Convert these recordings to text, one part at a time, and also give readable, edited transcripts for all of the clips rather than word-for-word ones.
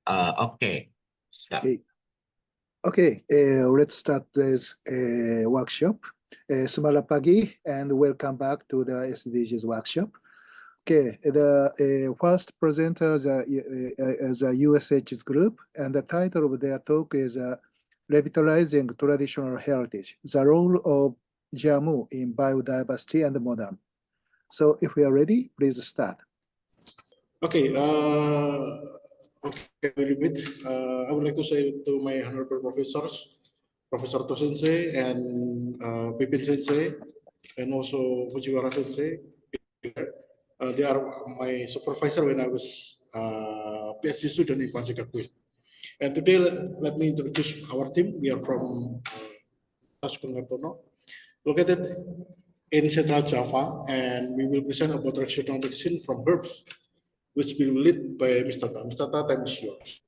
Okay, start. Okay, let's start this workshop. Selamat pagi and welcome back to the SDGs workshop. Okay, the first presenter is a USH's group, and the title of their talk is Revitalizing Traditional Heritage, the Role of Jamu in Biodiversity and Modern. So if we are ready, please start. Okay, I would like to say to my honorable professors, Professor To Sensei and Pipin Sensei, and also Fujiwara Sensei. They are my supervisor when I was PhD student in Unsika. And today, let me introduce our team. We are from Taskungartono, located in Central Java, and we will present about traditional medicine from herbs, which will be led by Mr. Ta. Mr. Ta, time is yours.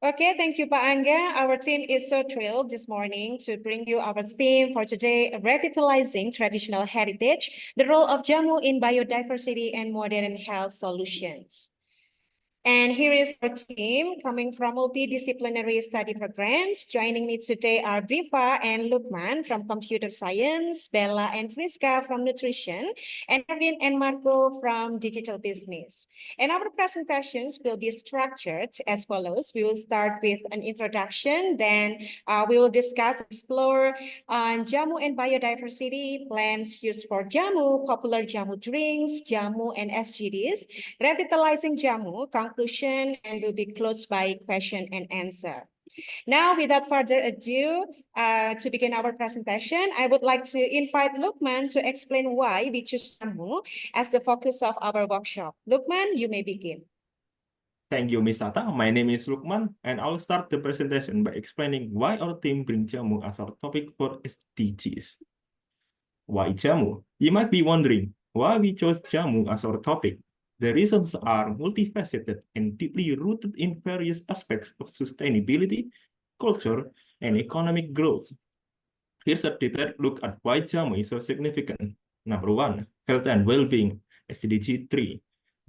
Okay, thank you, Pak Angga. Our team is so thrilled this morning to bring you our theme for today, Revitalizing Traditional Heritage, the role of Jamu in biodiversity and modern health solutions. And here is our team coming from multidisciplinary study programs. Joining me today are Briva and Lukman from Computer Science, Bella and Friska from Nutrition, and Kevin and Marco from Digital Business. And our presentations will be structured as follows. We will start with an introduction, then we will discuss, explore on Jamu and biodiversity, plants used for Jamu, popular Jamu drinks, Jamu and SDGs, revitalizing Jamu, conclusion, and will be closed by question and answer. Now, without further ado, to begin our presentation, I would like to invite Lukman to explain why we choose Jamu as the focus of our workshop. Lukman, you may begin. Thank you, Ms. Tata. My name is Lukman, and I'll start the presentation by explaining why our team brings Jamu as our topic for SDGs. Why Jamu? You might be wondering why we chose Jamu as our topic. The reasons are multifaceted and deeply rooted in various aspects of sustainability, culture, and economic growth. Here's a detailed look at why Jamu is so significant. Number 1, health and well-being, SDG 3.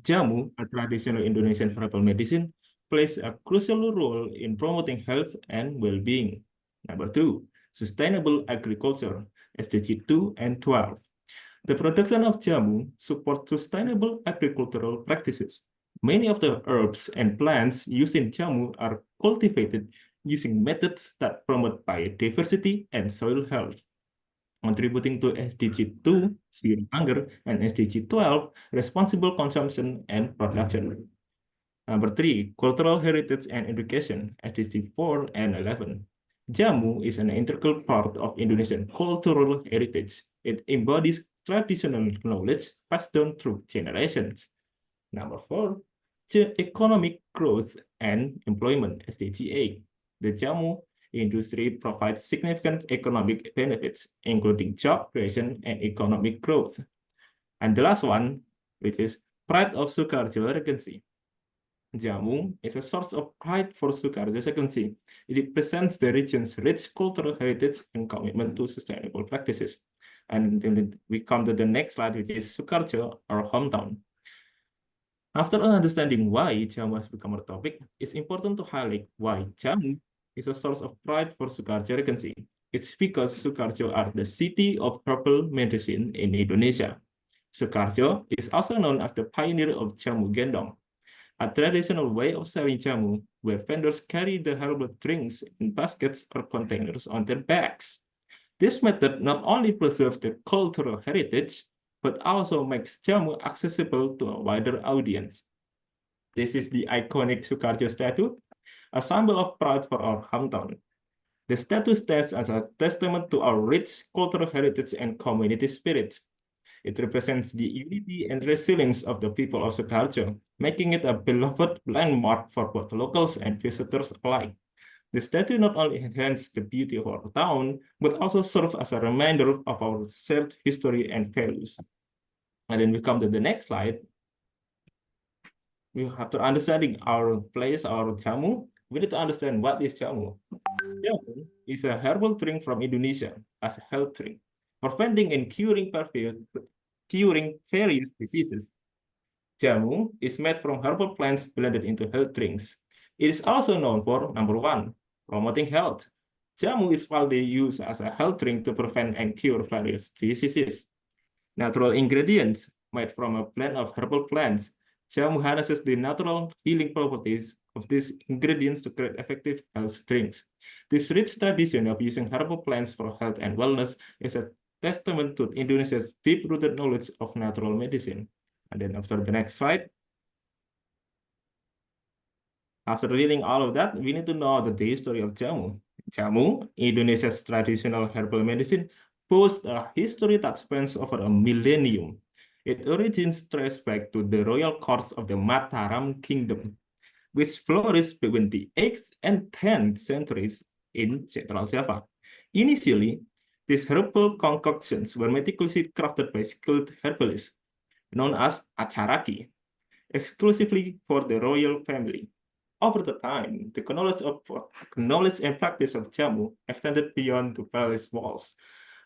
Jamu, a traditional Indonesian herbal medicine, plays a crucial role in promoting health and well-being. Number 2, sustainable agriculture, SDG 2 and 12. The production of jamu supports sustainable agricultural practices. Many of the herbs and plants used in jamu are cultivated using methods that promote biodiversity and soil health, contributing to SDG 2, zero hunger, and SDG 12, responsible consumption and production. Number 3, cultural heritage and education, SDG 4 and 11. Jamu is an integral part of Indonesian cultural heritage. It embodies traditional knowledge passed down through generations. Number 4, economic growth and employment, SDG 8. The jamu industry provides significant economic benefits, including job creation and economic growth. And the last one, which is pride of Sukarjo Regency. Jamu is a source of pride for Sukarjo Regency. It represents the region's rich cultural heritage and commitment to sustainable practices. And then we come to the next slide, which is Sukarjo, our hometown. After understanding why Jamu has become our topic, it's important to highlight why Jamu is a source of pride for Sukarjo Regency. It's because Sukarjo are the city of herbal medicine in Indonesia. Sukarjo is also known as the pioneer of Jamu Gendong, a traditional way of selling jamu where vendors carry the herbal drinks in baskets or containers on their backs. This method not only preserves the cultural heritage, but also makes jamu accessible to a wider audience. This is the iconic Sukarjo statue, a symbol of pride for our hometown. The statue stands as a testament to our rich cultural heritage and community spirit. It represents the unity and resilience of the people of Sukarjo, making it a beloved landmark for both locals and visitors alike. The statue not only enhances the beauty of our town, but also serves as a reminder of our shared history and values. And then we come to the next slide. We have to understanding our place, our jamu. We need to understand what is jamu. Jamu is a herbal drink from Indonesia as a health drink, preventing and curing various diseases. Jamu is made from herbal plants blended into health drinks. It is also known for number 1, promoting health. Jamu is widely used as a health drink to prevent and cure various diseases. Natural ingredients made from a blend of herbal plants. Jamu harnesses the natural healing properties of these ingredients to create effective health drinks. This rich tradition of using herbal plants for health and wellness is a testament to Indonesia's deep-rooted knowledge of natural medicine. And then after the next slide. After reading all of that, we need to know the history of Jamu. Jamu, Indonesia's traditional herbal medicine, boasts a history that spans over a millennium. Its origins trace back to the royal courts of the Mataram Kingdom, which flourished between the 8th and 10th centuries in Central Java. Initially, these herbal concoctions were meticulously crafted by skilled herbalists, known as Acharaki, exclusively for the royal family. Over the time, the knowledge and practice of Jamu extended beyond the palace walls.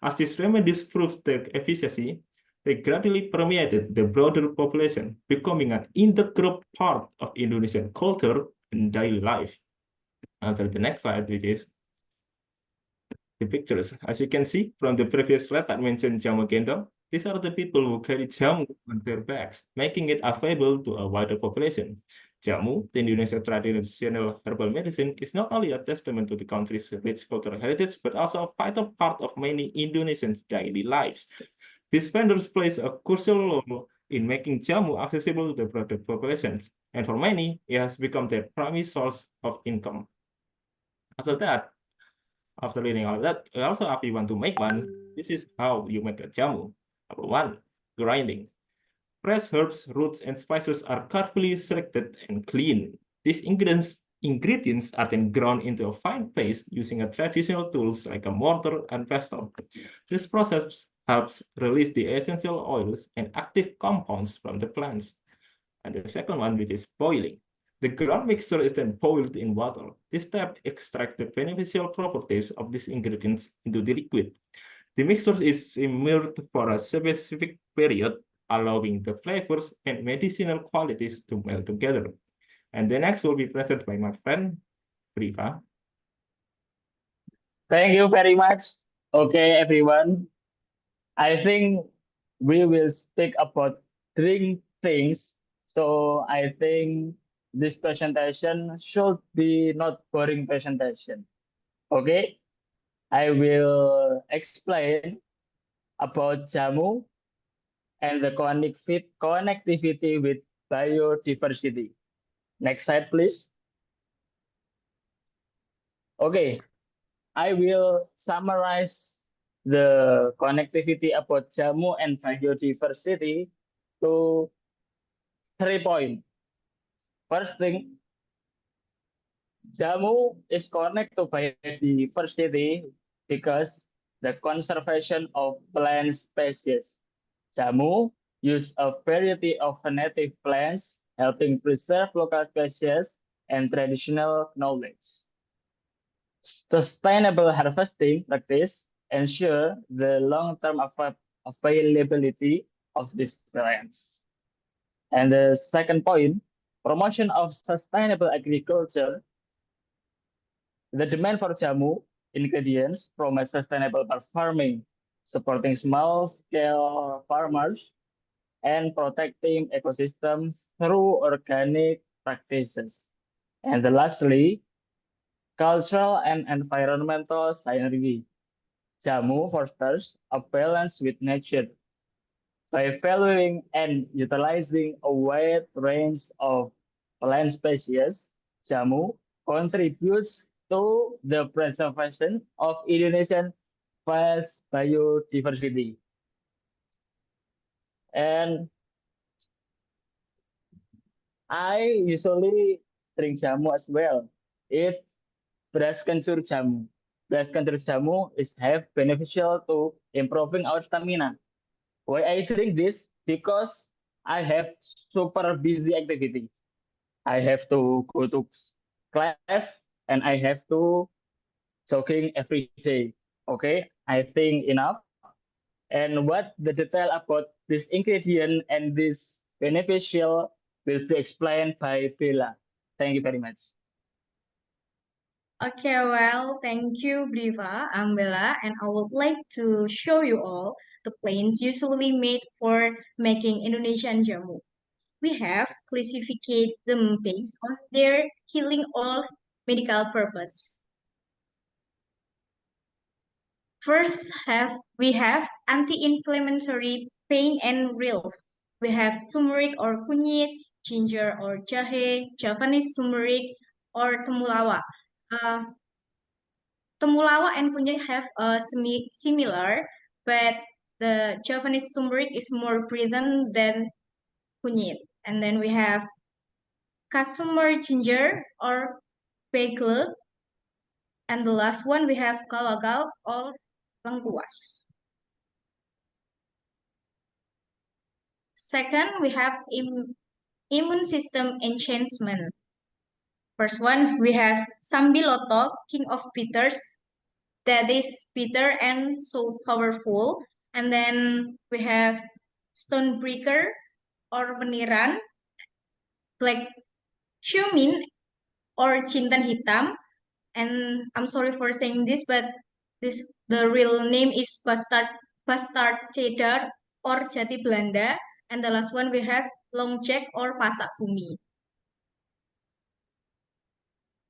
As these remedies proved their efficacy, they gradually permeated the broader population, becoming an integral part of Indonesian culture and daily life. After the next slide, which is the pictures. As you can see from the previous slide that mentioned Jamu Gendong, these are the people who carry jamu on their backs, making it available to a wider population. Jamu, the Indonesian traditional herbal medicine, is not only a testament to the country's rich cultural heritage, but also a vital part of many Indonesians' daily lives. These vendors plays a crucial role in making jamu accessible to the broader populations, and for many, it has become their primary source of income. After reading all of that, also if you want to make one, this is how you make a jamu. Number 1, grinding. Fresh herbs, roots, and spices are carefully selected and cleaned. These ingredients are then ground into a fine paste using a traditional tools like a mortar and pestle. This process helps release the essential oils and active compounds from the plants. And the second one, which is boiling. The ground mixture is then boiled in water. This step extracts the beneficial properties of these ingredients into the liquid. The mixture is simmered for a specific period, allowing the flavors and medicinal qualities to melt together. And the next will be presented by my friend, Priva. Thank you very much. Okay, everyone. I think we will speak about drink things. So I think this presentation should be not boring presentation. Okay, I will explain about jamu and the connectivity with biodiversity. Next slide, please. Okay, I will summarize the connectivity about jamu and biodiversity to 3 points. First thing, jamu is connected to biodiversity because the conservation of plant species. Jamu use a variety of native plants, helping preserve local species and traditional knowledge. Sustainable harvesting practice ensure the long-term availability of these plants. And the second point, promotion of sustainable agriculture. The demand for jamu ingredients from a sustainable farming, supporting small-scale farmers and protecting ecosystems through organic practices. And lastly, cultural and environmental synergy. Jamu fosters a balance with nature. By valuing and utilizing a wide range of plant species, jamu contributes to the preservation of Indonesian vast biodiversity. And I usually drink jamu as well. It's beras kencur jamu. Beras kencur jamu is have beneficial to improving our stamina. Why I drink this? Because I have super busy activity. I have to go to class and I have to jogging every day. Okay, I think enough. And what the detail about this ingredient and this beneficial will be explained by Bella. Thank you very much. Okay, well, thank you, Briva. I'm Bella, and I would like to show you all the planes usually made for making Indonesian jamu. We have classified them based on their healing or medical purpose. First, we have anti-inflammatory, pain and relief. We have turmeric or kunyit, ginger or jahe, Javanese turmeric or temulawak. Temulawak and kunyit have a similar, but the Javanese turmeric is more potent than kunyit. And then we have Kasumber ginger or bagel. And the last one we have Galagal or lengkuas. Second, we have immune system enhancement. First one, we have Sambiloto, king of bitters, that is bitter and so powerful. And then we have Stonebreaker or Peniran, black cumin or Jintan Hitam. And I'm sorry for saying this, but the real name is bastard cheddar or Jati Belanda. And the last one we have long jack or pasak bumi.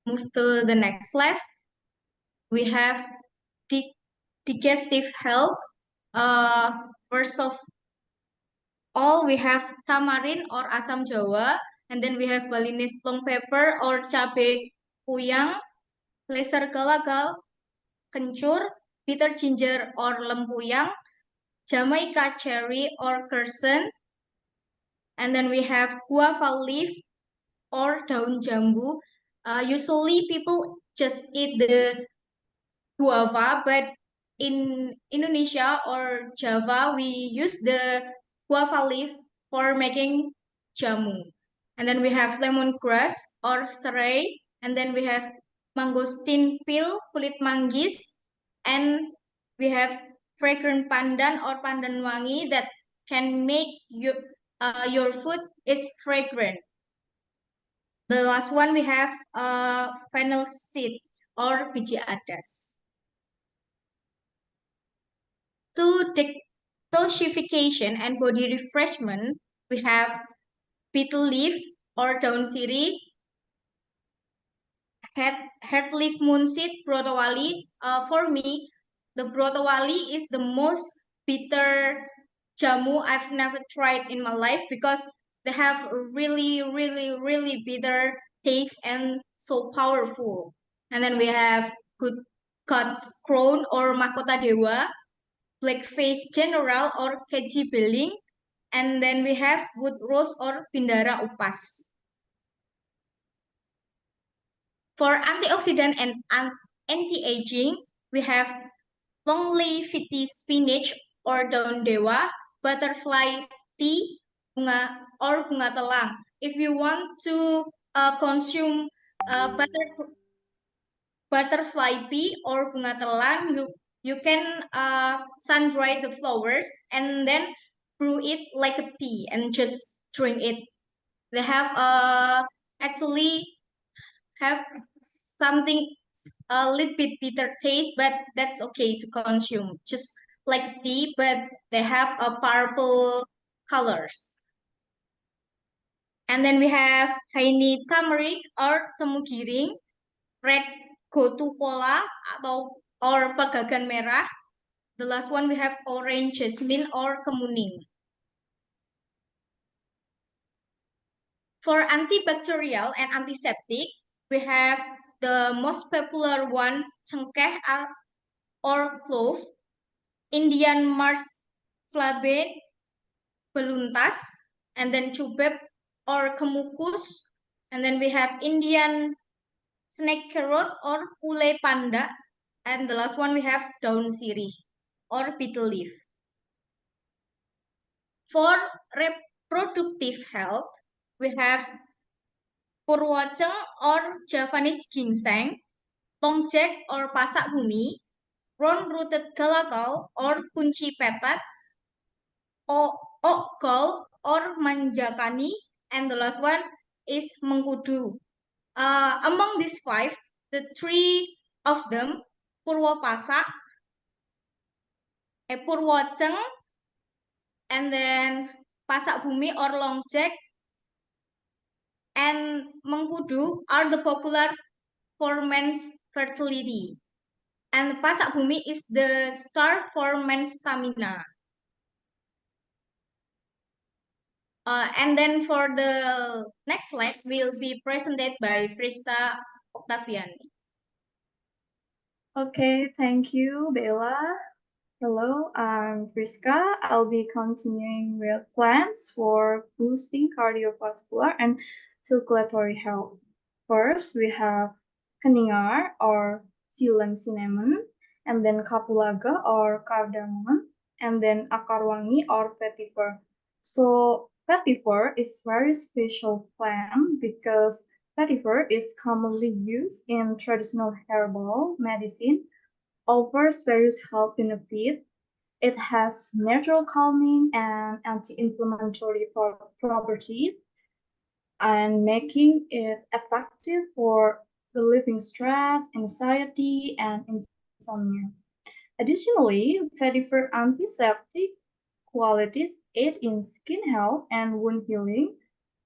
Move to the next slide. We have digestive health. First of all, we have tamarin or asam Jawa, and then we have Balinese long pepper or cabe puyang, laser galagal, kencur, bitter ginger or lempuyang, Jamaica cherry or kersen, and then we have guava leaf or daun jambu. Usually people just eat the guava, but in Indonesia or Java, we use the guava leaf for making jamu. And then we have lemongrass or serai, and then we have mangosteen peel, kulit manggis, and we have fragrant pandan or pandan wangi that can make your food is fragrant. The last one we have fennel seed or biji adas. To detoxification and body refreshment, we have betel leaf or daun sirih, head leaf moonseed, brotawali. For me, the brotawali is the most bitter jamu I've never tried in my life because they have a really bitter taste and so powerful. And then we have good God's crown or mahkota dewa, blackface general or keji beling, and then we have wood rose or bindara upas. For antioxidant and anti-aging, we have long longevity spinach or daun dewa, butterfly tea, bunga telang. If you want to consume butterfly pea or bunga telang, you can sun dry the flowers and then brew it like a tea and just drink it. They have actually have something a little bit bitter taste, but that's okay to consume. Just like tea, but they have a purple colors. And then we have tiny turmeric or temu giring, red gotu kola or pegagan merah. The last one we have orange jasmine or kemuning. For antibacterial and antiseptic, we have the most popular one, cengkeh or clove, Indian marshmallow, beluntas, and then cubeb or kemukus, and then we have Indian snake carrot or ule panda, and the last one we have daun sirih or betel leaf. For reproductive health, we have purwoceng or Javanese ginseng, tongjack or pasak bumi, round-rooted galakal or kunci pepat, oak gall or manjakani, and the last one is mengkudu. Among these five, the three of them, Purwapasa, Purwoceng, and then Pasak Bumi or Longjack, and Mengkudu are the popular for men's fertility. And Pasak Bumi is the star for men's stamina. And then for the next slide will be presented by Frista Octavian. Okay, thank you, Bella. Hello, I'm Friska. I'll be continuing with plans for boosting cardiovascular and circulatory health. First, we have keningar or silang cinnamon, and then kapulaga or cardamom, and then akar wangi or vetiver. So vetiver is very special plant because vetiver is commonly used in traditional herbal medicine, offers various health benefits. It has natural calming and anti-inflammatory properties, and making it effective for relieving stress, anxiety, and insomnia. Additionally, vetiver antiseptic qualities aid in skin health and wound healing,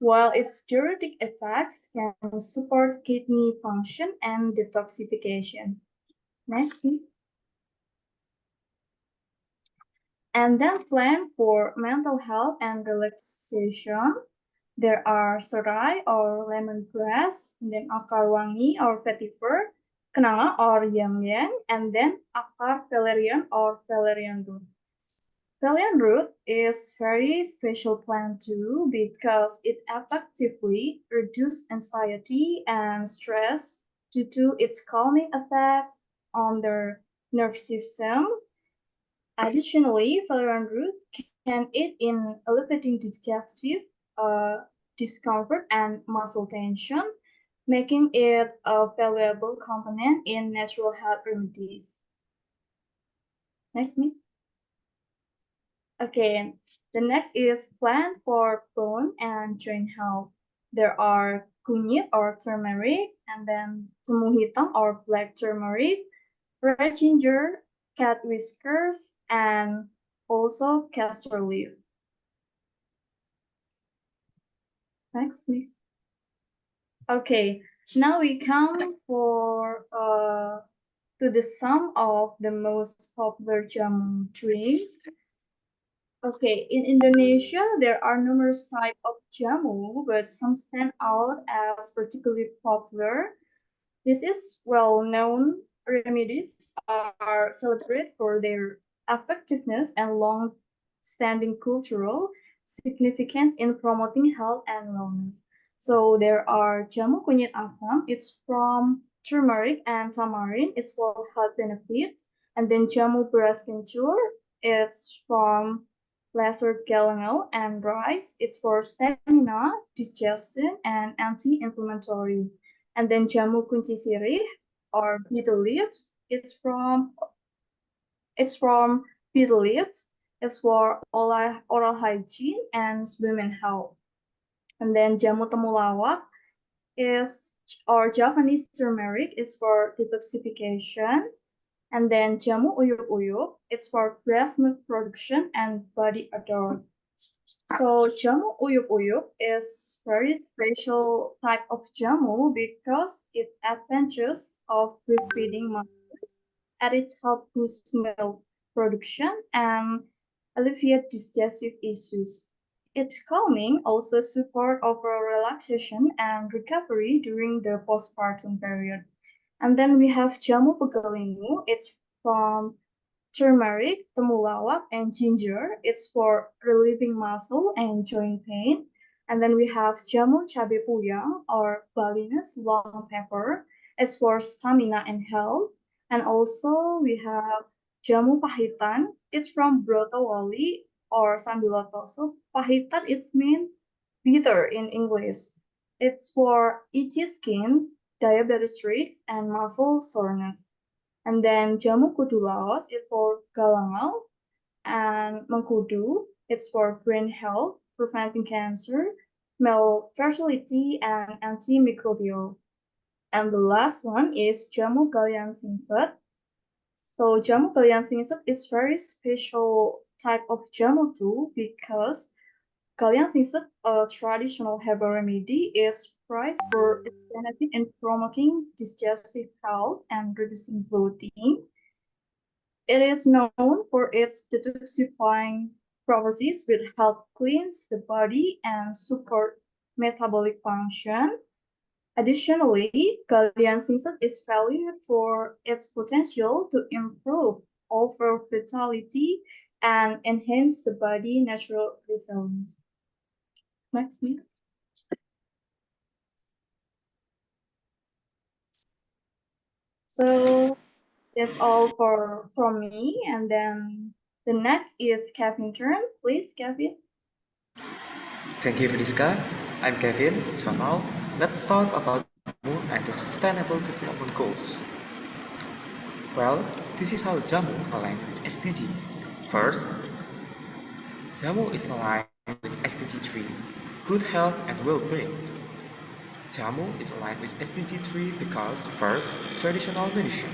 while its diuretic effects can support kidney function and detoxification. Next, please. And then plan for mental health and relaxation. There are serai or lemongrass, and then akar wangi or vetiver, kenanga or yang, and then akar valerian or valerian root. Valerian root is very special plant too because it effectively reduces anxiety and stress due to its calming effects on the nervous system. Additionally, valerian root can aid in alleviating digestive discomfort and muscle tension, making it a valuable component in natural health remedies. Next, Miss. Okay, the next is plant for bone and joint health. There are kunyit or turmeric, and then temu hitam or black turmeric, red ginger, cat whiskers, and also castor leaf. Next, please. Okay, now we come for to the some of the most popular jamu drinks. Okay, in Indonesia, there are numerous types of jamu, but some stand out as particularly popular. This is well-known remedies are celebrated for their effectiveness and long-standing cultural significance in promoting health and wellness. So there are jamu kunyit asam. It's from turmeric and tamarind. It's for health benefits. And then jamu beras kencur. It's from lesser galangal and rice. It's for stamina, digestion, and anti-inflammatory. And then jamu kunci sirih or betel leaves. It's from betel leaves. It's for oral hygiene and women health. And then jamu temulawak is or Javanese turmeric is for detoxification. And then jamu uyuk-uyuk, it's for breast milk production and body odor. So jamu uyuk-uyuk is very special type of jamu because it advantages of breastfeeding mothers, and it helps boost milk production and alleviate digestive issues. It's calming, also support overall relaxation and recovery during the postpartum period. And then we have jamu pegalinu. It's from turmeric, temulawak, and ginger. It's for relieving muscle and joint pain. And then we have jamu cabe puyang or Balinese long pepper. It's for stamina and health. And also we have jamu pahitan. It's from brotowali or sambiloto. So pahitan is mean bitter in English. It's for itchy skin, diabetes risks, and muscle soreness. And then jamu kudu laos is for galangal, and mengkudu, it's for brain health, preventing cancer, male fertility, and antimicrobial. And the last one is Jamu Kalian Singset. So Jamu Kalian Singset is very special type of jamu too because Kalian Singset, a traditional herbal remedy, is prized for its benefit in promoting digestive health and reducing bloating. It is known for its detoxifying properties, which help cleanse the body and support metabolic function. Additionally, Kalian Singset is valued for its potential to improve overall fertility and enhance the body natural resilience. Next, please. So that's all from me, and then the next is Kevin's turn. Please, Kevin. Thank you, Friska. I'm Kevin. So now, let's talk about Jamu and the Sustainable Development Goals. Well, this is how Jamu aligns with SDGs. First, Jamu is aligned with SDG 3, good health and well-being. Jamu is aligned with SDG 3 because, first, traditional medicine.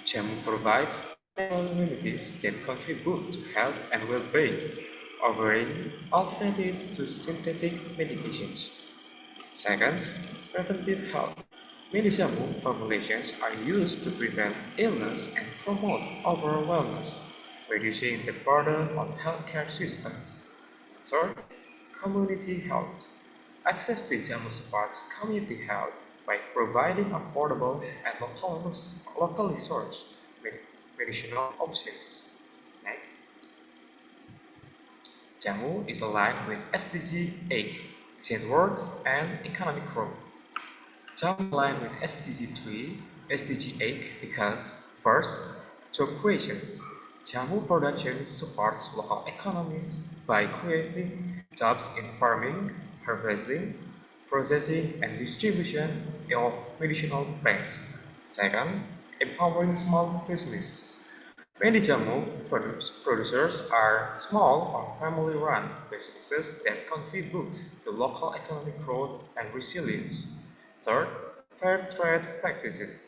Jamu provides natural remedies that contribute to health and well-being, offering alternatives to synthetic medications. Second, preventive health. Many jamu formulations are used to prevent illness and promote overall wellness, reducing the burden on healthcare systems. Third, community health. Access to jamu supports community health by providing affordable and locally sourced medicinal options. Next, jamu is aligned with SDG 8, decent work and economic growth. Jamu aligned with SDG 3, SDG 8 because, first, job creation. Jamu production supports local economies by creating jobs in farming, harvesting, processing, and distribution of medicinal plants. Second, empowering small businesses. Many jamu producers are small or family-run businesses that contribute to local economic growth and resilience. Third, fair trade practices.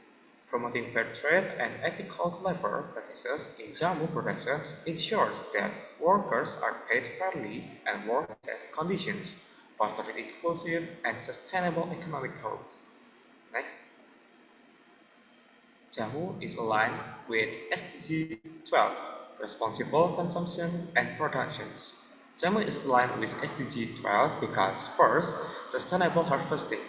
Promoting fair trade and ethical labor practices in jamu production ensures that workers are paid fairly and work in safe conditions, fostering inclusive and sustainable economic growth. Next, jamu is aligned with SDG 12, responsible consumption and productions. Jamu is aligned with SDG 12 because, first, sustainable harvesting.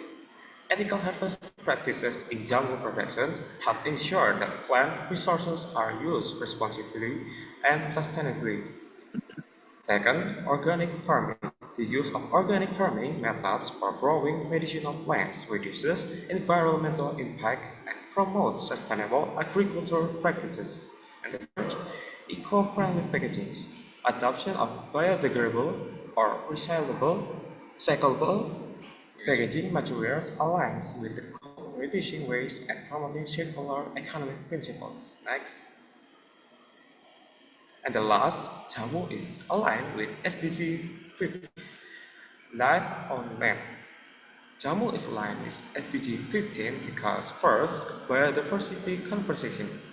Ethical harvest practices in jamu production help ensure that plant resources are used responsibly and sustainably. Second, organic farming. The use of organic farming methods for growing medicinal plants reduces environmental impact and promotes sustainable agricultural practices. And third, eco-friendly packaging. Adoption of biodegradable or recyclable packaging materials aligns with the goal of reducing waste and promoting circular economic principles. Next. And the last, jamu is aligned with SDG 15, Life on Land. Jamu is aligned with SDG 15 because, first, biodiversity conversations.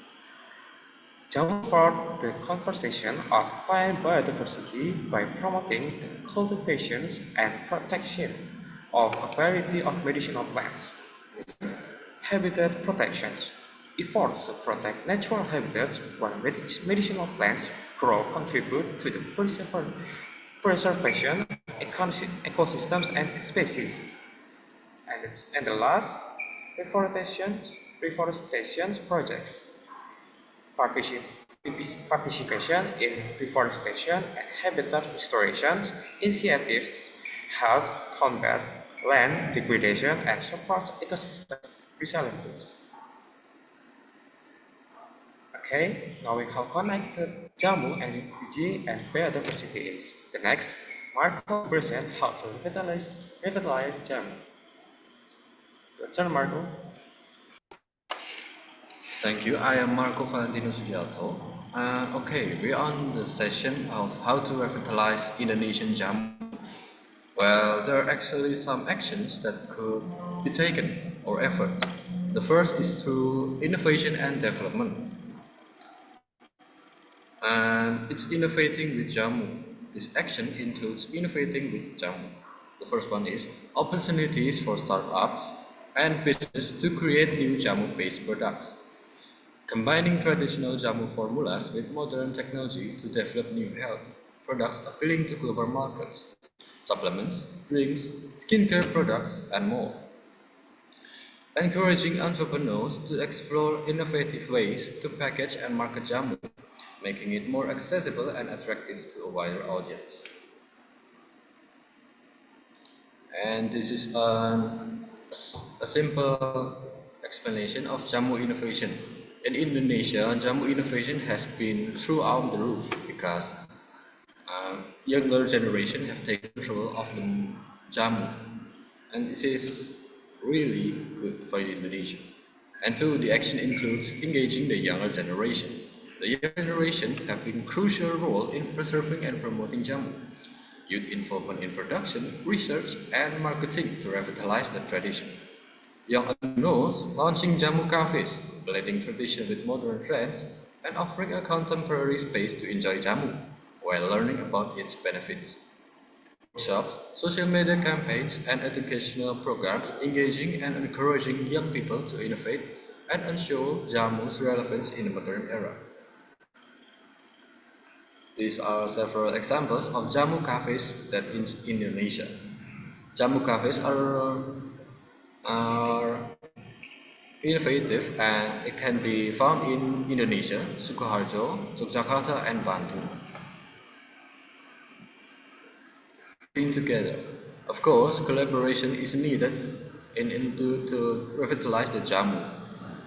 Jamu support the conservation of plant biodiversity by promoting the cultivations and protection of a variety of medicinal plants. Habitat protections. Efforts to protect natural habitats where medicinal plants grow contribute to the preservation of ecosystems and species. And the last, reforestation projects. Participation in reforestation and habitat restoration initiatives help combat land degradation and support ecosystem resilience. Okay, now we have connected jamu and SDG and biodiversity is. The next, Marco will present how to revitalize jamu. Your turn, Marco. Thank you. I am Marco Valentino Sugiarto. Okay, we are on the session of how to revitalize Indonesian jamu. Well, there are actually some actions that could be taken or efforts. The first is through innovation and development. And it's innovating with Jamu. This action includes innovating with Jamu. The first one is opportunities for startups and businesses to create new Jamu-based products. Combining traditional Jamu formulas with modern technology to develop new health products appealing to global markets, supplements, drinks, skincare products, and more. Encouraging entrepreneurs to explore innovative ways to package and market Jamu, making it more accessible and attractive to a wider audience. And this is a simple explanation of Jamu innovation. In Indonesia, Jamu innovation has been throughout the roof because younger generation have taken control of the Jamu, and this is really good for Indonesia. And two, the action includes engaging the younger generation. The younger generation have been crucial role in preserving and promoting Jamu. Youth involvement in production, research, and marketing to revitalize the tradition. Young entrepreneurs launching Jamu cafes, blending tradition with modern trends, and offering a contemporary space to enjoy Jamu while learning about its benefits. Workshops, social media campaigns, and educational programs engaging and encouraging young people to innovate and ensure Jamu's relevance in the modern era. These are several examples of Jamu cafes that in Indonesia. Jamu cafes are innovative and it can be found in Indonesia, Sukoharjo, Yogyakarta, and Bandung. Being together. Of course, collaboration is needed to revitalize the Jamu.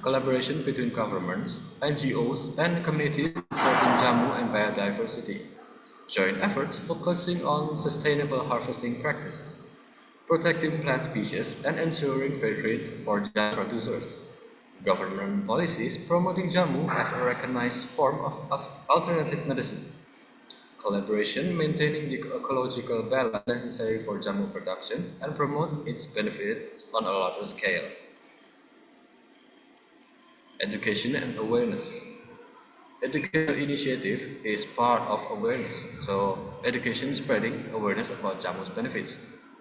Collaboration between governments, NGOs, and communities supporting Jamu and biodiversity. Joint efforts focusing on sustainable harvesting practices, protecting plant species, and ensuring fair trade for Jamu producers. Government policies promoting Jamu as a recognized form of alternative medicine. Collaboration maintaining the ecological balance necessary for Jamu production and promote its benefits on a larger scale. Education and awareness. Educational initiative is part of awareness, so education spreading awareness about Jamu's benefits.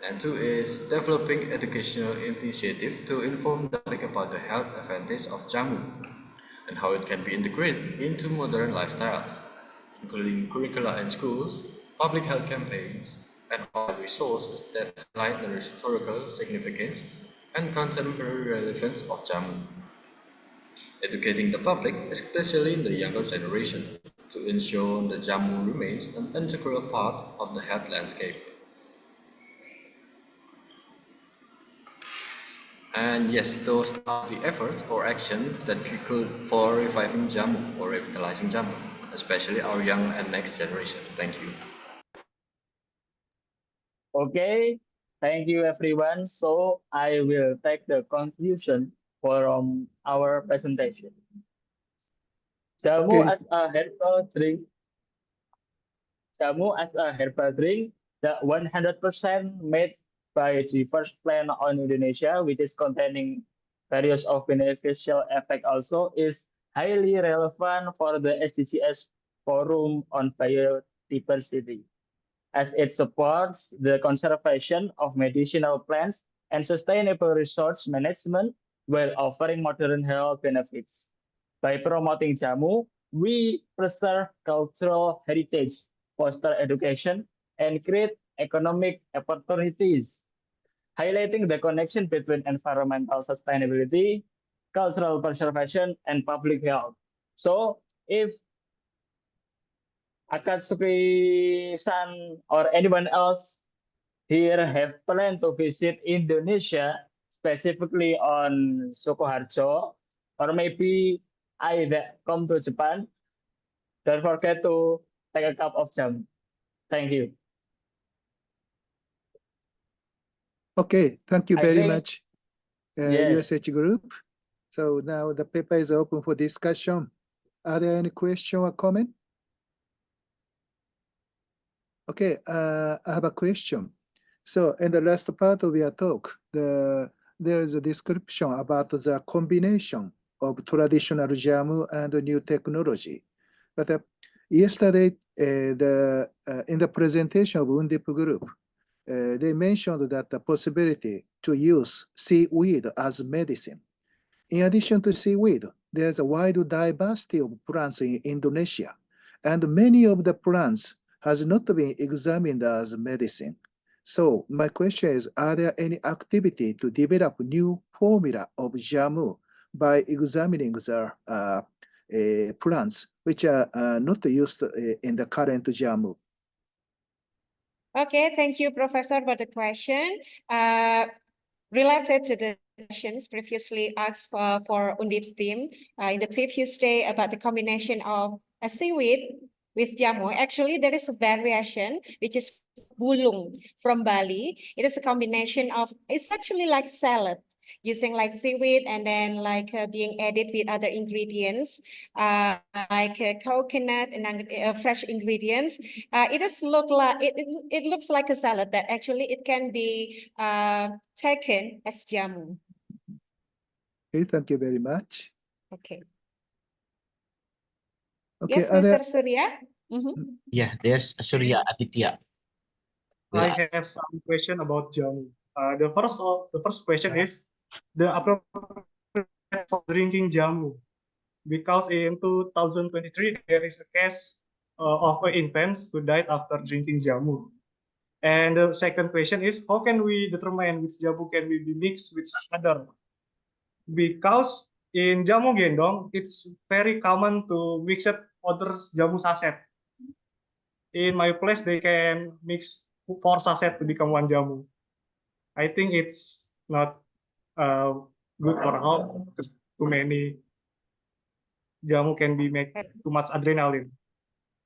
And two is developing educational initiative to inform the public about the health advantage of Jamu and how it can be integrated into modern lifestyles, including curricula in schools, public health campaigns, and other resources that highlight the historical significance and contemporary relevance of Jamu. Educating the public, especially the younger generation, to ensure that Jamu remains an integral part of the health landscape. And yes, those are the efforts or actions that we could for reviving Jamu or revitalizing Jamu, especially our young and next generation. Thank you. Okay, thank you everyone. So I will take the conclusion from our presentation. Jamu Okay. as a herbal drink. Jamu as a herbal drink that 100% made by the first plant on Indonesia, which is containing various of beneficial effect also, is highly relevant for the SDGs Forum on Biodiversity, as it supports the conservation of medicinal plants and sustainable resource management while offering modern health benefits. By promoting Jamu, we preserve cultural heritage, foster education, and create economic opportunities, highlighting the connection between environmental sustainability, cultural preservation, and public health. So, if Akatsuki-san or anyone else here have planned to visit Indonesia, specifically on Sukoharjo, or maybe I that come to Japan, don't forget to take a cup of jamu. Thank you. Okay, thank you I very think- much, Yes. USH Group. So now the paper is open for discussion. Are there any question or comment? Okay, I have a question. So in the last part of your talk, there is a description about the combination of traditional jamu and new technology. But yesterday, in the presentation of Undip group, they mentioned that the possibility to use seaweed as medicine. In addition to seaweed, there's a wide diversity of plants in Indonesia, and many of the plants has not been examined as medicine. So my question is, are there any activity to develop new formula of jamu by examining the plants which are not used in the current jamu? Okay, thank you, Professor, for the question. Related to the questions previously asked for Undip's team in the previous day about the combination of a seaweed with jamu. Actually, there is a variation which is bulung from Bali. It is a combination of, it's actually like salad, using like seaweed and then like being added with other ingredients like coconut and fresh ingredients. It looks like a salad, but actually it can be taken as jamu. Okay, thank you very much. Okay. Okay, Yes, are there- Mr. Surya. Mhm. Yeah, there's Surya Aditya. Will I have some question about jamu. The first question is the appropriate for drinking jamu, because in 2023 there is a case of an infant who died after drinking jamu. And the second question is, how can we determine which jamu can be mixed with other? Because in jamu gendong, it's very common to mix it other jamu sachet. In my place, they can mix 4 sachet to become 1 jamu. I think it's not good for health because too many jamu can be make too much adrenaline.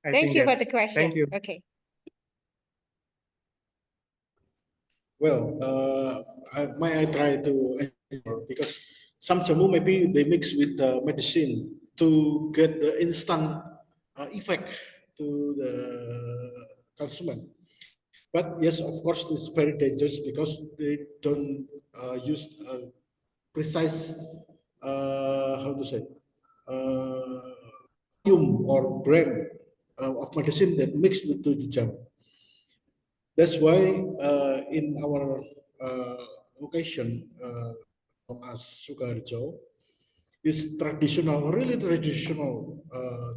I Thank think you for the that's- question. Thank you. Okay. Well, I try to answer, because some jamu maybe they mix with medicine to get the instant effect to the consumer. But yes, of course, it's very dangerous because they don't use precise how to say volume or gram of medicine that mixed with the jamu. That's why in our location, as Sukarjo, is traditional, really traditional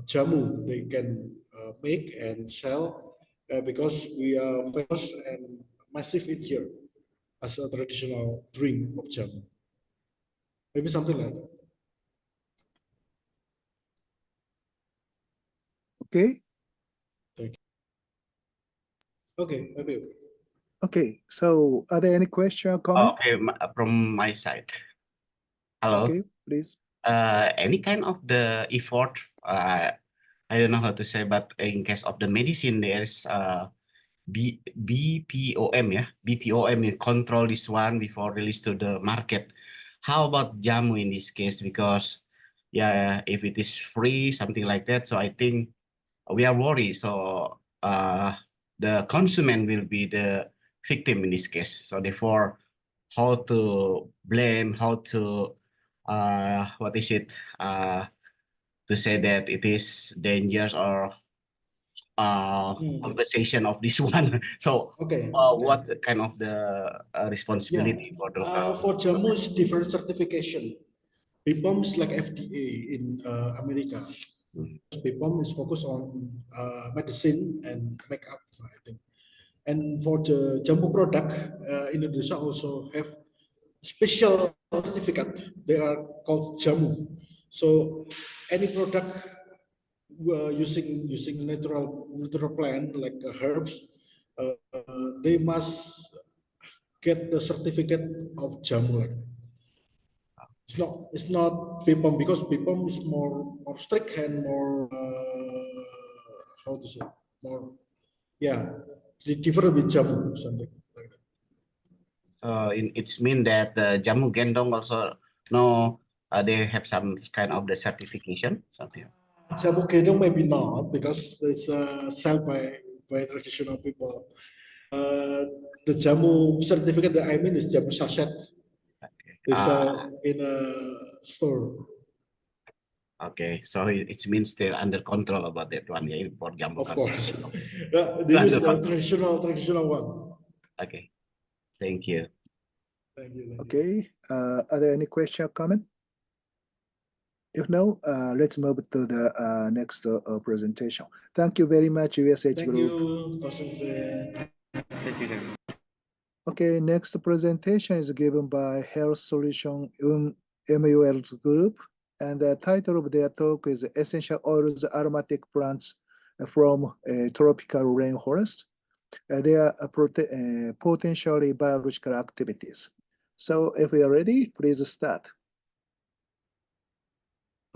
jamu they can make and sell because we are famous and massive in here as a traditional drink of jamu. Maybe something like that. Okay. Thank you. Okay, maybe. Okay, so are there any question or Oh, comment? okay, from my side. Hello. Okay, please. Any kind of the effort, I don't know how to say, but in case of the medicine, there's BPOM, yeah, BPOM, you control this one before release to the market. How about jamu in this case? Because yeah, if it is free, something like that, so I think we are worried. So the consumer will be the victim in this case. So therefore, how to blame, how to what is it, to say that it is dangerous or compensation of this one. So Okay. what kind of the responsibility for the For jamu is different certification. BPOM is like FDA in America. BPOM is focused on medicine and makeup, I think. And for the jamu product, Indonesia also have special certificate. They are called jamu. So any product using natural plant like herbs, they must get the certificate of jamu. Like that. It's not BPOM, because BPOM is more strict and more how to say, more, yeah, different with jamu, something like that. It's mean that the jamu gendong also no, they have some kind of the certification, something. Jamu gendong maybe not, because it's sold by traditional people. The jamu certificate that I mean is jamu sachet. They sell in a store. Okay, so it means they're under control about that one, yeah, for jamu. Of course. This is a traditional one. Okay, thank you. Thank you. Okay, are there any question or comment? If no, let's move to the next presentation. Thank you very much, USH Thank Group. you, Tosinse. Thank you, Jackson. Okay, next presentation is given by Health Solution MUL Group, and the title of their talk is Essential Oils Aromatic Plants from Tropical Rainforest. They are potentially biological activities. So if we are ready, please start.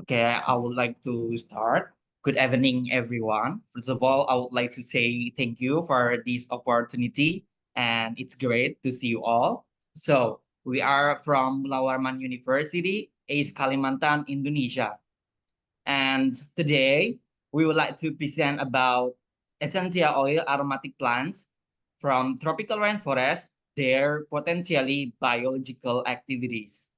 Okay, I would like to start. Good evening, everyone. First of all, I would like to say thank you for this opportunity, and it's great to see you all. So, we are from Lawarman University, East Kalimantan, Indonesia. And today, we would like to present about essential oil aromatic plants from tropical rainforest, their potentially biological activities.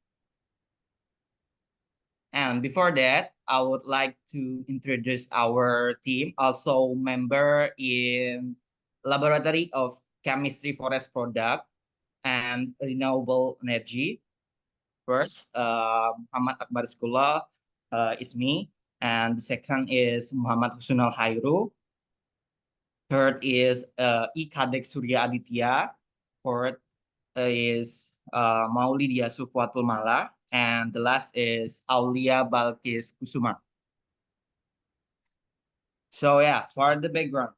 And before that, I would like to introduce our team, also member in Laboratory of Chemistry Forest Product and Renewable Energy. First, Muhammad Akbar Sekolah is me. And the second is Muhammad Husnul Hairu. Third is Kadek Surya Aditya. Fourth is Maulidia Sufwatul Mala. And the last is Aulia Balkis Kusuma. So yeah, for the background,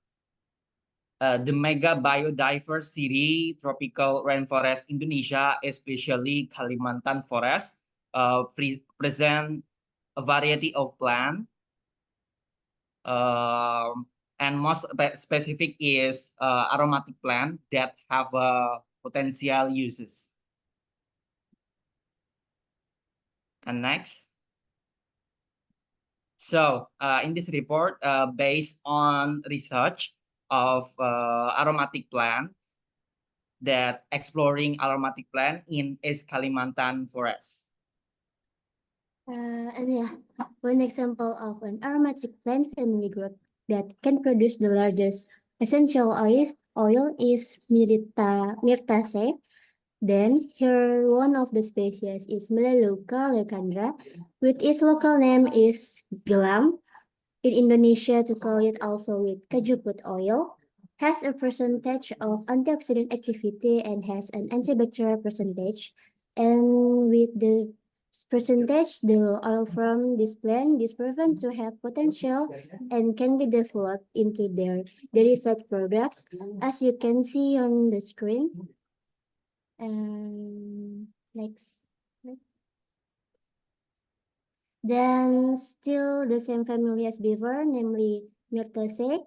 the mega biodiversity tropical rainforest Indonesia, especially Kalimantan forest, present a variety of plants. And most specific is aromatic plant that have potential uses. And next. So in this report, based on research of aromatic plant, that exploring aromatic plant in East Kalimantan forest. And yeah, one example of an aromatic plant family group that can produce the largest essential oil is Myrtaceae. Then here one of the species is Melaleuca leucandra, with its local name is gelam. In Indonesia, to call it also with kajuput oil, has a percentage of antioxidant activity and has an antibacterial percentage. And with the percentage, the oil from this plant is proven to have potential and can be developed into their derived products, as you can see on the screen. And next. Then still the same family as before, namely Myrtaceae,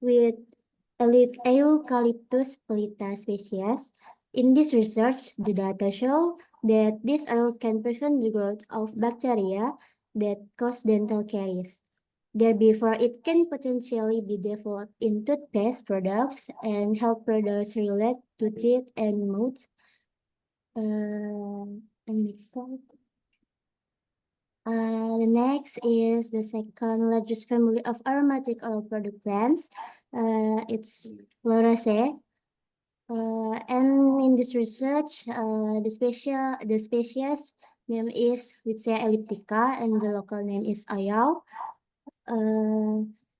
with Eucalyptus pelita species. In this research, the data show that this oil can prevent the growth of bacteria that cause dental caries. Therefore, it can potentially be developed in toothpaste products and help products relate to teeth and mouth. And next slide. The next is the second largest family of aromatic oil product plants. It's Lauraceae. And in this research, the species name is Witsia elliptica and the local name is Ayau.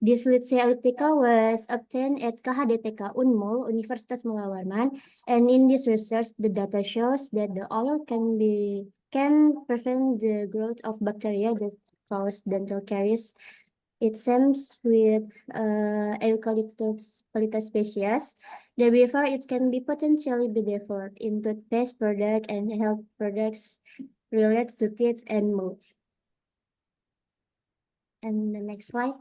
This Witsia elliptica was obtained at KHDTK Unmul, Universitas Mulawarman, and in this research, the data shows that the oil can prevent the growth of bacteria that cause dental caries. It seems with Eucalyptus pelita species. Therefore, it can be potentially be developed in toothpaste product and health products related to teeth and mouth. And the next slide.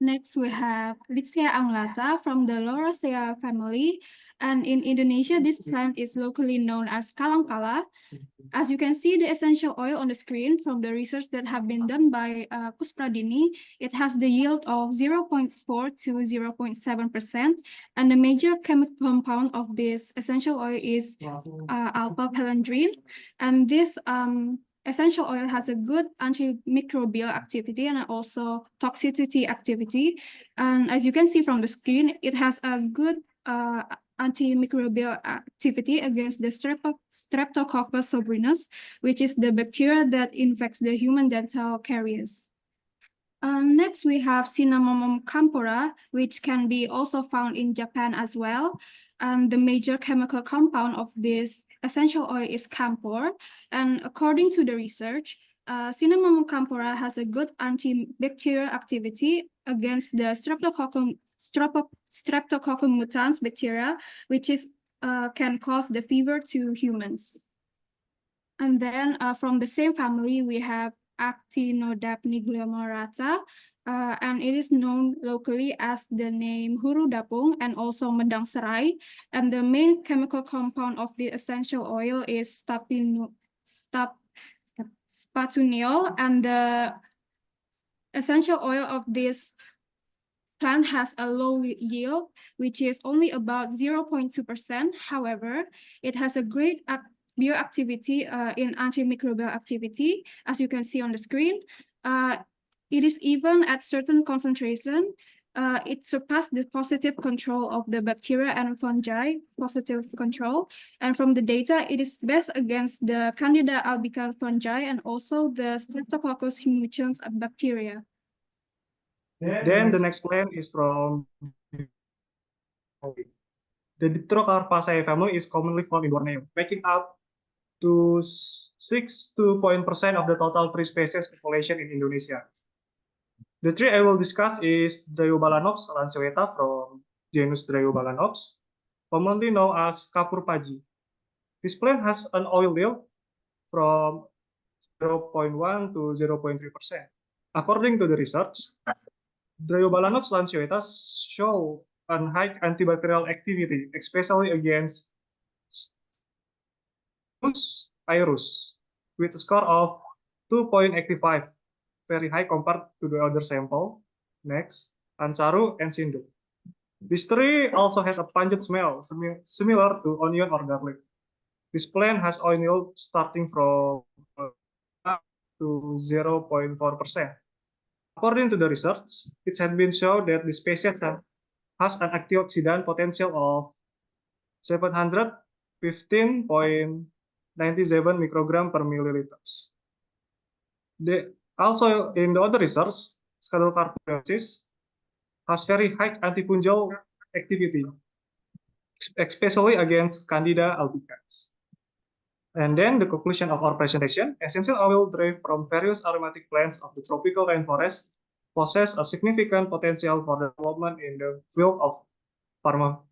Next, we have Lixia anglata from the Lauraceae family. And in Indonesia, this plant is locally known as kalam-kala. As you can see the essential oil on the screen from the research that have been done by Kuspradini, it has the yield of 0.4 to 0.7%. And the major chemical compound of this essential oil is alpha-pelendrine. And this essential oil has a good antimicrobial activity and also toxicity activity. And as you can see from the screen, it has a good antimicrobial activity against the Streptococcus sobrinus, which is the bacteria that infects the human dental caries. Next, we have Cinnamomum camphora, which can be also found in Japan as well. The major chemical compound of this essential oil is camphor. And according to the research, Cinnamomum camphora has a good antibacterial activity against the Streptococcus mutans bacteria, which is can cause the fever to humans. And then from the same family, we have Actinodapni glomerata, and it is known locally as the name Huru Dapung and also Medang Serai. And the main chemical compound of the essential oil is spatuniol, and the essential oil of this plant has a low yield, which is only about 0.2%. However, it has a great bioactivity in antimicrobial activity, as you can see on the screen. It is even at certain concentration, it surpassed the positive control of the bacteria and fungi, positive control. And from the data, it is best against the Candida albicans fungi and also the Streptococcus mutans bacteria. Then the next plant is from the Dipterocarpaceae family is commonly found in Borneo, making up to 6% of the total tree species population in Indonesia. The tree I will discuss is Dryobalanops lanceolata from genus Dryobalanops, commonly known as kapur paji. This plant has an oil yield from 0.1 to 0.3%. According to the research, Dryobalanops lanceolata show a high antibacterial activity, especially against Pyrus, with a score of 2.85, very high compared to the other sample. Next, Ansaru and Sindu. This tree also has a pungent smell, similar to onion or garlic. This plant has oil yield starting from to 0.4%. According to the research, it has been shown that the species has an antioxidant potential of 715.97 microgram per milliliters. Also, in the other research, Scadolcarpiosis has very high antifungal activity, especially against Candida albicans. And then the conclusion of our presentation, essential oil derived from various aromatic plants of the tropical rainforest possess a significant potential for development in the field of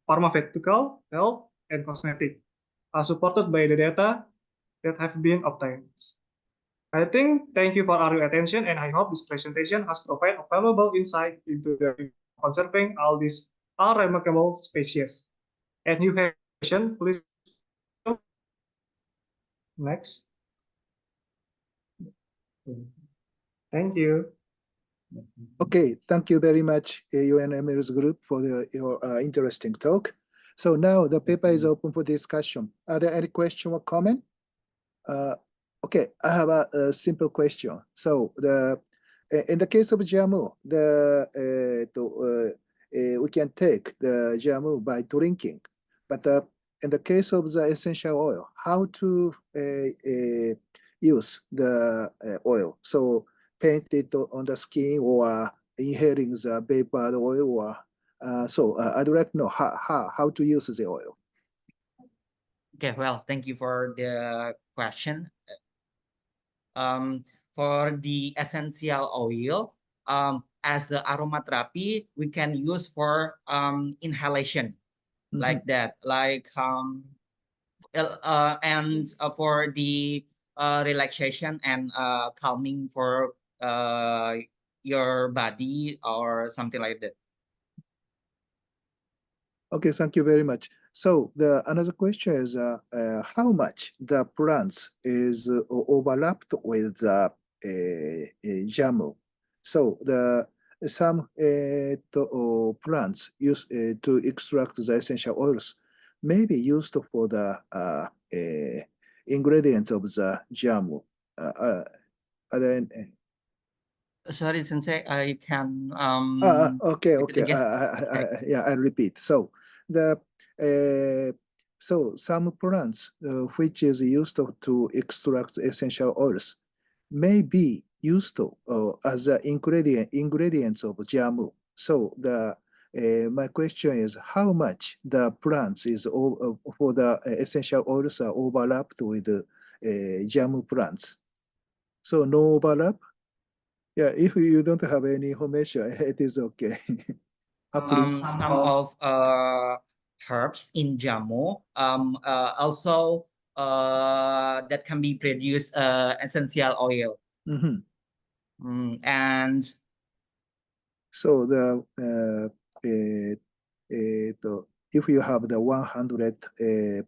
pharmaceutical, health, and cosmetic, supported by the data that have been obtained. Thank you for your attention, and I hope this presentation has provided a valuable insight into the conserving all these remarkable species. And you have a question, please. Next. Thank you. Okay, thank you very much, UNML's group, for your interesting talk. So now the paper is open for discussion. Are there any question or comment? Okay, I have a simple question. So in the case of jamu, we can take the jamu by drinking, but in the case of the essential oil, how to use the oil? So paint it on the skin or inhaling the vapor oil, or I'd like to know how to use the oil. Okay, well, thank you for the question. For the essential oil, as the aromatherapy, we can use for inhalation, like that, and for the relaxation and calming for your body or something like that. Okay, thank you very much. So the another question is how much the plants is overlapped with the jamu. So the some plants used to extract the essential oils may be used for the ingredients of the jamu. Are there Sorry, Sensei, I can okay, repeat okay. again. Okay. Yeah, I repeat. So the so some plants which is used to extract essential oils may be used as a ingredients of jamu. So the my question is how much the plants is for the essential oils are overlapped with the jamu plants. So no overlap. Yeah, if you don't have any information, it is okay. Please. Some of herbs in jamu also that can be produced essential oil. Mhm. And So the if you have the 100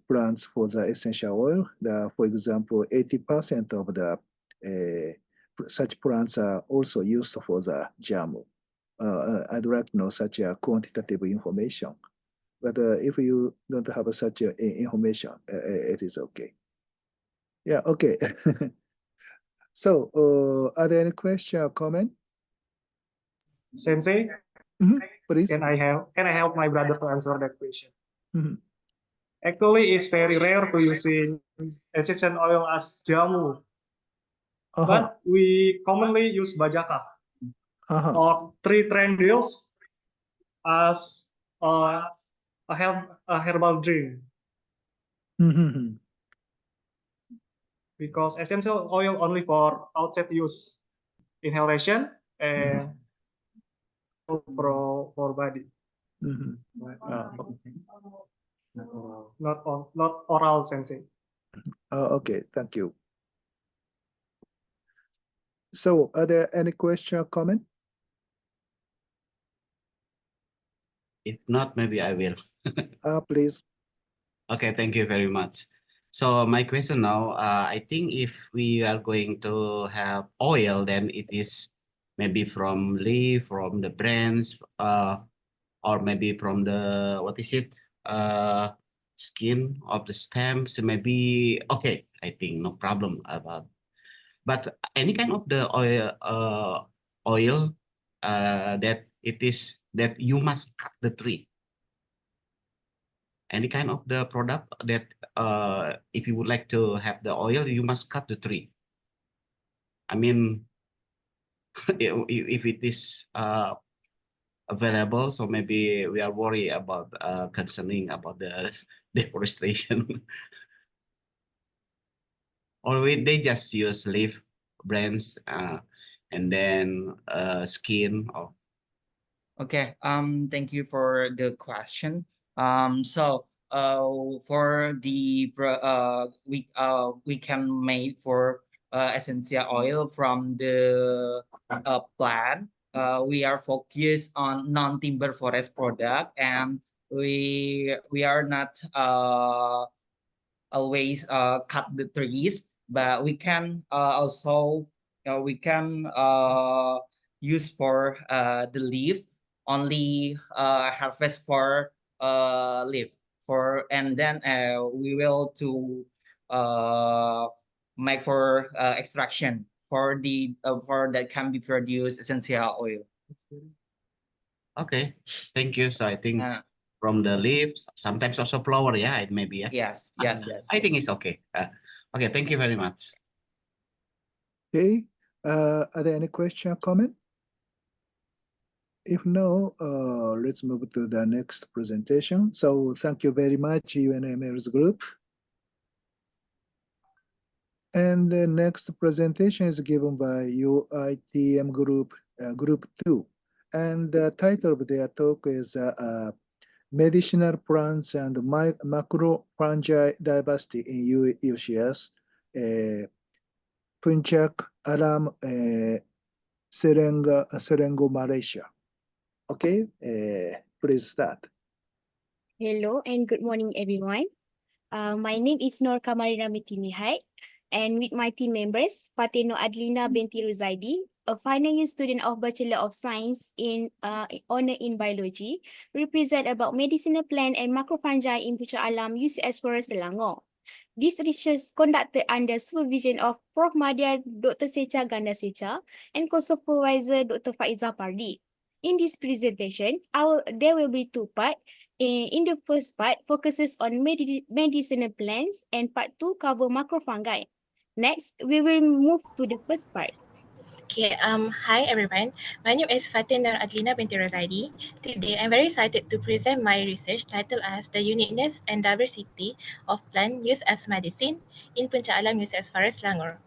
plants for the essential oil, for example, 80% of the such plants are also used for the jamu. I'd like to know such a quantitative information. But if you don't have such information, it is okay. Yeah, okay. So, are there any question or comment? Sensei, Please. can I help my brother to answer that question? Mhm. Actually, it's very rare to using essential oil as jamu, but we commonly use bajaka or tree trendils as a herbal drink. Because essential oil only for outside use, inhalation, and for body. Not oral, Sensei. Okay, thank you. So, are there any question or comment? If not, maybe I will. Please. Okay, thank you very much. So my question now, I think if we are going to have oil, then it is maybe from leaf, from the branch, or maybe from the, what is it? Skin of the stem. So maybe, okay, I think no problem about, but any kind of the oil that it is, that you must cut the tree. Any kind of the product that if you would like to have the oil, you must cut the tree. I mean, if it is available, so maybe we are worried about concerning about the deforestation. Or they just use leaf, branch, and then skin of. okay, thank you for the question. So for the we can make for essential oil from the plant. We are focused on non-timber forest product, and we are not always cut the trees, but we can also we can use for the leaf, only harvest for leaf for, and then we will to make for extraction for the for that can be produced essential oil. Okay, thank you. So I think from the leaves, sometimes also flower, yeah, it may be, yeah. Yes. I think it's okay. Okay, thank you very much. Okay, are there any question or comment? If no, let's move to the next presentation. So thank you very much, UNML's group. And the next presentation is given by UiTM group, group 2. And the title of their talk is Medicinal Plants and Macrofungi Diversity in UCS, Puncak Alam Serengo, Malaysia. Okay, please start. Hello and good morning, everyone. My name is Nur Kamarina Mitinihai, and with my team members, Fatino Adlina Binti Ruzaidi, a final year student of Bachelor of Science in honor in Biology, represent about medicinal plant and macrofungi in Puncak Alam, UCS Forest Selangor. This research conducted under supervision of Prof. Madya Dr. Secha Ganda Secha and co-supervisor Dr. Faiza Pardi. In this presentation, there will be two parts. In the first part, focuses on medicinal plants, and part 2 cover macrofungi. Next, we will move to the first part. Okay, hi everyone. My name is Fatin Nur Adlina binti Razaidi. Today, I'm very excited to present my research titled as The Uniqueness and Diversity of Plant Used as Medicine in Puncak Alam UCS Forest Selangor.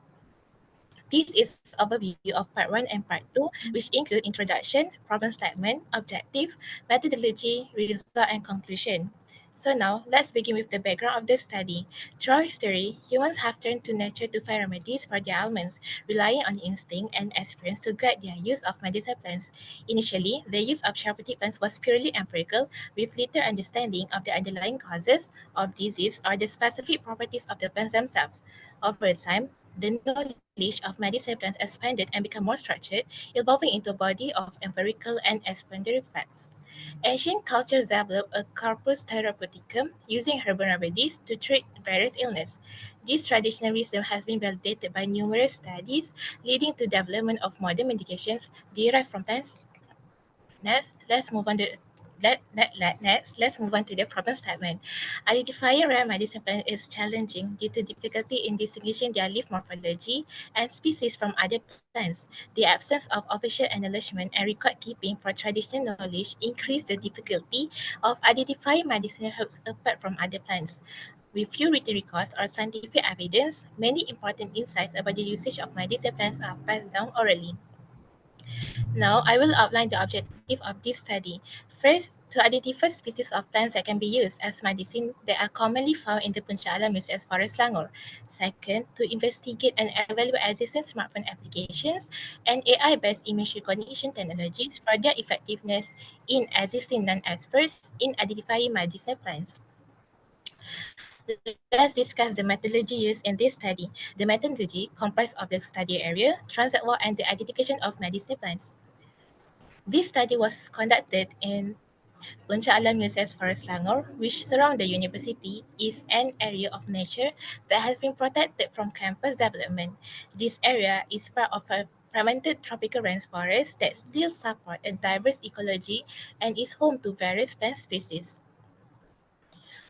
This is overview of part 1 and part 2, which include introduction, problem statement, objective, methodology, result, and conclusion. So now, let's begin with the background of the study. Throughout history, humans have turned to nature to find remedies for their ailments, relying on instinct and experience to guide their use of medicinal plants. Initially, the use of therapeutic plants was purely empirical, with little understanding of the underlying causes of disease or the specific properties of the plants themselves. Over time, the knowledge of medicinal plants expanded and became more structured, evolving into a body of empirical and explanatory facts. Ancient cultures developed a corpus therapeuticum using herbal remedies to treat various illnesses. This traditional wisdom has been validated by numerous studies, leading to development of modern medications derived from plants. Next, let's move on to the problem statement. Identifying rare medicine plants is challenging due to difficulty in distinguishing their leaf morphology and species from other plants. The absence of official acknowledgement and record keeping for traditional knowledge increase the difficulty of identifying medicinal herbs apart from other plants. With few written records or scientific evidence, many important insights about the usage of medicinal plants are passed down orally. Now, I will outline the objective of this study. First, to identify species of plants that can be used as medicine that are commonly found in the Puncak Alam UCS Forest Selangor. Second, to investigate and evaluate existing smartphone applications and AI-based image recognition technologies for their effectiveness in existing non-experts in identifying medicinal plants. Let's discuss the methodology used in this study. The methodology comprised of the study area, transit walk, and the identification of medicinal plants. This study was conducted in Puncak Alam UCS Forest Selangor, which surround the university, is an area of nature that has been protected from campus development. This area is part of a fragmented tropical rainforest that still support a diverse ecology and is home to various plant species.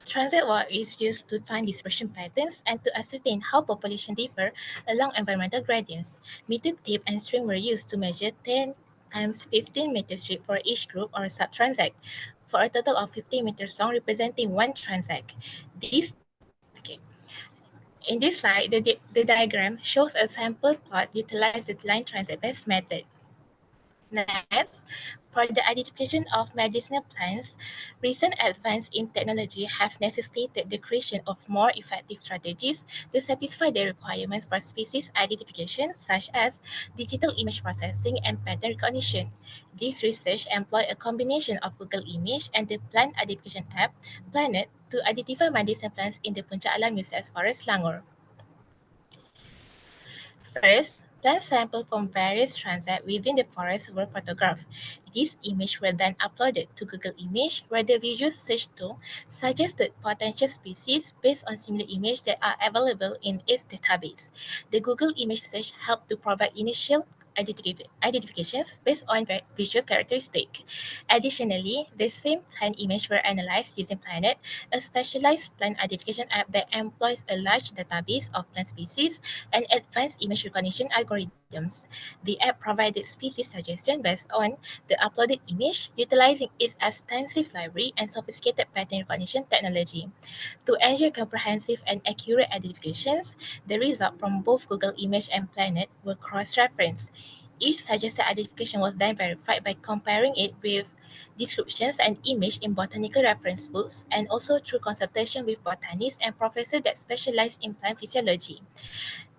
Transit walk is used to find dispersion patterns and to ascertain how population differ along environmental gradients. Meter tape and string were used to measure 10 times 15 meter strip for each group or sub-transect, for a total of 50 meters long representing one transect. In this slide, the diagram shows a sample plot utilizes the line transect-based method. Next, for the identification of medicinal plants, recent advances in technology have necessitated the creation of more effective strategies to satisfy the requirements for species identification, such as digital image processing and pattern recognition. This research employed a combination of Google Image and the plant identification app Planet to identify medicinal plants in the Puncak Alam UCS Forest Selangor. First, plant samples from various transects within the forest were photographed. These images were then uploaded to Google Image, where the visual search tool suggested potential species based on similar images that are available in its database. The Google Image search helped to provide initial identifications based on visual characteristics. Additionally, the same plant images were analyzed using Planet, a specialized plant identification app that employs a large database of plant species and advanced image recognition algorithms. The app provided species suggestions based on the uploaded image, utilizing its extensive library and sophisticated pattern recognition technology. To ensure comprehensive and accurate identifications, the results from both Google Image and Planet were cross-referenced. Each suggested identification was then verified by comparing it with descriptions and image in botanical reference books and also through consultation with botanists and professors that specialize in plant physiology.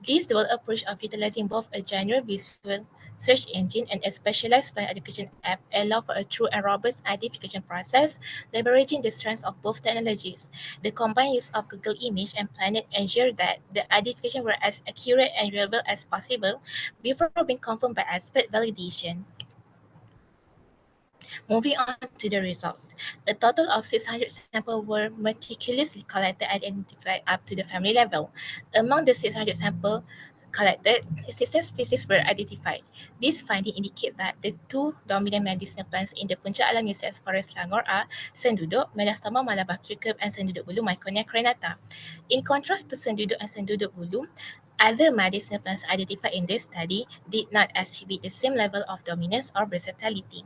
This dual approach of utilizing both a general visual search engine and a specialized plant identification app allow for a true and robust identification process, leveraging the strengths of both technologies. The combined use of Google Image and Planet ensure that the identification were as accurate and reliable as possible before being confirmed by expert validation. Moving on to the result. A total of 600 samples were meticulously collected and identified up to the family level. Among the 600 samples collected, 16 species were identified. This finding indicates that the two dominant medicinal plants in the Puncak Alam UCS Forest Selangor are Senduduk, Melastoma malabatricum, and Senduduk bulu Myconia crenata. In contrast to Senduduk and Senduduk bulu, other medicinal plants identified in this study did not exhibit the same level of dominance or versatility.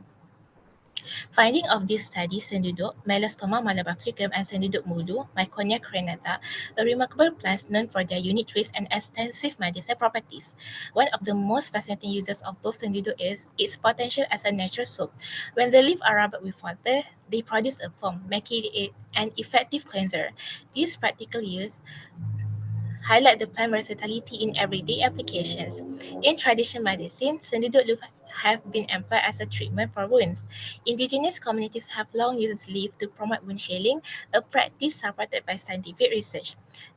Finding of this study Senduduk, Melastoma malabatricum, and Senduduk bulu Myconia crenata, a remarkable plants known for their unique trees and extensive medicinal properties. One of the most fascinating uses of both Senduduk is its potential as a natural soap. When the leaves are rubbed with water, they produce a foam, making it an effective cleanser. This practical use highlight the plant versatility in everyday applications. In traditional medicine, senduduk leaf have been employed as a treatment for wounds. Indigenous communities have long used leaf to promote wound healing, a practice supported by scientific research.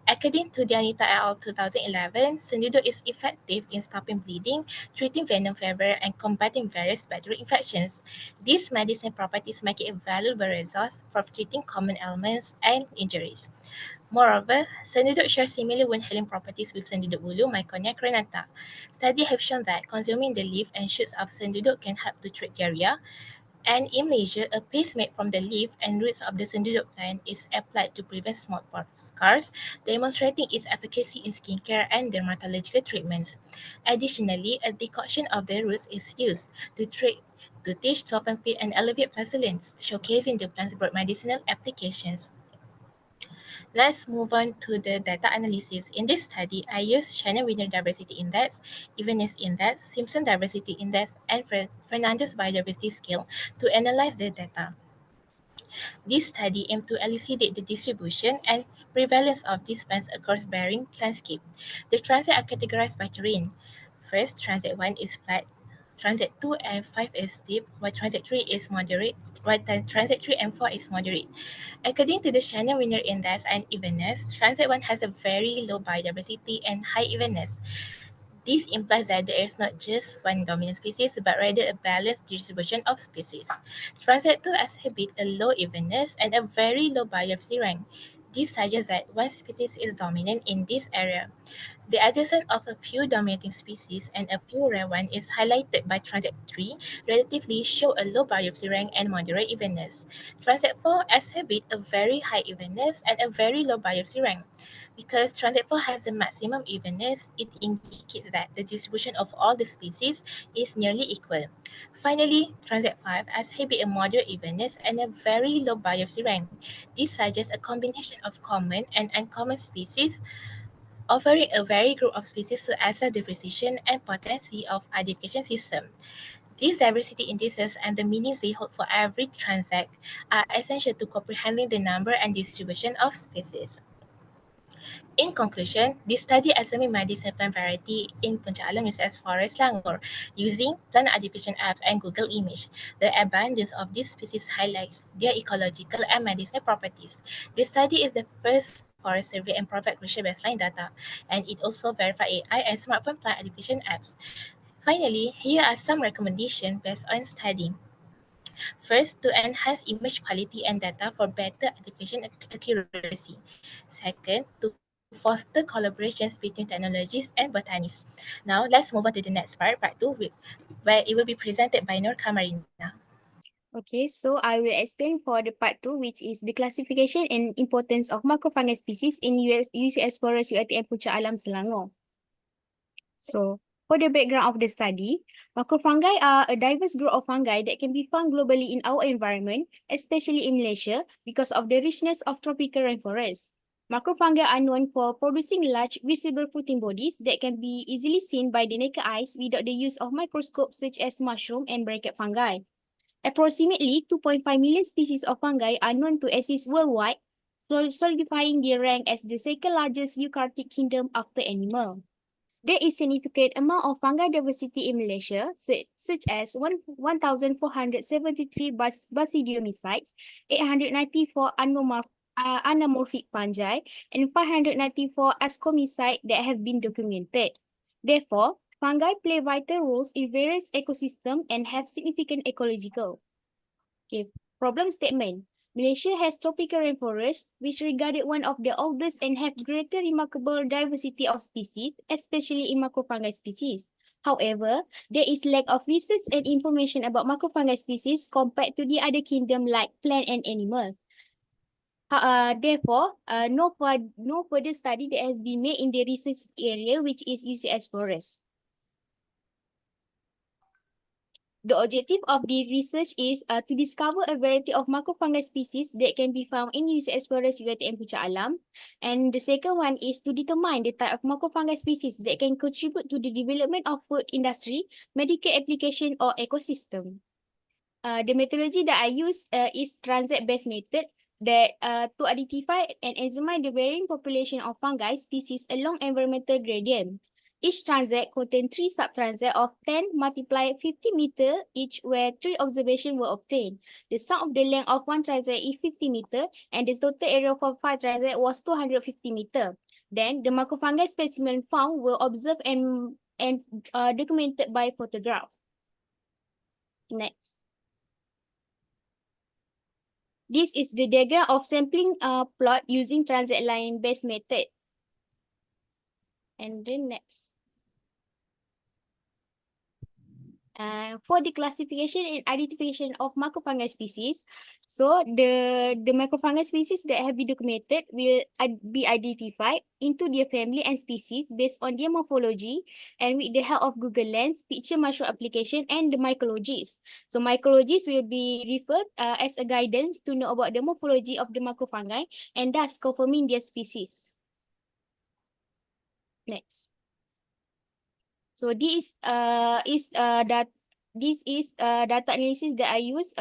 According to Dianita et al. 2011, senduduk is effective in stopping bleeding, treating venom fever, and combating various bacterial infections. These medicinal properties make it a valuable resource for treating common ailments and injuries. Moreover, senduduk shares similar wound healing properties with senduduk bulu Myconia crenata. Studies have shown that consuming the leaf and shoots of senduduk can help to treat diarrhea, and in Malaysia, a paste made from the leaf and roots of the senduduk plant is applied to prevent smallpox scars, demonstrating its efficacy in skincare and dermatological treatments. Additionally, a decoction of the roots is used to teach, soften pain, and alleviate flatulence, showcasing the plant's broad medicinal applications. Let's move on to the data analysis. In this study, I used China Winner Diversity Index, Evenness Index, Simpson Diversity Index, and Fernandez Biodiversity Scale to analyze the data. This study aimed to elucidate the distribution and prevalence of these plants across Bering landscape. The transect are categorized by terrain. First, transect 1 is flat, transect 2 and 5 is steep, while transect 3 is moderate, while transect 3 and 4 is moderate. According to the Shannon Winner Index and Evenness, transect 1 has a very low biodiversity and high evenness. This implies that there is not just one dominant species, but rather a balanced distribution of species. Transect 2 exhibit a low evenness and a very low biodiversity rank. This suggests that one species is dominant in this area. The existence of a few dominating species and a few rare ones is highlighted by transect 3, relatively show a low biodiversity rank and moderate evenness. Transect 4 exhibit a very high evenness and a very low biodiversity rank. Because transect 4 has a maximum evenness, it indicates that the distribution of all the species is nearly equal. Finally, transect 5 exhibit a moderate evenness and a very low biodiversity rank. This suggests a combination of common and uncommon species, offering a varied group of species to assess the precision and potency of identification system. These diversity indices and the meanings they hold for every transect are essential to comprehending the number and distribution of species. In conclusion, this study examined medicinal plant variety in Puncak Alam UCS Forest Selangor using plant identification apps and Google Image. The abundance of these species highlights their ecological and medicinal properties. This study is the first forest survey and provide crucial baseline data, and it also verifies AI and smartphone plant identification apps. Finally, here are some recommendations based on study. First, to enhance image quality and data for better identification accuracy. Second, to foster collaborations between technologists and botanists. Now, let's move on to the next part 2, where it will be presented by Nur Kamarina. Okay, so I will explain for the part 2, which is the classification and importance of macrofungal species in UCS Forest UiTM Puncak Alam Selangor. So, for the background of the study, macrofungi are a diverse group of fungi that can be found globally in our environment, especially in Malaysia, because of the richness of tropical rainforests. Macrofungi are known for producing large, visible fruiting bodies that can be easily seen by the naked eyes without the use of microscopes such as mushroom and bracket fungi. Approximately 2.5 million species of fungi are known to exist worldwide, solidifying their rank as the second largest eukaryotic kingdom after animal. There is significant amount of fungi diversity in Malaysia, such as 1,473 basidiomycetes, 894 anamorphic fungi, and 594 ascomycetes that have been documented. Therefore, fungi play vital roles in various ecosystems and have significant ecological. Okay, problem statement. Malaysia has tropical rainforest, which regarded one of the oldest and have greater remarkable diversity of species, especially in macrofungi species. However, there is lack of research and information about macrofungi species compared to the other kingdom like plant and animal. Therefore, no further study that has been made in the research area, which is UCS forest. The objective of the research is to discover a variety of macrofungi species that can be found in UCS forest UiTM Puncak Alam. And the second one is to determine the type of macrofungi species that can contribute to the development of food industry, medical application, or ecosystem. The methodology that I use is transit-based method that to identify and examine the varying population of fungi species along environmental gradient. Each transit contains 3 sub-transits of 10 multiplied 50 meter each, where 3 observations were obtained. The sum of the length of one transit is 50 meter, and the total area for 5 transits was 250 meter. Then the macrofungi specimen found were observed and documented by photograph. Next. This is the diagram of sampling plot using transit line-based method. And then next. For the classification and identification of macrofungi species, so the macrofungi species that have been documented will be identified into their family and species based on their morphology and with the help of Google Lens, picture mushroom application, and the mycologies. So mycologies will be referred as a guidance to know about the morphology of the macrofungi and thus confirming their species. Next. So this is data analysis that I use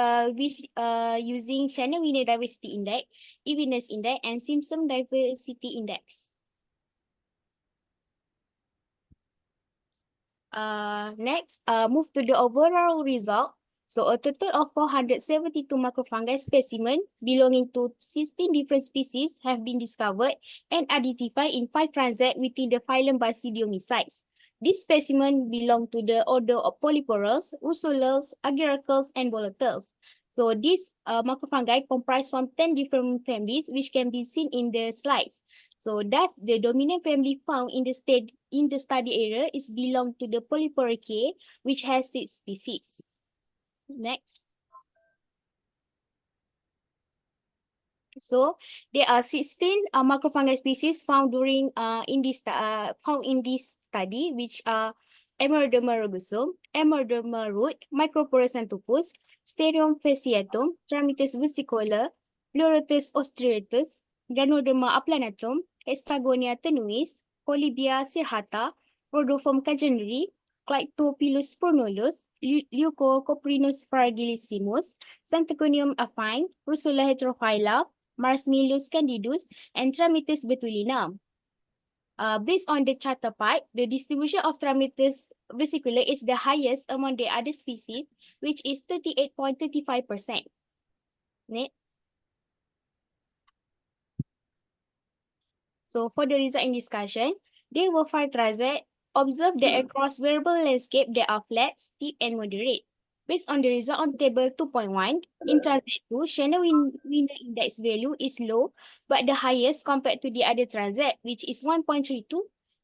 using Channel Winner Diversity Index, Eveness Index, and Simpson Diversity Index. Next, move to the overall result. So a total of 472 macrofungi specimens belonging to 16 different species have been discovered and identified in 5 transits within the phylum Basidiomycetes. These specimens belong to the order of Polyporals, Ursulales, Agaricales, and Volatiles. So these macrofungi comprise from 10 different families, which can be seen in the slides. So thus the dominant family found in the study area is belong to the Polyporiaceae, which has 6 species. Next. So there are 16 macrofungi species found in this study, which are Emerderma rugosum, Emerderma root, Microporus xanthopus, Sterium fasciatum, Tramites versicolor, Pleurotus ostriatus, Ganoderma aplanatum, Hexagonia tenuis, Colibia cirrhata, Rhodophyllum cajoneri, Clytopilus prunulus, Leucocoprinus fragilissimos, Xanthoconium affine, Russula heterophylla, Marshmallows candidus, and Tramites betulina. Based on the charter part, the distribution of Tramites versicolor is the highest among the other species, which is 38.35%. Next. So for the result in discussion, there were 5 transits observed that across variable landscape there are flat, steep, and moderate. Based on the result on table 2.1, in transit 2, Channel Winner Index value is low, but the highest compared to the other transit, which is 1.32,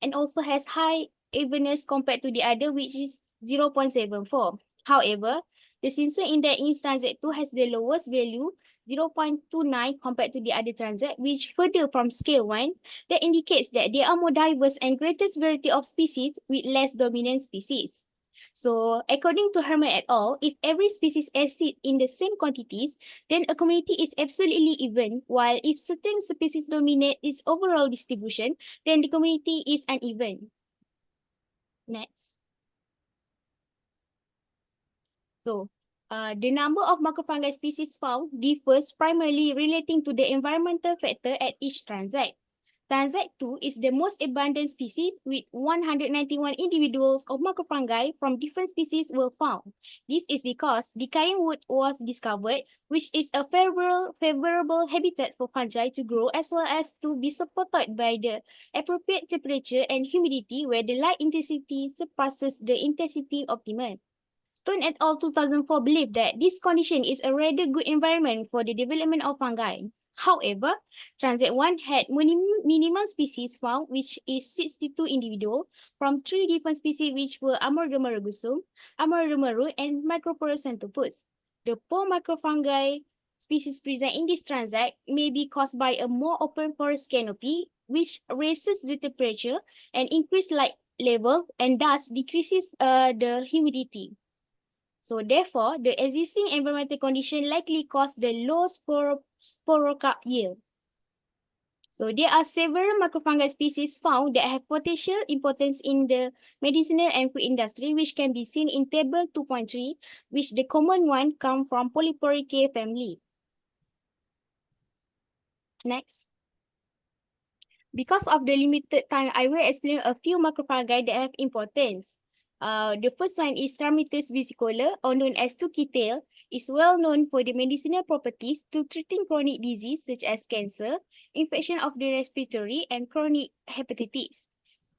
and also has high evenness compared to the other, which is 0.74. However, the Simpson Index in transit 2 has the lowest value, 0.29 compared to the other transit, which further from scale 1, that indicates that there are more diverse and greatest variety of species with less dominant species. So, according to Herman et al., if every species exceeds in the same quantities, then a community is absolutely even, while if certain species dominate its overall distribution, then the community is uneven. Next. So, the number of macrofungi species found differs primarily relating to the environmental factor at each transit. Transect 2 is the most abundant species with 191 individuals of macrofungi from different species were found. This is because decaying wood was discovered, which is a favorable habitat for fungi to grow as well as to be supported by the appropriate temperature and humidity where the light intensity surpasses the intensity optimum. Stone et al. 2004 believed that this condition is a rather good environment for the development of fungi. However, Transect 1 had minimum species found, which is 62 individuals from 3 different species, which were Amorgama rugosum, Amorgama root, and Microporous xanthopus. The poor macrofungi species present in this transect may be caused by a more open forest canopy, which raises the temperature and increases light level and thus decreases the humidity. So therefore, the existing environmental condition likely caused the low sporocarp yield. So there are several macrofungi species found that have potential importance in the medicinal and food industry, which can be seen in table 2.3, which the common one come from Polyporicae family. Next. Because of the limited time, I will explain a few macrofungi that have importance. The first one is Stramythus vesicola, or known as Tukitail, is well known for the medicinal properties to treating chronic disease such as cancer, infection of the respiratory, and chronic hepatitis.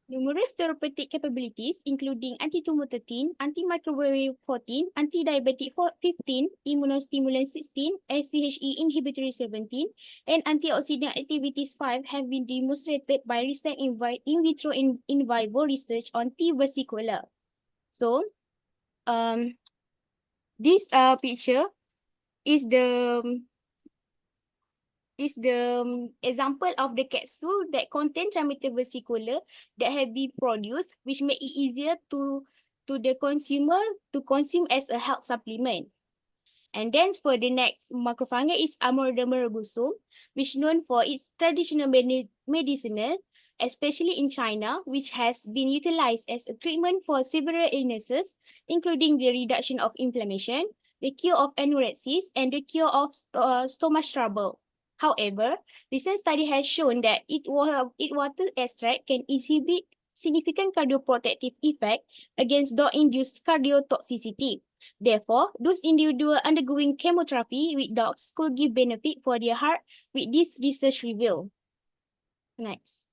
Numerous therapeutic capabilities, including anti-tumor 13, antimicrobial 14, anti-diabetic 15, immunostimulant 16, SCHE inhibitory 17, and antioxidant activities 5 have been demonstrated by recent in vitro in vivo research on T. versicolor. So, this picture is the example of the capsule that contain Stramythus vesicola that have been produced, which make it easier to the consumer to consume as a health supplement. And then for the next macrofungi is Amorgama rugosum, which known for its traditional medicinal, especially in China, which has been utilized as a treatment for several illnesses, including the reduction of inflammation, the cure of anorexia, and the cure of stomach trouble. However, recent study has shown that its water extract can exhibit significant cardioprotective effect against dog-induced cardiotoxicity. Therefore, those individuals undergoing chemotherapy with dogs could give benefit for their heart, with this research revealed. Next.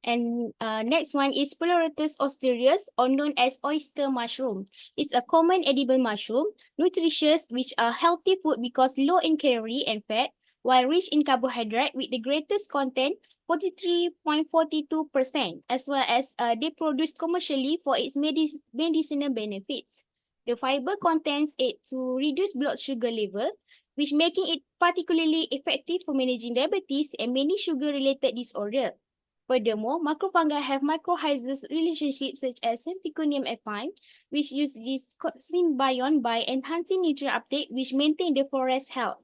And next one is Pleurotus ostereus, or known as oyster mushroom. It's a common edible mushroom, nutritious, which are healthy food because low in calorie and fat, while rich in carbohydrate with the greatest content, 43.42%, as well as they produced commercially for its medicinal benefits. The fiber contains it to reduce blood sugar level, which making it particularly effective for managing diabetes and many sugar-related disorders. Furthermore, macrofungi have mycorrhizal relationships such as Symphyconium affine, which use this symbiont by enhancing nutrient uptake, which maintain the forest health.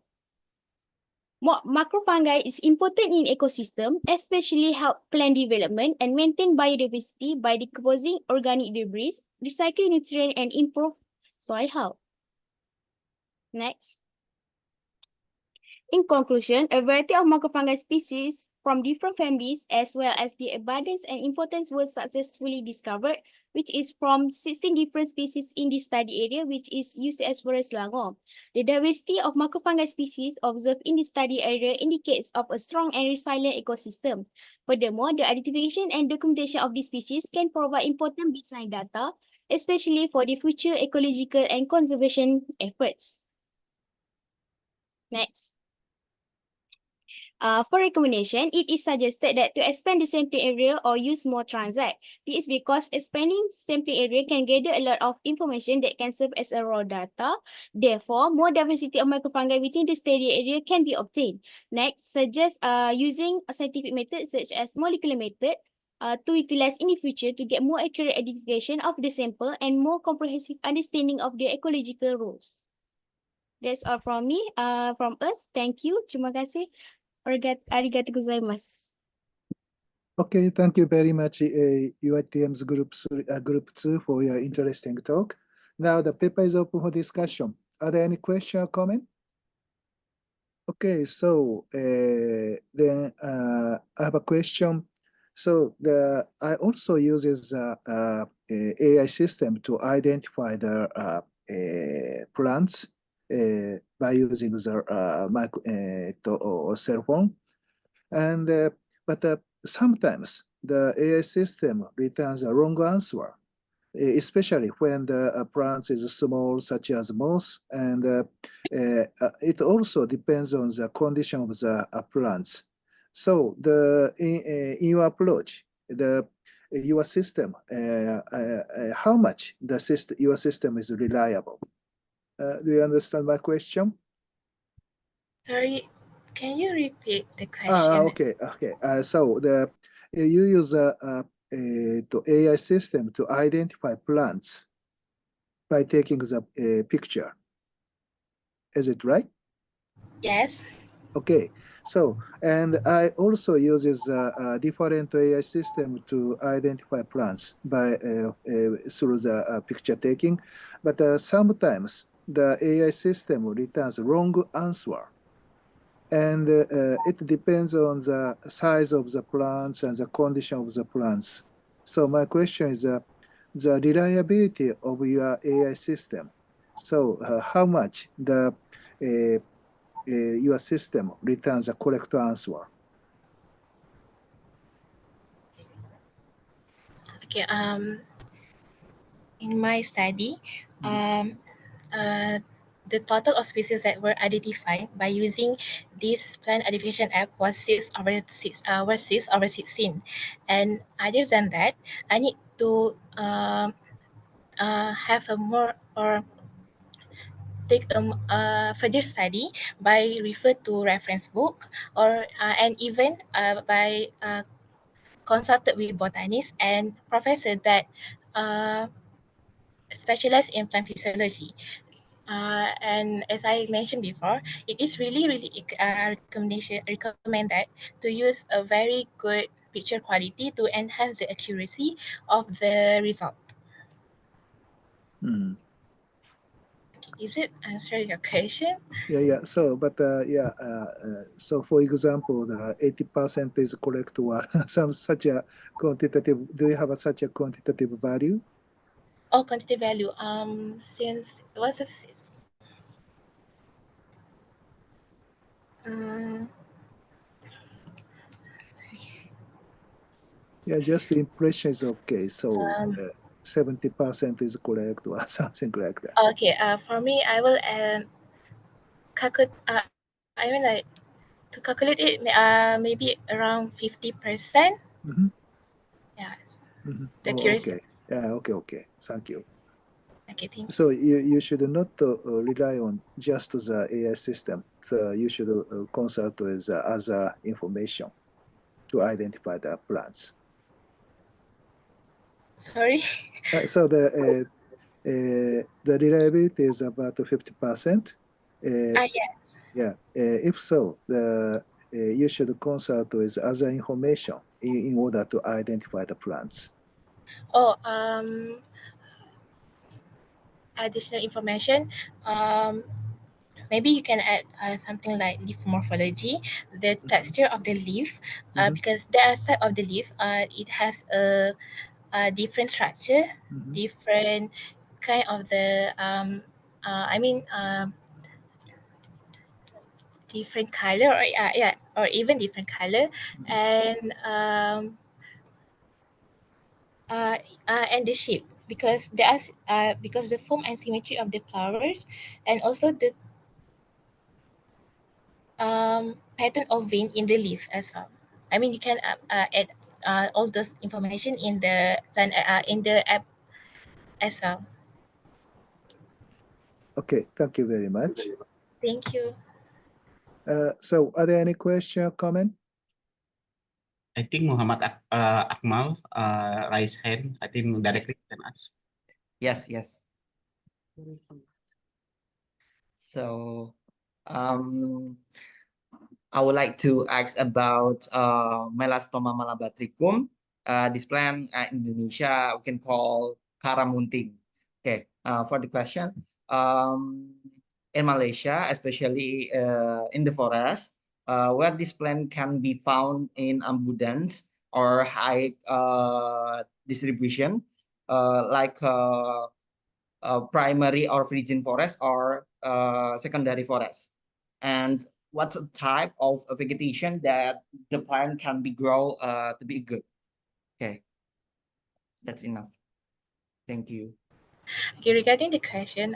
Macrofungi is important in ecosystem, especially help plant development and maintain biodiversity by decomposing organic debris, recycling nutrients, and improve soil health. Next. In conclusion, a variety of macrofungi species from different families as well as the abundance and importance was successfully discovered, which is from 16 different species in the study area, which is UCS Forest Selangor. The diversity of macrofungi species observed in the study area indicates of a strong and resilient ecosystem. Furthermore, the identification and documentation of these species can provide important baseline data, especially for the future ecological and conservation efforts. Next. For recommendation, it is suggested that to expand the sampling area or use more transect. This is because expanding sampling area can gather a lot of information that can serve as a raw data. Therefore, more diversity of macrofungi within the study area can be obtained. Next, suggest using a scientific method such as molecular method to utilize in the future to get more accurate identification of the sample and more comprehensive understanding of the ecological rules. That's all from me, from us. Thank you. Terima kasih. Arigatou gozaimasu. Okay, thank you very much, UiTM's Group 2 for your interesting talk. Now the paper is open for discussion. Are there any questions or comments? Okay, so then I have a question. So I also uses AI system to identify the plants by using the or cell phone, and but sometimes the AI system returns a wrong answer, especially when the plant is small, such as moss, and it also depends on the condition of the plants. So in your approach, your system, how much your system is reliable? Do you understand my question? Sorry, can you repeat the question? Okay. So you use the AI system to identify plants by taking the picture. Is it right? Yes. Okay. So, and I also uses a different AI system to identify plants by through the picture taking, but sometimes the AI system returns wrong answer, and it depends on the size of the plants and the condition of the plants. So my question is the reliability of your AI system. So how much your system returns a correct answer? Okay. In my study, the total of species that were identified by using this plant identification app was 6/16, and other than that, I need to have a more or take a further study by refer to reference book or and even by consulted with botanists and professor that specialize in plant physiology. And as I mentioned before, it is really recommended to use a very good picture quality to enhance the accuracy of the result. Mm. Okay, is it answer your question? Yeah. So, but so for example, the 80% is correct or some such a quantitative. Do you have such a quantitative value? Oh, quantitative value. Since it was Yeah, just the impression is okay. So um 70% is correct or something like that. okay. For me, I will calculate. I mean, like to calculate it. Maybe around 50%. Mm-hmm. Yes. Mm-hmm. The Oh, accuracy. okay. Yeah, okay. Thank you. Okay, thank you. So you should not rely on just the AI system. You should consult with other information to identify the plants. Sorry. So the reliability is about 50%. Yes. Yeah. If so, you should consult with other information in order to identify the plants. Oh, additional information. Maybe you can add something like leaf morphology, the texture of the leaf, Mhm. because the type of the leaf, it has a different structure, Mhm. different kind of the different color, or or even different color, and and the shape, because there are because the form and symmetry of the flowers, and also the pattern of vein in the leaf as well. I mean, you can add all those information in the plan in the app as well. Okay, thank you very much. Thank you. So are there any question, comment? I think Muhammad Akmal raise hand. I think directly can ask. Yes. So, I would like to ask about Melastoma malabatricum. This plant in Indonesia we can call karamunting. Okay. For the question, in Malaysia, especially in the forest, where this plant can be found in abundance or high distribution, like primary or virgin forest or secondary forest. And what's a type of vegetation that the plant can be grow to be good? Okay, that's enough. Thank you. Okay, regarding the question,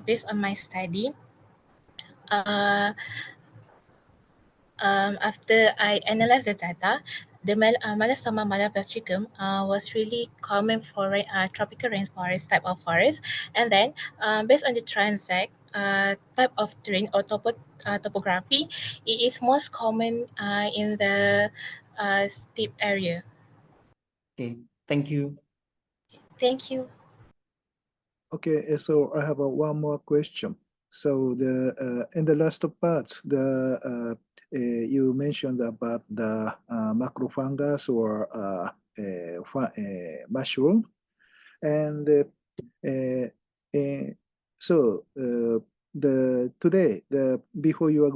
based on my study, after I analyzed the data, the Melasoma malapatricum was really common for tropical rainforest type of forest. And then, based on the transect type of terrain or topography, it is most common in the steep area. Okay, thank you. Thank you. Okay, so I have one more question. So in the last part, you mentioned about the macrofungus or mushroom, and so today before your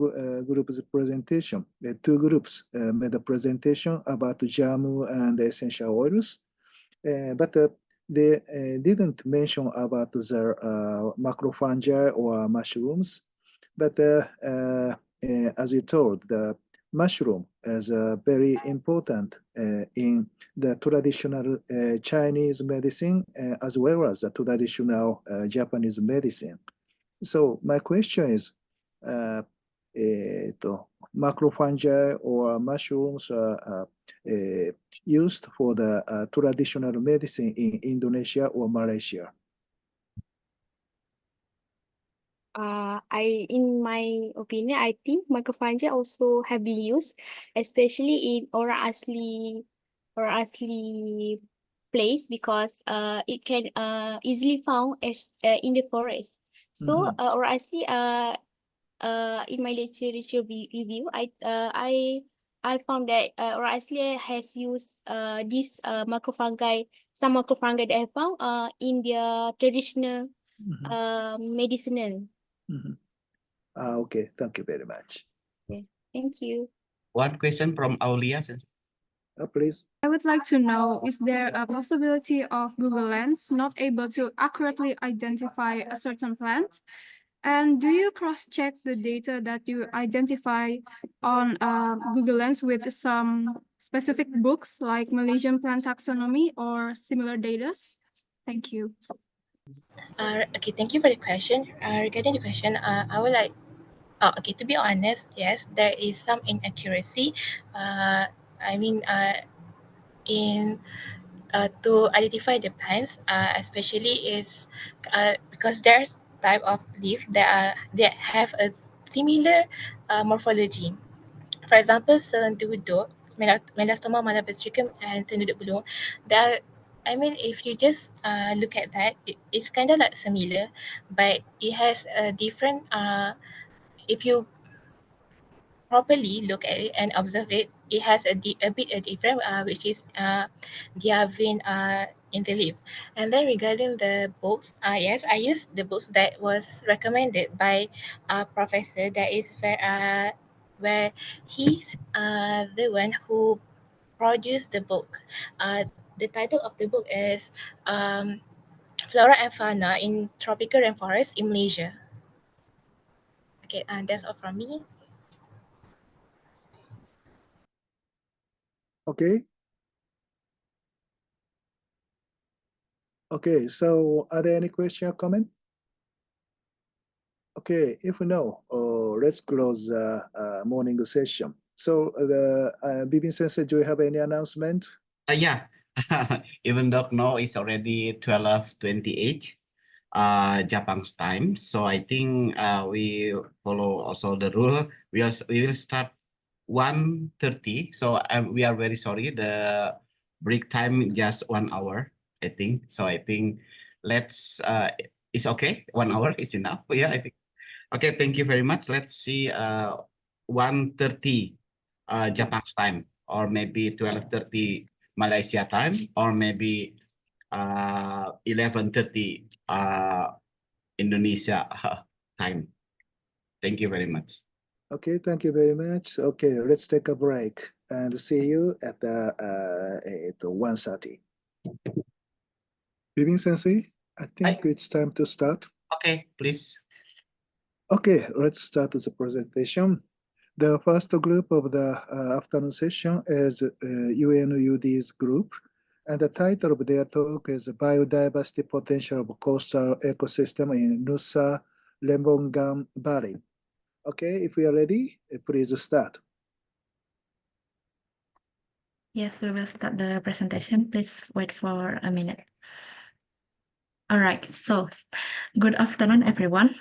group's presentation, the two groups made a presentation about jamu and essential oils, but they didn't mention about the macrofungi or mushrooms. But as you told, the mushroom is very important in the traditional Chinese medicine as well as the traditional Japanese medicine. So my question is, macrofungi or mushrooms used for the traditional medicine in Indonesia or Malaysia? In my opinion, I think macrofungi also have been used, especially in orang asli place, because it can easily found in the forest. So orang asli in my literature review, I found that orang asli has used this some macrofungi that I found in their traditional medicinal. Okay, thank you very much. Okay, thank you. One question from Aulia. Please. I would like to know, is there a possibility of Google Lens not able to accurately identify a certain plant? And do you cross-check the data that you identify on Google Lens with some specific books like Malaysian plant taxonomy or similar data? Thank you. Okay, thank you for the question. Regarding the question, I would like, okay, to be honest, yes, there is some inaccuracy. In to identify the plants, especially is because there's type of leaf that have a similar morphology. For example, senduduk, Melastoma malabastricum and senduduk belung, if you just look at that, it's kind of like similar, but it has a different, if you properly look at it and observe it, it has a bit different, which is their vein in the leaf. And then regarding the books, yes, I used the books that was recommended by a professor that is where he's the one who produced the book. The title of the book is Flora and Fauna in Tropical Rainforest in Malaysia. Okay, that's all from me. Okay. Okay, so are there any question or comment? Okay, if no, let's close the morning session. So Bibin Sensei, do you have any announcement? Yeah, even though now it's already 12:28 Japan's time, so I think we follow also the rule. We will start 1:30. So we are very sorry. The break time just 1 hour, I think. So I think let's it's okay. 1 hour is enough. Yeah, I think. Okay, thank you very much. Let's see 1:30 Japan's time, or maybe 12:30 Malaysia time, or maybe 11:30 Indonesia time. Thank you very much. Okay, thank you very much. Okay, let's take a break and see you at the 1:30. Bibing Sensei, I think it's time to start. Okay, please. Okay, let's start with the presentation. The first group of the afternoon session is UNUD's group, and the title of their talk is Biodiversity Potential of Coastal Ecosystem in Nusa Lembongan Valley. Okay, if we are ready, please start. Yes, we will start the presentation. Please wait for a minute. All right, so good afternoon, everyone.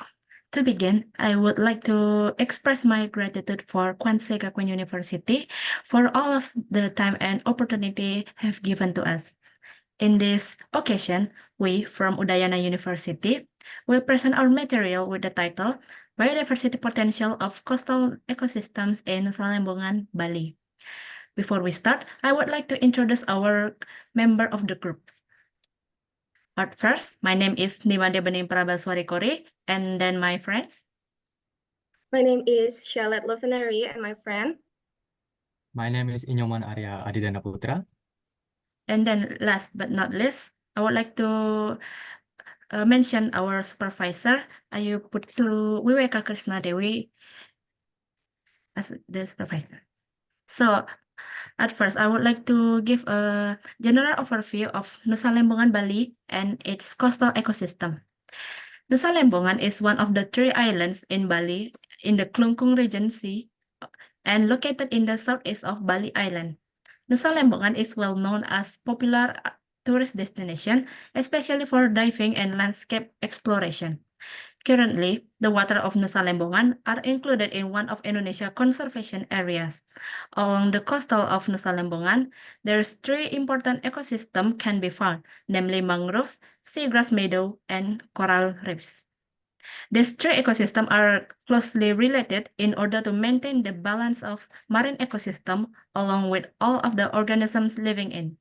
To begin, I would like to express my gratitude for Kwansei Gakuen University for all of the time and opportunity have given to us. In this occasion, we from Udayana University will present our material with the title Biodiversity Potential of Coastal Ecosystems in Nusa Lembongan, Bali. Before we start, I would like to introduce our member of the groups. But first, my name is Nimade Bening Prabaswari Kori, and then my friends. My name is Charlotte Lovenary and my friend. My name is Inyoman Arya Adidana Putra. And then last but not least, I would like to mention our supervisor, Ayu Putu Wiweka Krishna Dewi as the supervisor. So at first, I would like to give a general overview of Nusa Lembongan, Bali and its coastal ecosystem. Nusa Lembongan is one of the 3 islands in Bali in the Klungkung Regency and located in the southeast of Bali Island. Nusa Lembongan is well known as popular tourist destination, especially for diving and landscape exploration. Currently, the water of Nusa Lembongan are included in one of Indonesia conservation areas. Along the coastal of Nusa Lembongan, there's 3 important ecosystems can be found, namely mangroves, seagrass meadow, and coral reefs. These 3 ecosystems are closely related in order to maintain the balance of marine ecosystem along with all of the organisms living in.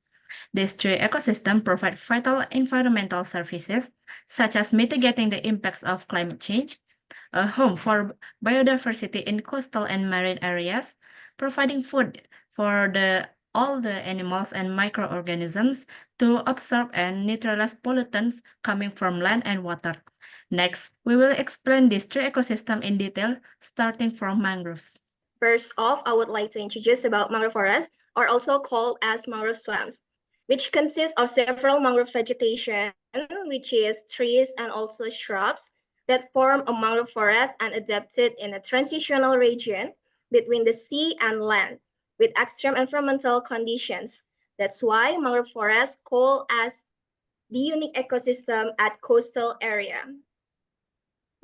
These 3 ecosystems provide vital environmental services, such as mitigating the impacts of climate change, a home for biodiversity in coastal and marine areas, providing food for all the animals and microorganisms to absorb and neutralize pollutants coming from land and water. Next, we will explain these 3 ecosystems in detail, starting from mangroves. First off, I would like to introduce about mangrove forests, or also called as mangrove swamps, which consist of several mangrove vegetation, which is trees and also shrubs that form a mangrove forest and adapted in a transitional region between the sea and land with extreme environmental conditions. That's why mangrove forests called as the unique ecosystem at coastal area.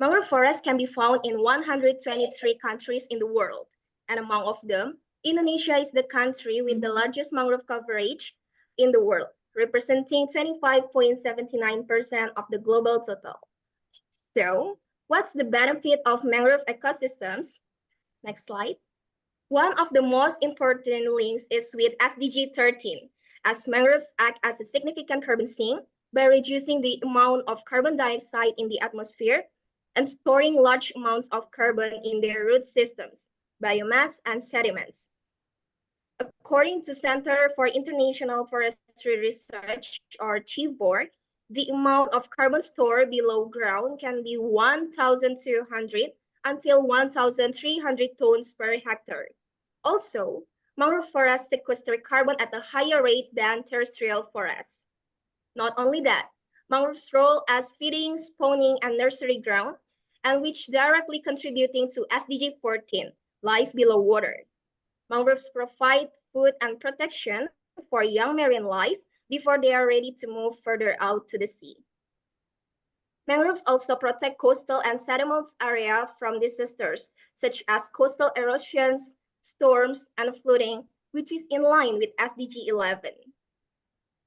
Mangrove forests can be found in 123 countries in the world, and among of them, Indonesia is the country with the largest mangrove coverage in the world, representing 25.79% of the global total. So, what's the benefit of mangrove ecosystems? Next slide. One of the most important links is with SDG 13, as mangroves act as a significant carbon sink by reducing the amount of carbon dioxide in the atmosphere and storing large amounts of carbon in their root systems, biomass, and sediments. According to Center for International Forestry Research, or CIFOR, the amount of carbon stored below ground can be 1,200 until 1,300 tons per hectare. Also, mangrove forests sequester carbon at a higher rate than terrestrial forests. Not only that, mangroves role as feeding, spawning, and nursery ground, and which directly contributing to SDG 14, life below water. Mangroves provide food and protection for young marine life before they are ready to move further out to the sea. Mangroves also protect coastal and sediments area from disasters, such as coastal erosions, storms, and flooding, which is in line with SDG 11.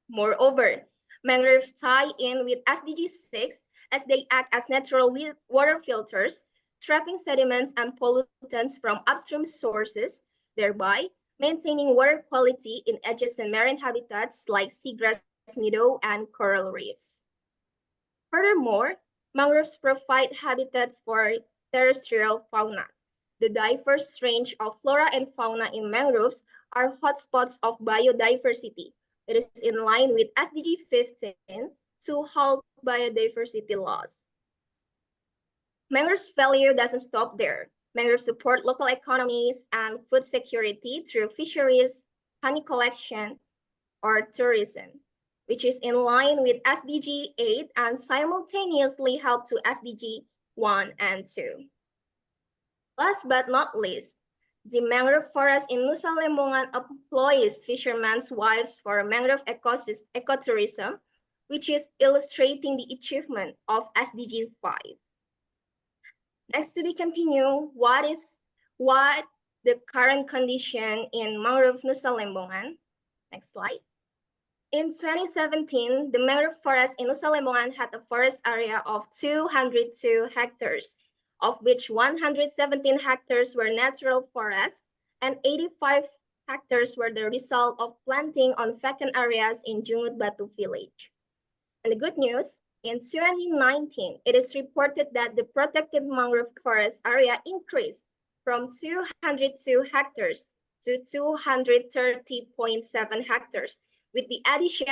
Moreover, mangroves tie in with SDG 6 as they act as natural water filters, trapping sediments and pollutants from upstream sources, thereby maintaining water quality in adjacent marine habitats like seagrass meadow and coral reefs. Furthermore, mangroves provide habitat for terrestrial fauna. The diverse range of flora and fauna in mangroves are hotspots of biodiversity. It is in line with SDG 15 to halt biodiversity loss. Mangroves value doesn't stop there. Mangroves support local economies and food security through fisheries, honey collection, or tourism, which is in line with SDG 8 and simultaneously help to SDG 1 and 2. Last but not least, the mangrove forest in Nusa Lembongan employs fishermen's wives for mangrove ecotourism, which is illustrating the achievement of SDG 5. Next to be continued, what the current condition in mangrove Nusa Lembongan? Next slide. In 2017, the mangrove forest in Nusa Lembongan had a forest area of 202 hectares, of which 117 hectares were natural forests and 85 hectares were the result of planting on vacant areas in Unud Batu village. And the good news, in 2019, it is reported that the protected mangrove forest area increased from 202 hectares to 230.7 hectares, with the addition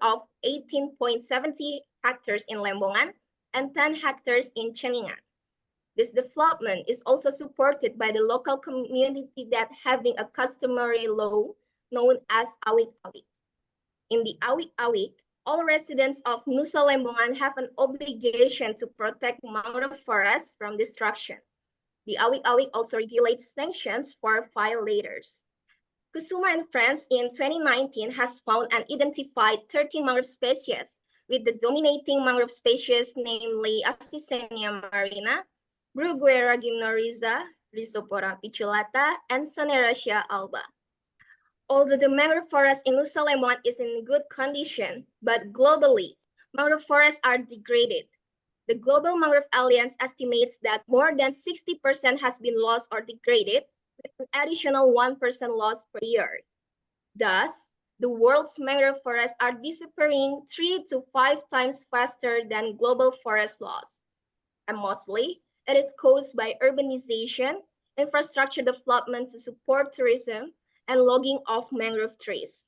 of 18.70 hectares in Lembongan and 10 hectares in Ceningan. This development is also supported by the local community that having a customary law known as awik-awik. In the awik-awik, all residents of Nusa Lembongan have an obligation to protect mangrove forests from destruction. The awik-awik also regulates sanctions for violators. Kusuma and Friends in 2019 has found and identified 13 mangrove species, with the dominating mangrove species namely Avicennia marina, Bruguera gymnorrhiza, Rhizopora pichulata, and Soneraceae alba. Although the mangrove forest in Nusa Lembongan is in good condition, but globally, mangrove forests are degraded. The Global Mangrove Alliance estimates that more than 60% has been lost or degraded, with an additional 1% loss per year. Thus, the world's mangrove forests are disappearing 3 to 5 times faster than global forest loss. And mostly, it is caused by urbanization, infrastructure development to support tourism, and logging of mangrove trees.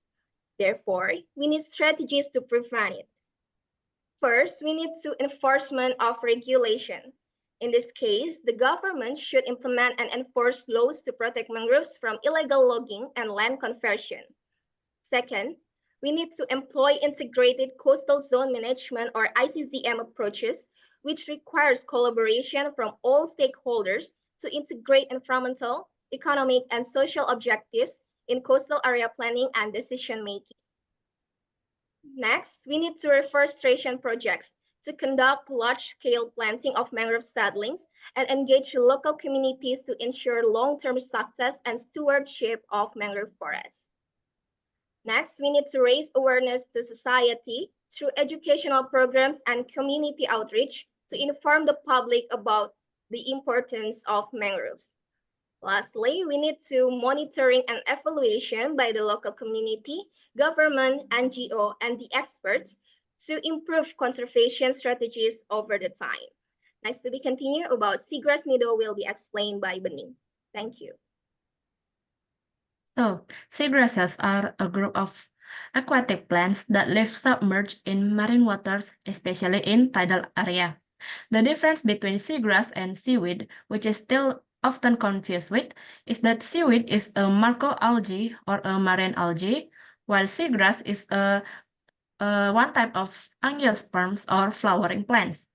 Therefore, we need strategies to prevent it. First, we need enforcement of regulation. In this case, the government should implement and enforce laws to protect mangroves from illegal logging and land conversion. Second, we need to employ integrated coastal zone management or ICZM approaches, which requires collaboration from all stakeholders to integrate environmental, economic, and social objectives in coastal area planning and decision-making. Next, we need to reforestation projects to conduct large-scale planting of mangrove seedlings and engage local communities to ensure long-term success and stewardship of mangrove forests. Next, we need to raise awareness to society through educational programs and community outreach to inform the public about the importance of mangroves. Lastly, we need to monitoring and evaluation by the local community, government, NGO, and the experts to improve conservation strategies over the time. Next to be continued about seagrass meadow will be explained by Bening. Thank you. So, seagrasses are a group of aquatic plants that live submerged in marine waters, especially in tidal area. The difference between seagrass and seaweed, which is still often confused with, is that seaweed is a macroalgae or a marine algae, while seagrass is one type of angiosperms or flowering plants.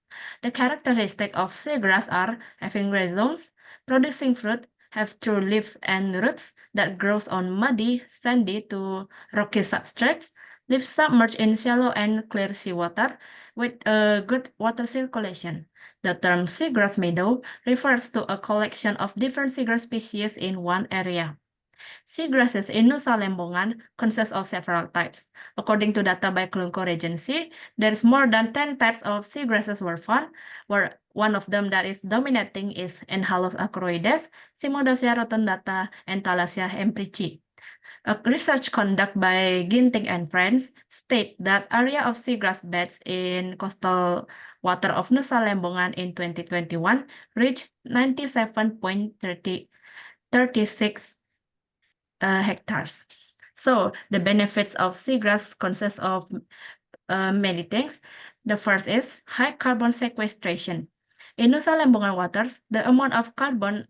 The characteristics of seagrass are having rhizomes, producing fruit, have true leaf and roots that grows on muddy, sandy to rocky substrates, live submerged in shallow and clear seawater with a good water circulation. The term seagrass meadow refers to a collection of different seagrass species in one area. Seagrasses in Nusa Lembongan consist of several types. According to data by Kelungkor Regency, there's more than 10 types of seagrasses were found, where one of them that is dominating is Enhalus acroides, Cimodacea rotundata, and Thalassia emprici. A research conducted by Ginting and friends state that area of seagrass beds in coastal water of Nusa Lembongan in 2021 reached 97.36 hectares. So the benefits of seagrass consist of many things. The first is high carbon sequestration. In Nusa Lembongan waters, the amount of carbon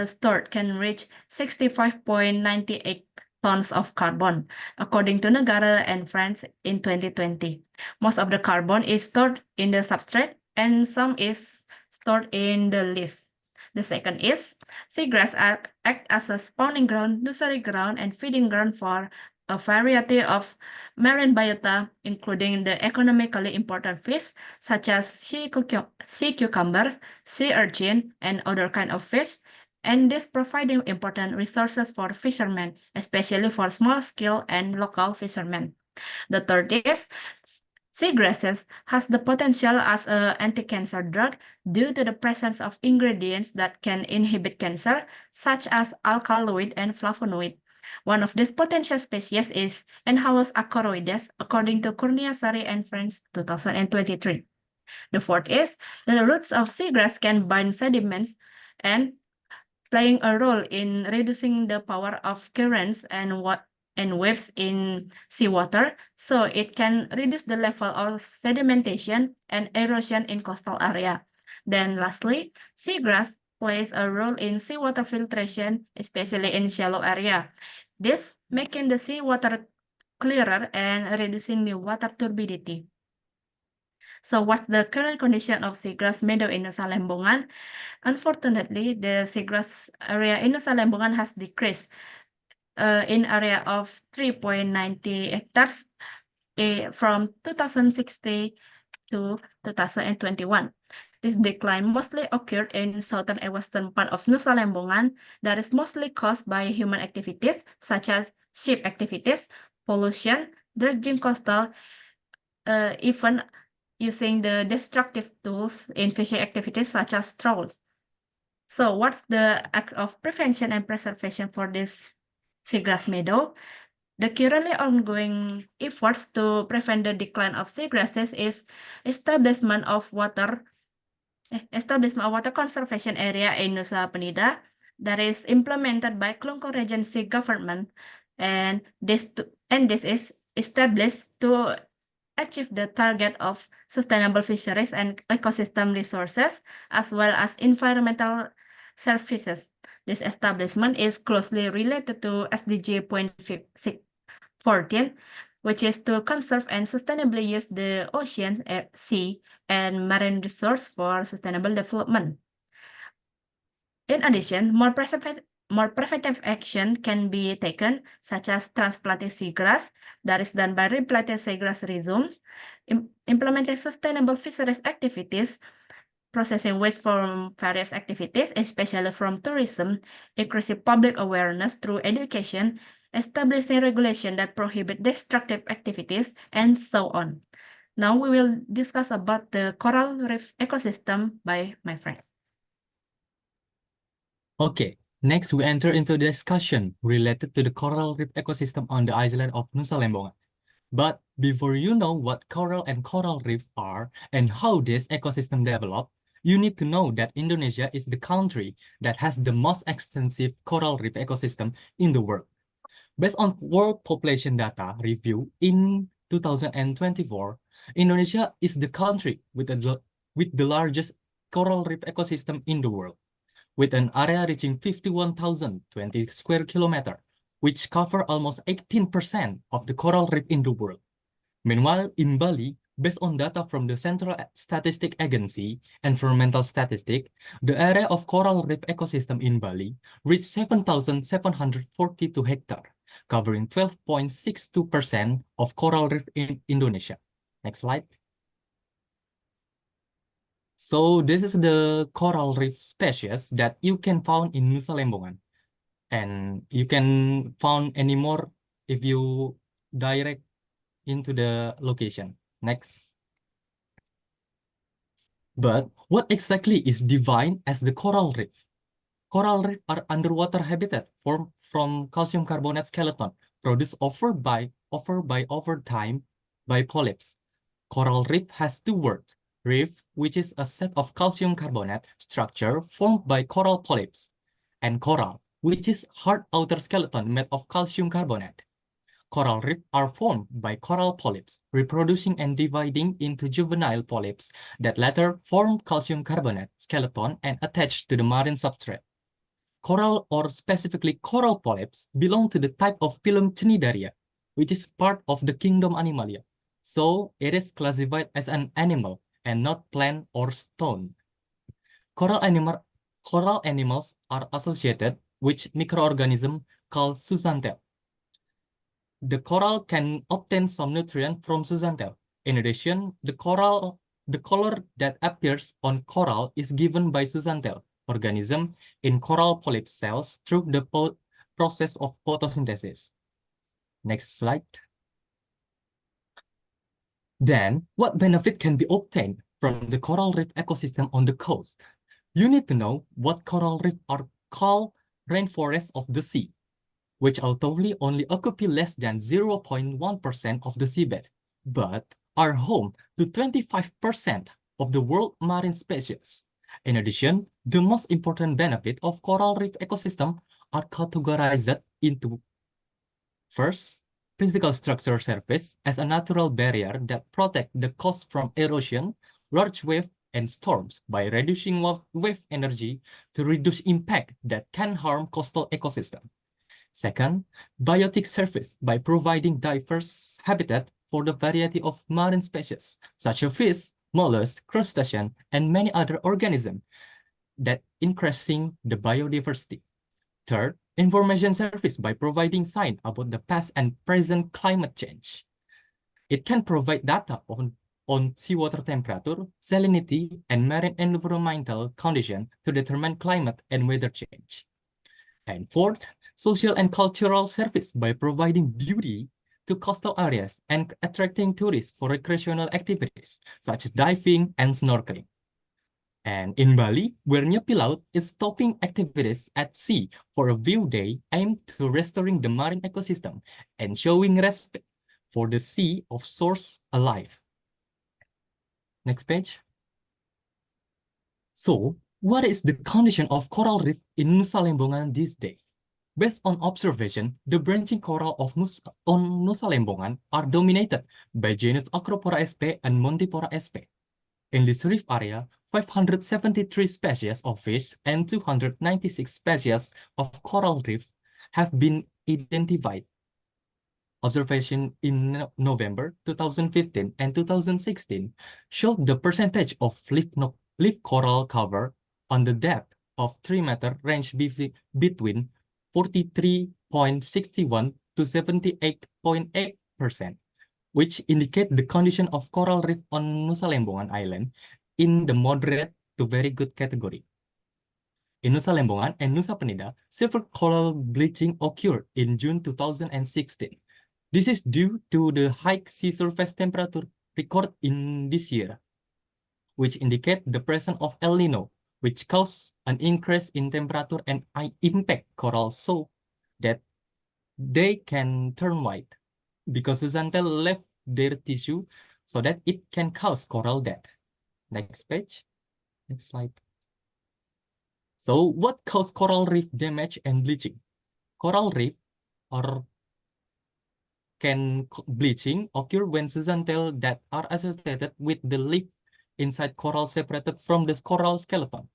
stored can reach 65.98 tons of carbon, according to Negara and friends in 2020. Most of the carbon is stored in the substrate and some is stored in the leaves. The second is seagrass act as a spawning ground, nursery ground, and feeding ground for a variety of marine biota, including the economically important fish such as sea cucumbers, sea urchin, and other kind of fish, and this providing important resources for fishermen, especially for small-scale and local fishermen. The third is seagrasses has the potential as an anti-cancer drug due to the presence of ingredients that can inhibit cancer, such as alkaloid and flavonoid. One of these potential species is Enhalus acoroides, according to Kurniasari and friends 2023. The fourth is the roots of seagrass can bind sediments and playing a role in reducing the power of currents and waves in seawater, so it can reduce the level of sedimentation and erosion in coastal area. Then lastly, seagrass plays a role in seawater filtration, especially in shallow area. This making the seawater clearer and reducing the water turbidity. So what's the current condition of seagrass meadow in Nusa Lembongan? Unfortunately, the seagrass area in Nusa Lembongan has decreased in area of 3.90 hectares from 2060 to 2021. This decline mostly occurred in southern and western part of Nusa Lembongan that is mostly caused by human activities such as ship activities, pollution, dredging coastal, even using the destructive tools in fishing activities such as trawls. So what's the act of prevention and preservation for this seagrass meadow? The currently ongoing efforts to prevent the decline of seagrasses is establishment of water conservation area in Nusa Penida that is implemented by Kelungkung Regency government, and this is established to achieve the target of sustainable fisheries and ecosystem resources, as well as environmental services. This establishment is closely related to SDG 14, which is to conserve and sustainably use the ocean, sea, and marine resource for sustainable development. In addition, more preventive action can be taken, such as transplanting seagrass, that is done by replanting seagrass rhizomes, implementing sustainable fisheries activities, processing waste from various activities, especially from tourism, increasing public awareness through education, establishing regulation that prohibit destructive activities, and so on. Now we will discuss about the coral reef ecosystem by my friends. Okay, next we enter into the discussion related to the coral reef ecosystem on the island of Nusa Lembongan. But before you know what coral and coral reef are and how this ecosystem develop, you need to know that Indonesia is the country that has the most extensive coral reef ecosystem in the world. Based on World Population Data Review in 2024, Indonesia is the country with the largest coral reef ecosystem in the world, with an area reaching 51,020 square kilometers, which cover almost 18% of the coral reef in the world. Meanwhile, in Bali, based on data from the Central Statistic Agency Environmental Statistic, the area of coral reef ecosystem in Bali reached 7,742 hectares, covering 12.62% of coral reef in Indonesia. Next slide. So this is the coral reef species that you can find in Nusa Lembongan. And you can find any more if you direct into the location. Next. But what exactly is defined as the coral reef? Coral reef are underwater habitat formed from calcium carbonate skeleton produced over time by polyps. Coral reef has two words, reef, which is a set of calcium carbonate structure formed by coral polyps, and coral, which is hard outer skeleton made of calcium carbonate. Coral reef are formed by coral polyps, reproducing and dividing into juvenile polyps that later form calcium carbonate skeleton and attach to the marine substrate. Coral, or specifically coral polyps, belong to the type of Phylum Cnidaria, which is part of the kingdom Animalia. So it is classified as an animal and not plant or stone. Coral animals are associated with microorganisms called zooxanthellae. The coral can obtain some nutrient from zooxanthellae. In addition, the color that appears on coral is given by zooxanthellae organism in coral polyp cells through the process of photosynthesis. Next slide. Then, what benefit can be obtained from the coral reef ecosystem on the coast? You need to know what coral reef are called rainforests of the sea, which although only occupy less than 0.1% of the seabed, but are home to 25% of the world marine species. In addition, the most important benefit of coral reef ecosystem are categorized into first, physical structure surface as a natural barrier that protect the coast from erosion, large wave, and storms by reducing wave energy to reduce impact that can harm coastal ecosystem. Second, biotic surface by providing diverse habitat for the variety of marine species, such as fish, mollusks, crustaceans, and many other organisms that increasing the biodiversity. Third, information service by providing signs about the past and present climate change. It can provide data on seawater temperature, salinity, and marine environmental conditions to determine climate and weather change. And fourth, social and cultural service by providing beauty to coastal areas and attracting tourists for recreational activities such as diving and snorkeling. And in Bali, where Nyepi Laut is stopping activities at sea for a view day aimed to restoring the marine ecosystem and showing respect for the sea of source alive. Next page. So, what is the condition of coral reef in Nusa Lembongan this day? Based on observation, the branching coral of Nusa Lembongan are dominated by genus Acropora sp and Montipora sp. In this reef area, 573 species of fish and 296 species of coral reef have been identified. Observation in November 2015 and 2016 showed the percentage of leaf coral cover on the depth of 3 meter range between 43.61 to 78.8%, which indicate the condition of coral reef on Nusa Lembongan Island in the moderate to very good category. In Nusa Lembongan and Nusa Penida, severe coral bleaching occurred in June 2016. This is due to the high sea surface temperature recorded in this year, which indicate the presence of El Nino, which caused an increase in temperature and impact coral so that they can turn white because zooxanthellae left their tissue so that it can cause coral death. Next page. Next slide. So what causes coral reef damage and bleaching? Coral reef bleaching occur when zooxanthellae that are associated with the leaf inside coral separated from the coral skeleton.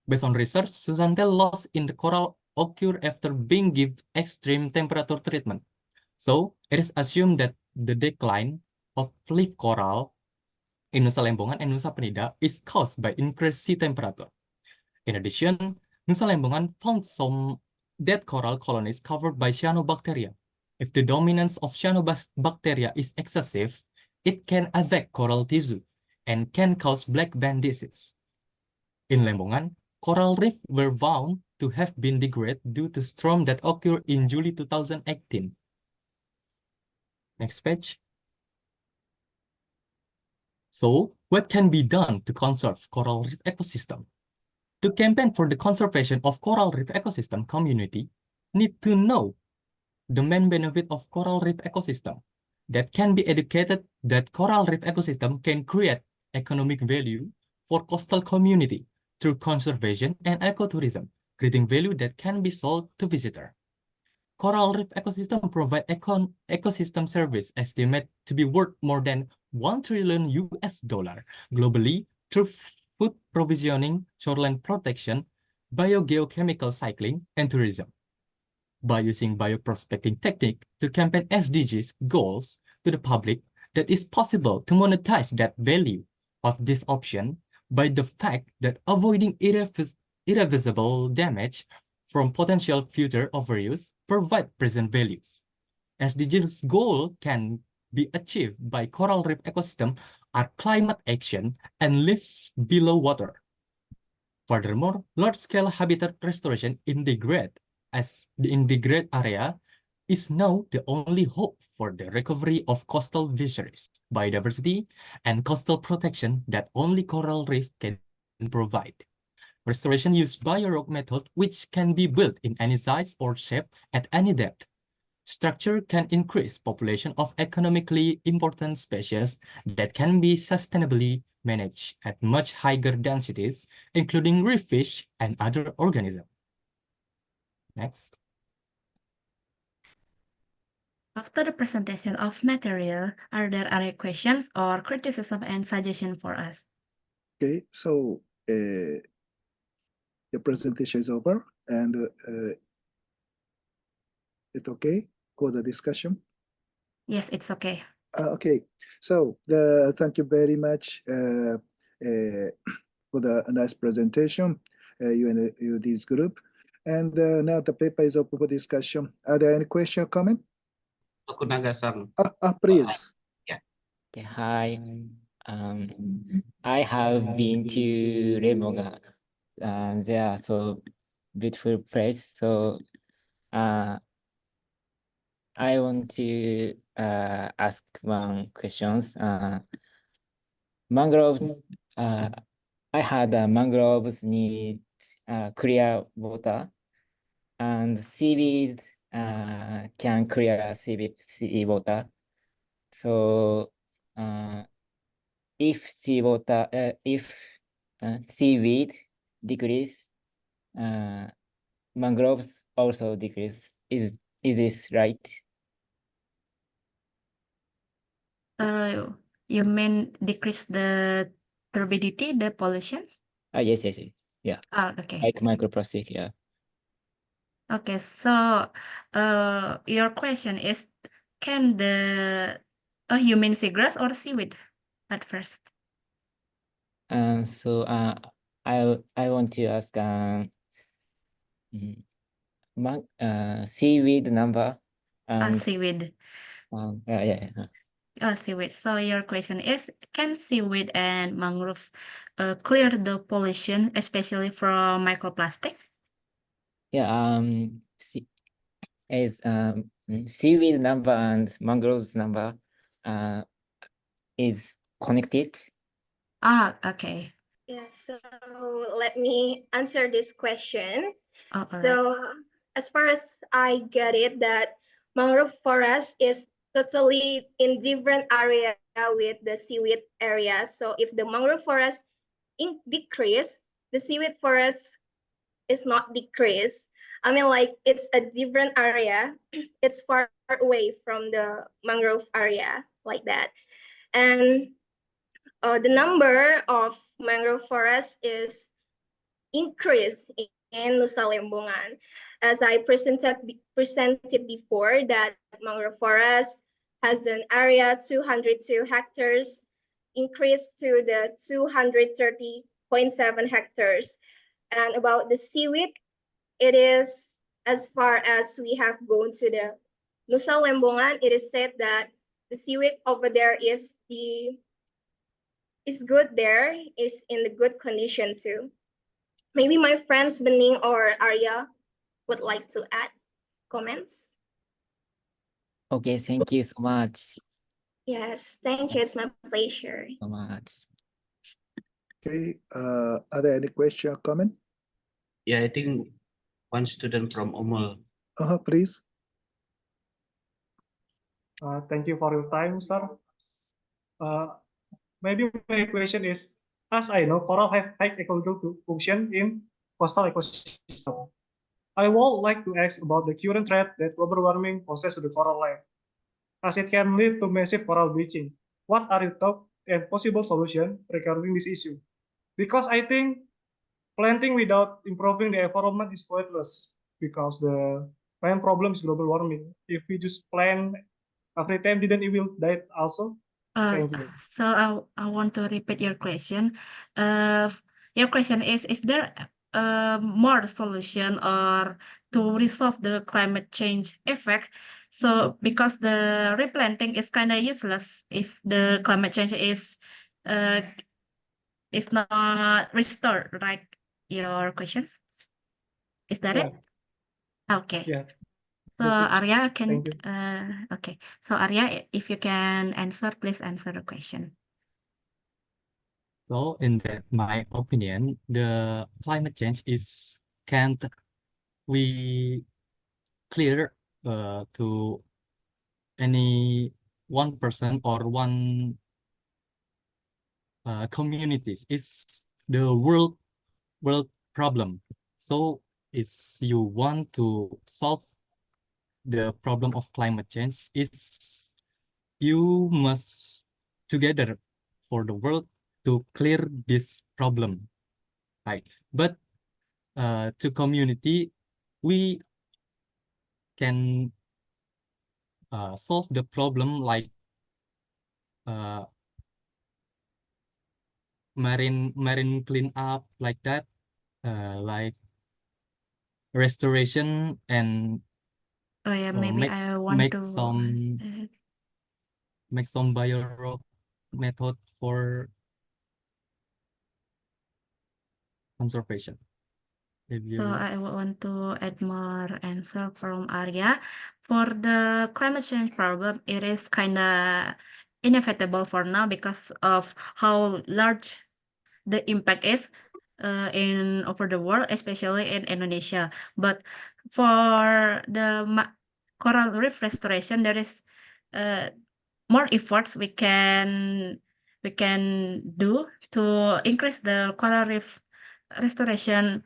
Based on research, zooxanthellae loss in the coral occur after being given extreme temperature treatment. So it is assumed that the decline of leaf coral in Nusa Lembongan and Nusa Penida is caused by increased sea temperature. In addition, Nusa Lembongan found some dead coral colonies covered by cyanobacteria. If the dominance of cyanobacteria is excessive, it can affect coral tissue and can cause black band disease. In Lembongan, coral reef were found to have been degraded due to storm that occurred in July 2018. Next page. So, what can be done to conserve coral reef ecosystem? To campaign for the conservation of coral reef ecosystem community, need to know the main benefit of coral reef ecosystem that can be educated that coral reef ecosystem can create economic value for coastal community through conservation and ecotourism, creating value that can be sold to visitor. Coral reef ecosystem provide ecosystem service estimated to be worth more than $1 trillion globally through food provisioning, shoreline protection, biogeochemical cycling, and tourism. By using bioprospecting technique to campaign SDGs goals to the public, that is possible to monetize that value of this option by the fact that avoiding irreversible damage from potential future overuse provide present values. SDGs goal can be achieved by coral reef ecosystem are climate action and lives below water. Furthermore, large-scale habitat restoration as the integrated area is now the only hope for the recovery of coastal fisheries, biodiversity, and coastal protection that only coral reef can provide. Restoration uses bio-rock method, which can be built in any size or shape at any depth. Structure can increase population of economically important species that can be sustainably managed at much higher densities, including reef fish and other organisms. Next. After the presentation of material, are there any questions or criticism and suggestion for us? Okay, so the presentation is over, and it's okay for the discussion. Yes, it's okay. Okay, so thank you very much for the nice presentation, you and this group. And now the paper is open for discussion. Are there any question or comment? Tokunaga-san. Please. Yeah. Okay, hi. I have been to Lemonga. They are so beautiful place. So I want to ask one questions. Mangroves. I heard mangroves need clear water, and seaweed can clear sea water. So if seaweed decrease, mangroves also decrease. Is this right? You mean decrease the turbidity, the pollution? Yes. Yeah. Okay. Like microplastic, yeah. Okay, so your question is, can you mean seagrass or seaweed at first? So I want to ask seaweed number and Seaweed. yeah. Seaweed. So your question is, can seaweed and mangroves clear the pollution, especially from microplastic? Yeah, seaweed number and mangroves number is connected. Okay. Yeah, so let me answer this question. All So as far as I get it, that mangrove forest is totally in different area with the seaweed area. So if the mangrove forest decrease, the seaweed forest is not decrease. I mean, like it's a different area. It's far away from the mangrove area, like that. And the number of mangrove forests is increased in Nusa Lembongan. As I presented before, that mangrove forest has an area 202 hectares, increased to the 230.7 hectares. And about the seaweed, it is as far as we have gone to the Nusa Lembongan, it is said that the seaweed over there is good there, is in the good condition too. Maybe my friends Bening or Arya would like to add comments. Okay, thank you so much. Yes, thank you. It's my pleasure. So much. Okay, are there any question or comment? Yeah, I think one student from Unmul Please. Thank you for your time, sir. Maybe my question is, as I know, coral have high ecological function in coastal ecosystem. I would like to ask about the current threat that global warming poses to the coral life, as it can lead to massive coral bleaching. What are your thoughts and possible solutions regarding this issue? Because I think planting without improving the environment is pointless, because the main problem is global warming. If we just plant every time, then it will die also. Thank you. So I want to repeat your question. Your question is there more solution or to resolve the climate change effect? So because the replanting is kind of useless if the climate change is not restored, right? Your questions? Is that it? Okay. Yeah. So Arya can Thank you. okay. So Arya, if you can answer, please answer the question. So in my opinion, the climate change is can't we clear to any one person or one communities. It's the world problem. So if you want to solve the problem of climate change, you must together for the world to clear this problem. Right. But to community, we can solve the problem like marine clean up like that, like restoration and Oh yeah, maybe make I want make to some bio method for conservation. So I want to add more answer from Arya. For the climate change problem, it is kind of inevitable for now because of how large the impact is in over the world, especially in Indonesia. But for the coral reef restoration, there is more efforts we can do to increase the coral reef restoration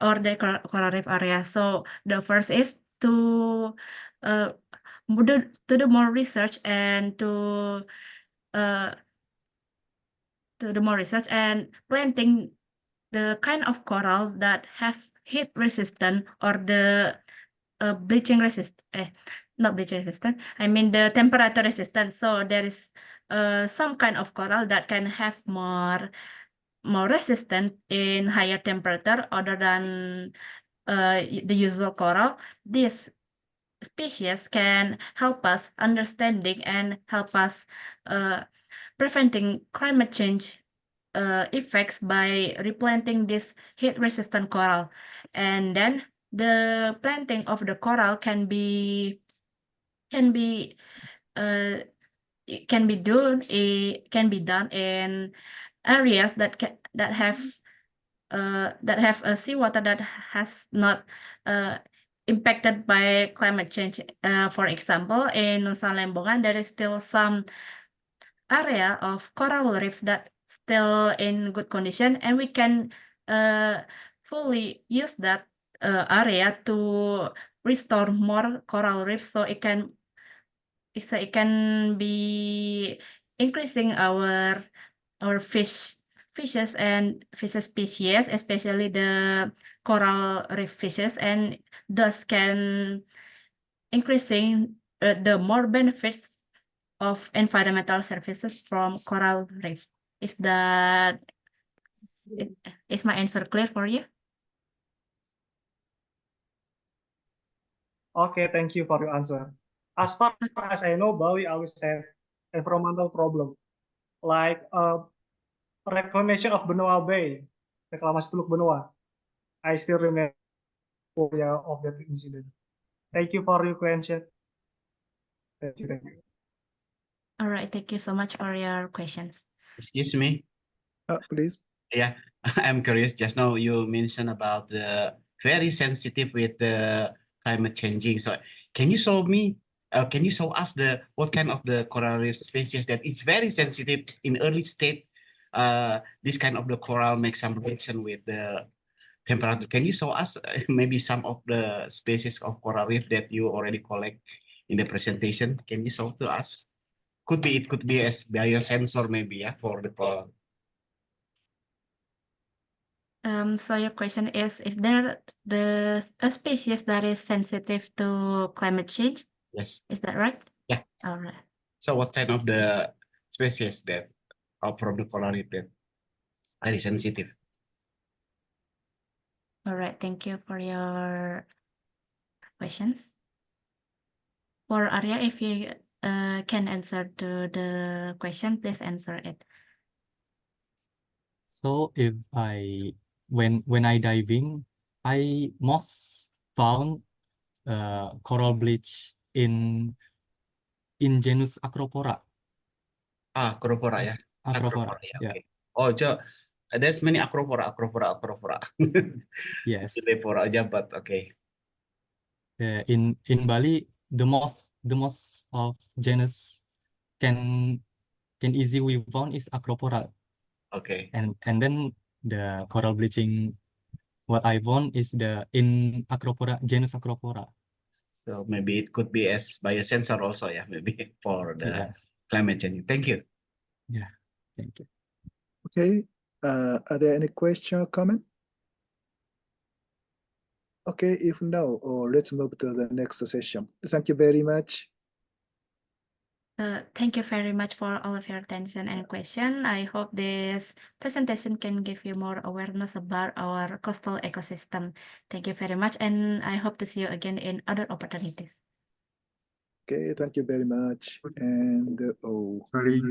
or the coral reef area. So the first is to do more research and to do more research and planting the kind of coral that have heat resistant or the bleaching resistant. Not bleaching resistant. I mean the temperature resistant. So there is some kind of coral that can have more resistant in higher temperature other than the usual coral. This species can help us understanding and help us preventing climate change effects by replanting this heat-resistant coral. And then the planting of the coral can be done in areas that have a seawater that has not impacted by climate change. For example, in Nusa Lembongan, there is still some area of coral reef that still in good condition, and we can fully use that area to restore more coral reef, so it can be increasing our fishes and fish species, especially the coral reef fishes, and thus can increasing the more benefits of environmental services from coral reef. Is my answer clear for you? Okay, thank you for your answer. As far as I know, Bali always have environmental problem, like reclamation of Benoa Bay, reklamasi Teluk Benoa. I still remember of that incident. Thank you for your question. Thank you. All right, thank you so much for your questions. Excuse me. Please. Yeah, I'm curious. Just now you mentioned about the very sensitive with the climate changing. So can you show me? Can you show us what kind of the coral reef species that is very sensitive in early state? This kind of the coral makes some reaction with the temperature. Can you show us maybe some of the species of coral reef that you already collect in the presentation? Can you show to us? It could be as biosensor maybe, yeah, for the coral. So your question is there a species that is sensitive to climate change? Yes. Is that right? Yeah. All right. So what kind of the species that are from the coral reef that very sensitive? All right. Thank you for your questions. For Arya, if you can answer to the question, please answer it. So if when I diving, I most found coral bleach in genus Acropora. Acropora, yeah. Acropora, yeah. yeah. Okay. Oh, there's many Acropora. Yes. Lepora aja, but okay. In Bali, the most of genus can easily we found is Acropora. Okay. And then the coral bleaching what I found is in Acropora, genus Acropora. So maybe it could be as biosensor also, yeah, maybe for the climate change. Thank you. Yeah, thank you. Okay, are there any question or comment? Okay, if no, let's move to the next session. Thank you very much. Thank you very much for all of your attention and question. I hope this presentation can give you more awareness about our coastal ecosystem. Thank you very much, and I hope to see you again in other opportunities. Okay, thank you very much. And Sorry.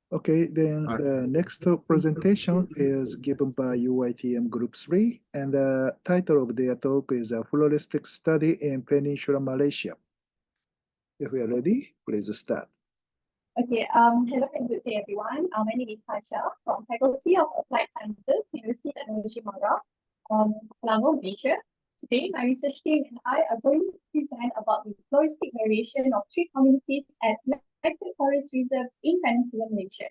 Okay, then the next presentation is given by UiTM Group 3, and the title of their talk is a floristic study in Peninsular Malaysia. If we are ready, please start. Okay, hello and good day everyone. My name is Hasha from Faculty of Applied Sciences, University Technology Mara, Selangor, Malaysia. Today, my research team and I are going to present about the floristic variation of tree communities at selected forest reserves in Peninsular Malaysia.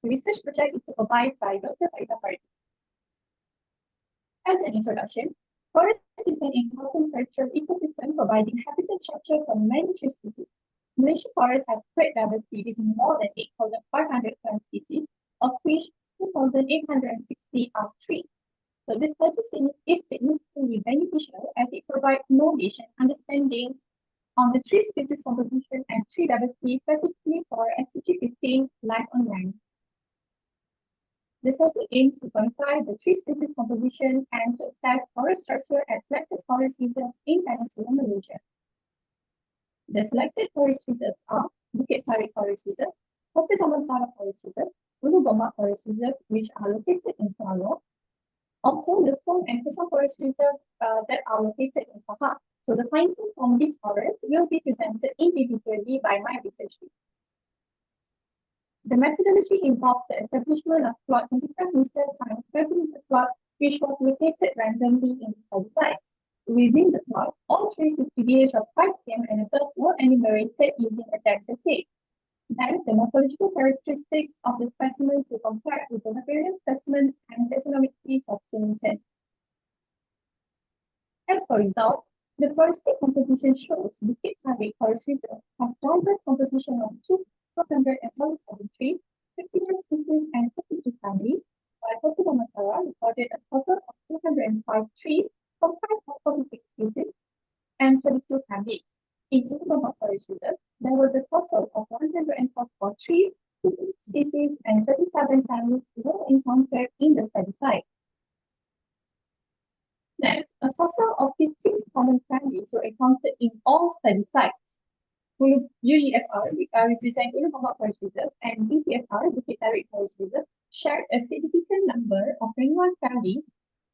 The research project is supervised by Dr. Faida Fardi. As an introduction, forest is an important terrestrial ecosystem providing habitat structure for many tree species. Malaysian forests have great diversity with more than 8,500 plant species, of which 2,860 are trees. So this study is significantly beneficial as it provides knowledge and understanding on the tree species composition and tree diversity specifically for SDG 15 Life on Land. The study aims to quantify the tree species composition and to assess forest structure at selected forest reserves in Peninsular Malaysia. The selected forest reserves are Bukit Tarik Forest Reserve, Kota Damansara Forest Reserve, Ulu Gomak Forest Reserve, which are located in Selangor. Also, the Song and Tekong Forest Reserve that are located in Pahang. So the findings from these forests will be presented individually by my research team. The methodology involves the establishment of plot 25 meter times 30 meter plot, which was located randomly in the study site. Within the plot, all trees with PDH of 5 cm and above were enumerated using a data tape. Then, the morphological characteristics of the specimens were compared with the various specimens and taxonomic trees of Symington. As for results, the forested composition shows Bukit Tarik Forest Reserve has diverse composition of 247 trees, 59 species and 52 families, while Kota Damansara recorded a total of 205 trees comprised of 46 species and 32 families. In Unud Forest Reserve, there was a total of 144 trees, 2 species, and 37 families were encountered in the study site. Next, a total of 15 common families were encountered in all study sites. UGFR, represent Unud Forest Reserve, and BTFR, Bukit Tarik Forest Reserve, shared a significant number of 21 families,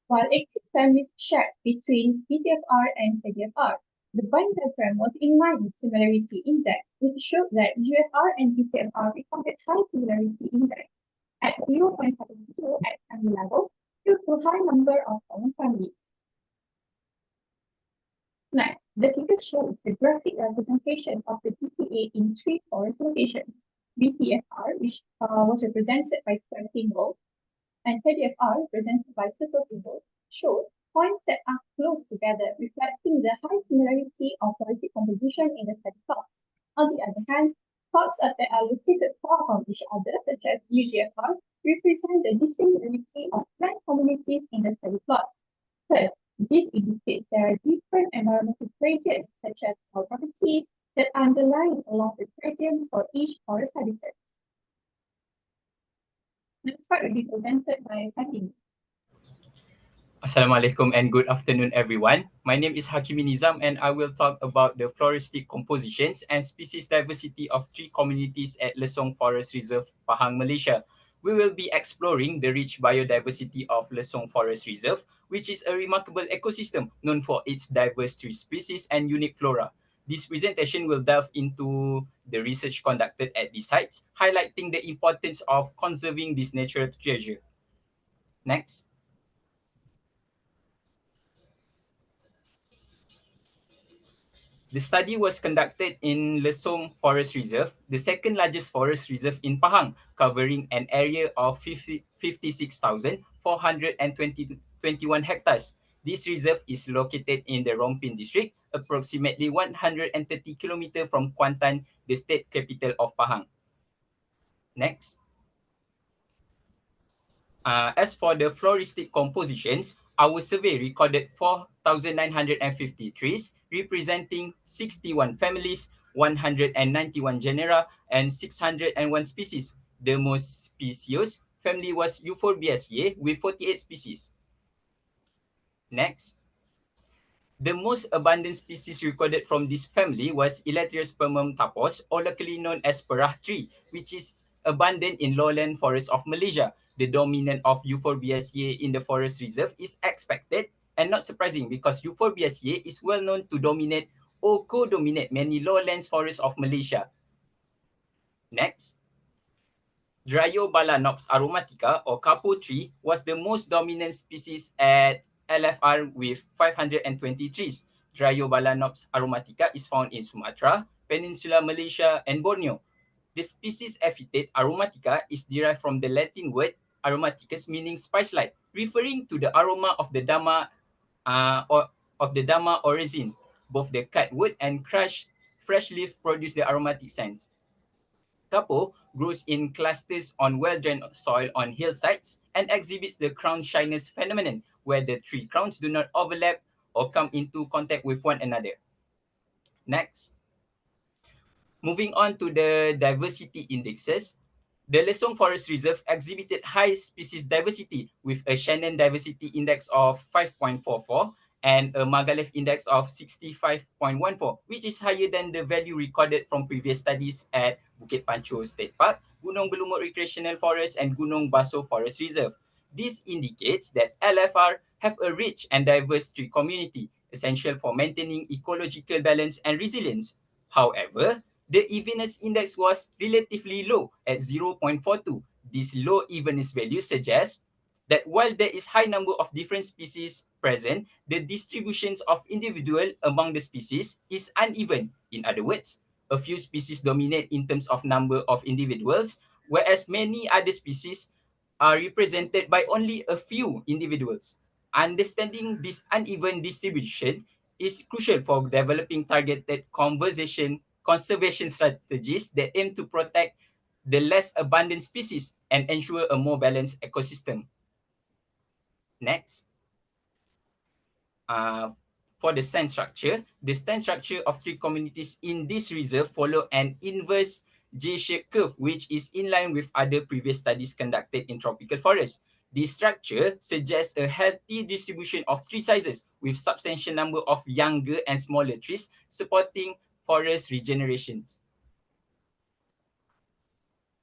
while 18 families shared between BTFR and KDFR. The Venn diagram was in line with similarity index, which showed that UGFR and BTFR recorded high similarity index at 0.72 at family level, due to high number of common families. Next, the figure shows the graphic representation of the DCA in 3 forest locations. BTFR, which was represented by square symbol, and KDFR, represented by circle symbol, show points that are close together, reflecting the high similarity of forested composition in the study plots. On the other hand, plots that are located far from each other, such as UGFR, represent the dissimilarity of plant communities in the study plots. Third, this indicates there are different environmental gradients, such as properties, that underlie along the gradients for each forest habitat. Next part will be presented by Hakim. Assalamualaikum and good afternoon, everyone. My name is Hakimi Nizam and I will talk about the floristic compositions and species diversity of 3 communities at Lesong Forest Reserve, Pahang, Malaysia. We will be exploring the rich biodiversity of Lesong Forest Reserve, which is a remarkable ecosystem known for its diverse tree species and unique flora. This presentation will delve into the research conducted at these sites, highlighting the importance of conserving this natural treasure. Next. The study was conducted in Lesong Forest Reserve, the second largest forest reserve in Pahang, covering an area of 56,421 hectares. This reserve is located in the Rompin district, approximately 130 km from Kuantan, the state capital of Pahang. Next. As for the floristic compositions, our survey recorded 4,950 trees, representing 61 families, 191 genera, and 601 species. The most specious family was Euphorbiaceae with 48 species. Next. The most abundant species recorded from this family was Elatriospermum tapos, or locally known as perah tree, which is abundant in lowland forests of Malaysia. The dominance of Euphorbiaceae in the forest reserve is expected and not surprising because Euphorbiaceae is well known to dominate or co-dominate many lowlands forests of Malaysia. Next. Dryobalanops aromatica or kapo tree was the most dominant species at LFR with 520 trees. Dryobalanops aromatica is found in Sumatra, Peninsula Malaysia, and Borneo. The species epithet aromatica is derived from the Latin word aromaticus, meaning spice-like, referring to the aroma of the dama or resin. Both the cut wood and crushed fresh leaf produce the aromatic scents. Kapo grows in clusters on well-drained soil on hillsides and exhibits the crown shyness phenomenon, where the tree crowns do not overlap or come into contact with one another. Next. Moving on to the diversity indexes, the Lesong Forest Reserve exhibited high species diversity with a Shannon Diversity Index of 5.44 and a Magalhae Index of 65.14, which is higher than the value recorded from previous studies at Bukit Pancho State Park, Gunung Belumut Recreational Forest, and Gunung Baso Forest Reserve. This indicates that LFR have a rich and diverse tree community, essential for maintaining ecological balance and resilience. However, the evenness index was relatively low at 0.42. This low evenness value suggests that while there is high number of different species present, the distributions of individual among the species is uneven. In other words, a few species dominate in terms of number of individuals, whereas many other species are represented by only a few individuals. Understanding this uneven distribution is crucial for developing targeted conservation strategies that aim to protect the less abundant species and ensure a more balanced ecosystem. Next. For the stand structure, the stand structure of 3 communities in this reserve follow an inverse J-shaped curve, which is in line with other previous studies conducted in tropical forests. This structure suggests a healthy distribution of tree sizes with substantial number of younger and smaller trees supporting forest regenerations.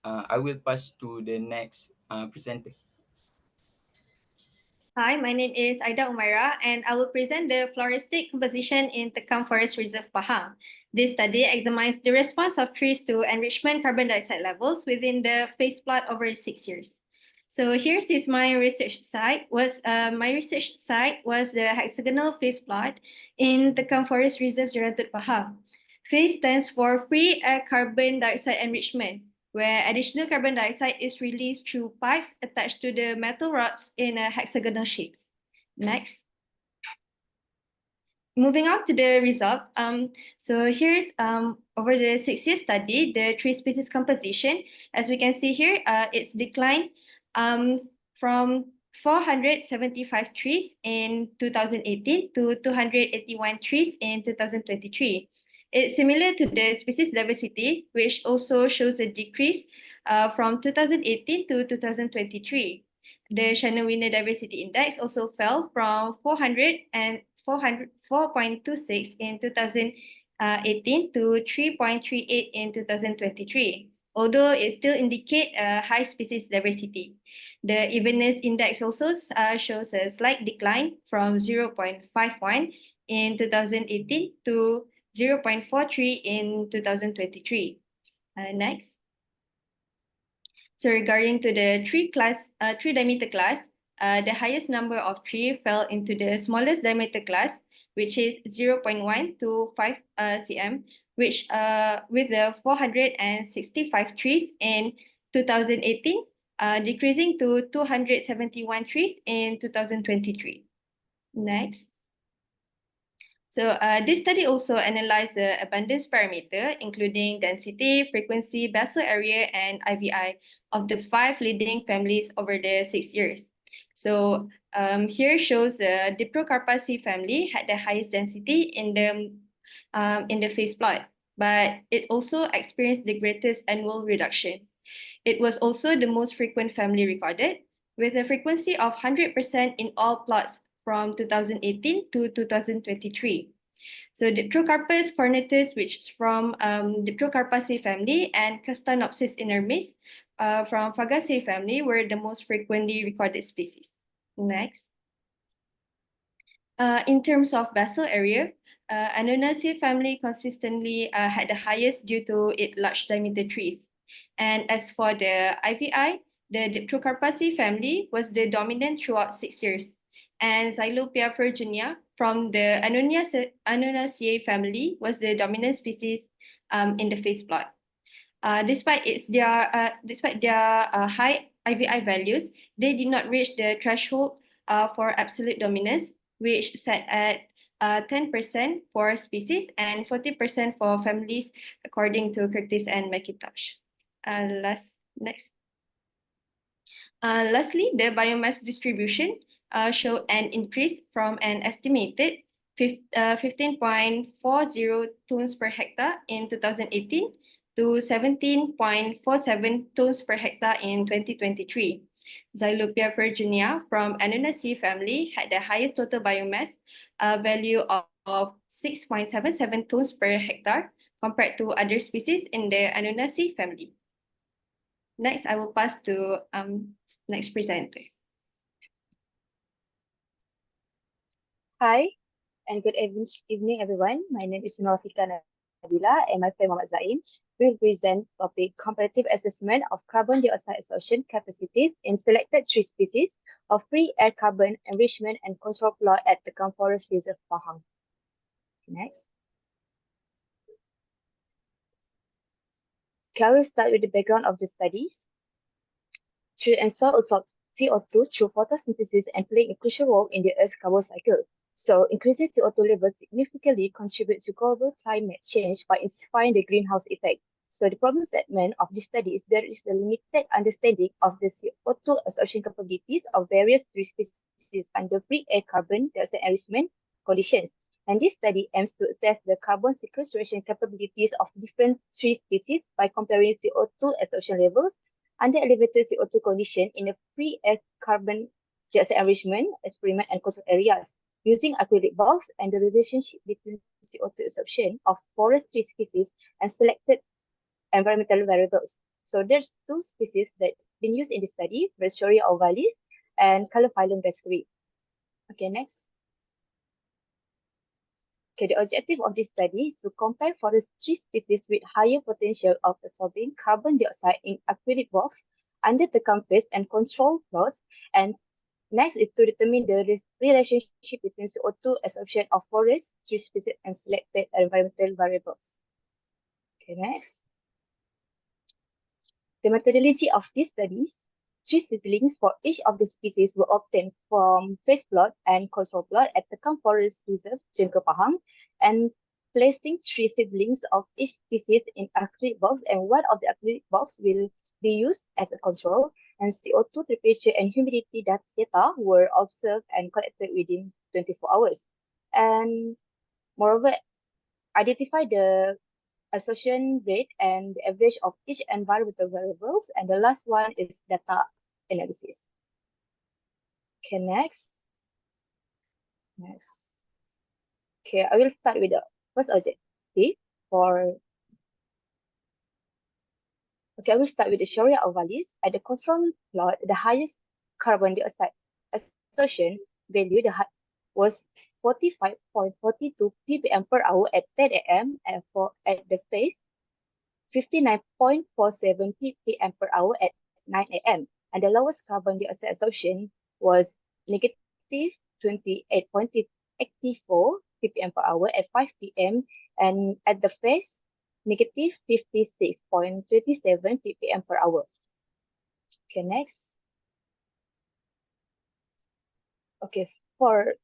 I will pass to the next presenter. Hi, my name is Aida Umaira, and I will present the floristic composition in Tekam Forest Reserve, Pahang. This study examines the response of trees to enrichment carbon dioxide levels within the phase plot over 6 years. So here's my research site. My research site was the hexagonal phase plot in Tekam Forest Reserve, Jerantud, Pahang. Phase stands for free air carbon dioxide enrichment, where additional carbon dioxide is released through pipes attached to the metal rods in a hexagonal shapes. Next. Moving on to the result. So here's over the 6-year study, the tree species composition. As we can see here, it's declined from 475 trees in 2018 to 281 trees in 2023. It's similar to the species diversity, which also shows a decrease from 2018 to 2023. The Channel Winner Diversity Index also fell from 4.26 in 2018 to 3.38 in 2023, although it still indicates a high species diversity. The Evenness Index also shows a slight decline from 0.51 in 2018 to 0.43 in 2023. Next. So regarding to the tree diameter class, the highest number of tree fell into the smallest diameter class, which is 0.1 to 5 cm, which with the 465 trees in 2018, decreasing to 271 trees in 2023. Next. So this study also analyzed the abundance parameter, including density, frequency, basal area, and IVI of the 5 leading families over the 6 years. So here shows the Diprocarpaceae family had the highest density in the phase plot, but it also experienced the greatest annual reduction. It was also the most frequent family recorded, with a frequency of 100% in all plots from 2018 to 2023. So Diptrocarpus cornutus, which is from Diprocarpaceae family, and Castanopsis inermis from Fagaceae family were the most frequently recorded species. Next. In terms of basal area, Annonaceae family consistently had the highest due to its large diameter trees. And as for the IVI, the Diptrocarpaceae family was the dominant throughout 6 years. And Xylopia ferruginea from the Annonaceae family was the dominant species in the phase plot. Despite their high IVI values, they did not reach the threshold for absolute dominance, which set at 10% for species and 40% for families, according to Curtis and McIntosh. Next. Lastly, the biomass distribution showed an increase from an estimated 15.40 tons per hectare in 2018 to 17.47 tons per hectare in 2023. Xylopia ferruginea from Annonaceae family had the highest total biomass value of 6.77 tons per hectare compared to other species in the Annonaceae family. Next, I will pass to next presenter. Hi, and good evening, everyone. My name is Unmul and my friend Muhammad Zain will present topic comparative assessment of carbon dioxide absorption capacities in selected tree species of free air carbon enrichment and control plot at the Tekam Forest Reserve, Pahang. Next. Okay, I will start with the background of the studies. Tree and soil absorb CO2 through photosynthesis and play a crucial role in the Earth's carbon cycle. So increasing CO2 levels significantly contribute to global climate change by intensifying the greenhouse effect. So the problem statement of this study is there is a limited understanding of the CO2 absorption capabilities of various tree species under free air carbon dioxide enrichment conditions. And this study aims to assess the carbon sequestration capabilities of different tree species by comparing CO2 absorption levels under elevated CO2 condition in a free air carbon dioxide enrichment experiment and control areas, using acrylic box and the relationship between CO2 absorption of forest tree species and selected environmental variables. So there's 2 species that been used in the study, Brassioria ovalis and Calophyllum brascuri. Okay, next. Okay, the objective of this study is to compare forest tree species with higher potential of absorbing carbon dioxide in acrylic box under the compass and control plots. And next is to determine the relationship between CO2 absorption of forest, tree species, and selected environmental variables. Okay, next. The methodology of these studies, tree seedlings for each of the species were obtained from phase plot and control plot at the Tekam Forest Reserve, Jengke Pahang, and placing tree seedlings of each species in acrylic box, and one of the acrylic box will be used as a control, and CO2 temperature and humidity data were observed and collected within 24 hours. And moreover, identify the association rate and the average of each environmental variables. And the last one is data analysis. Okay, next. Next. Okay, I will start with the first objective for. Okay, I will start with the Sharia of values. At the control plot, the highest carbon dioxide association value was 45.42 ppm per hour at 10 a.m. and at the phase 59.47 ppm per hour at 9 a.m. And the lowest carbon dioxide absorption was negative 28.84 ppm per hour at 5 p.m. and at the phase negative 56.27 ppm per hour. Okay, next. Okay, for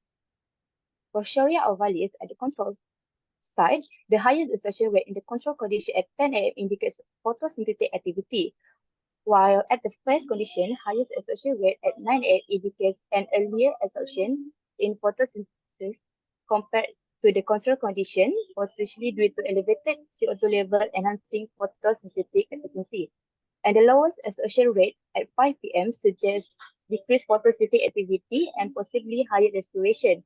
Sharia of values at the control side, the highest absorption rate in the control condition at 10 a.m. indicates photosynthetic activity, while at the phase condition, highest absorption rate at 9 a.m. indicates an earlier absorption in photosynthesis compared to the control condition, potentially due to elevated CO2 level enhancing photosynthetic efficiency. And the lowest absorption rate at 5 p.m. suggests decreased photosynthetic activity and possibly higher respiration.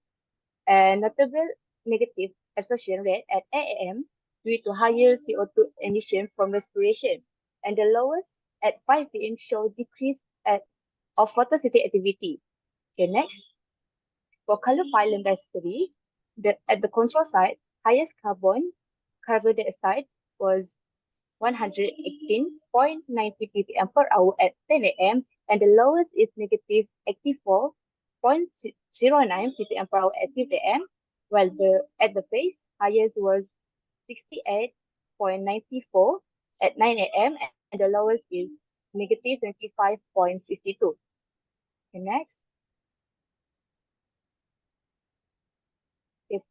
And notable negative absorption rate at 8 a.m. due to higher CO2 emission from respiration. And the lowest at 5 p.m. show decrease of photosynthetic activity. Okay, next. For color phylum diversity, at the control side, highest carbon dioxide was 118.90 ppm per hour at 10 a.m. and the lowest is negative 84.09 ppm per hour at 6 a.m. while at the base highest was 68.94 at 9 a.m. and the lowest is negative 25.62. And next.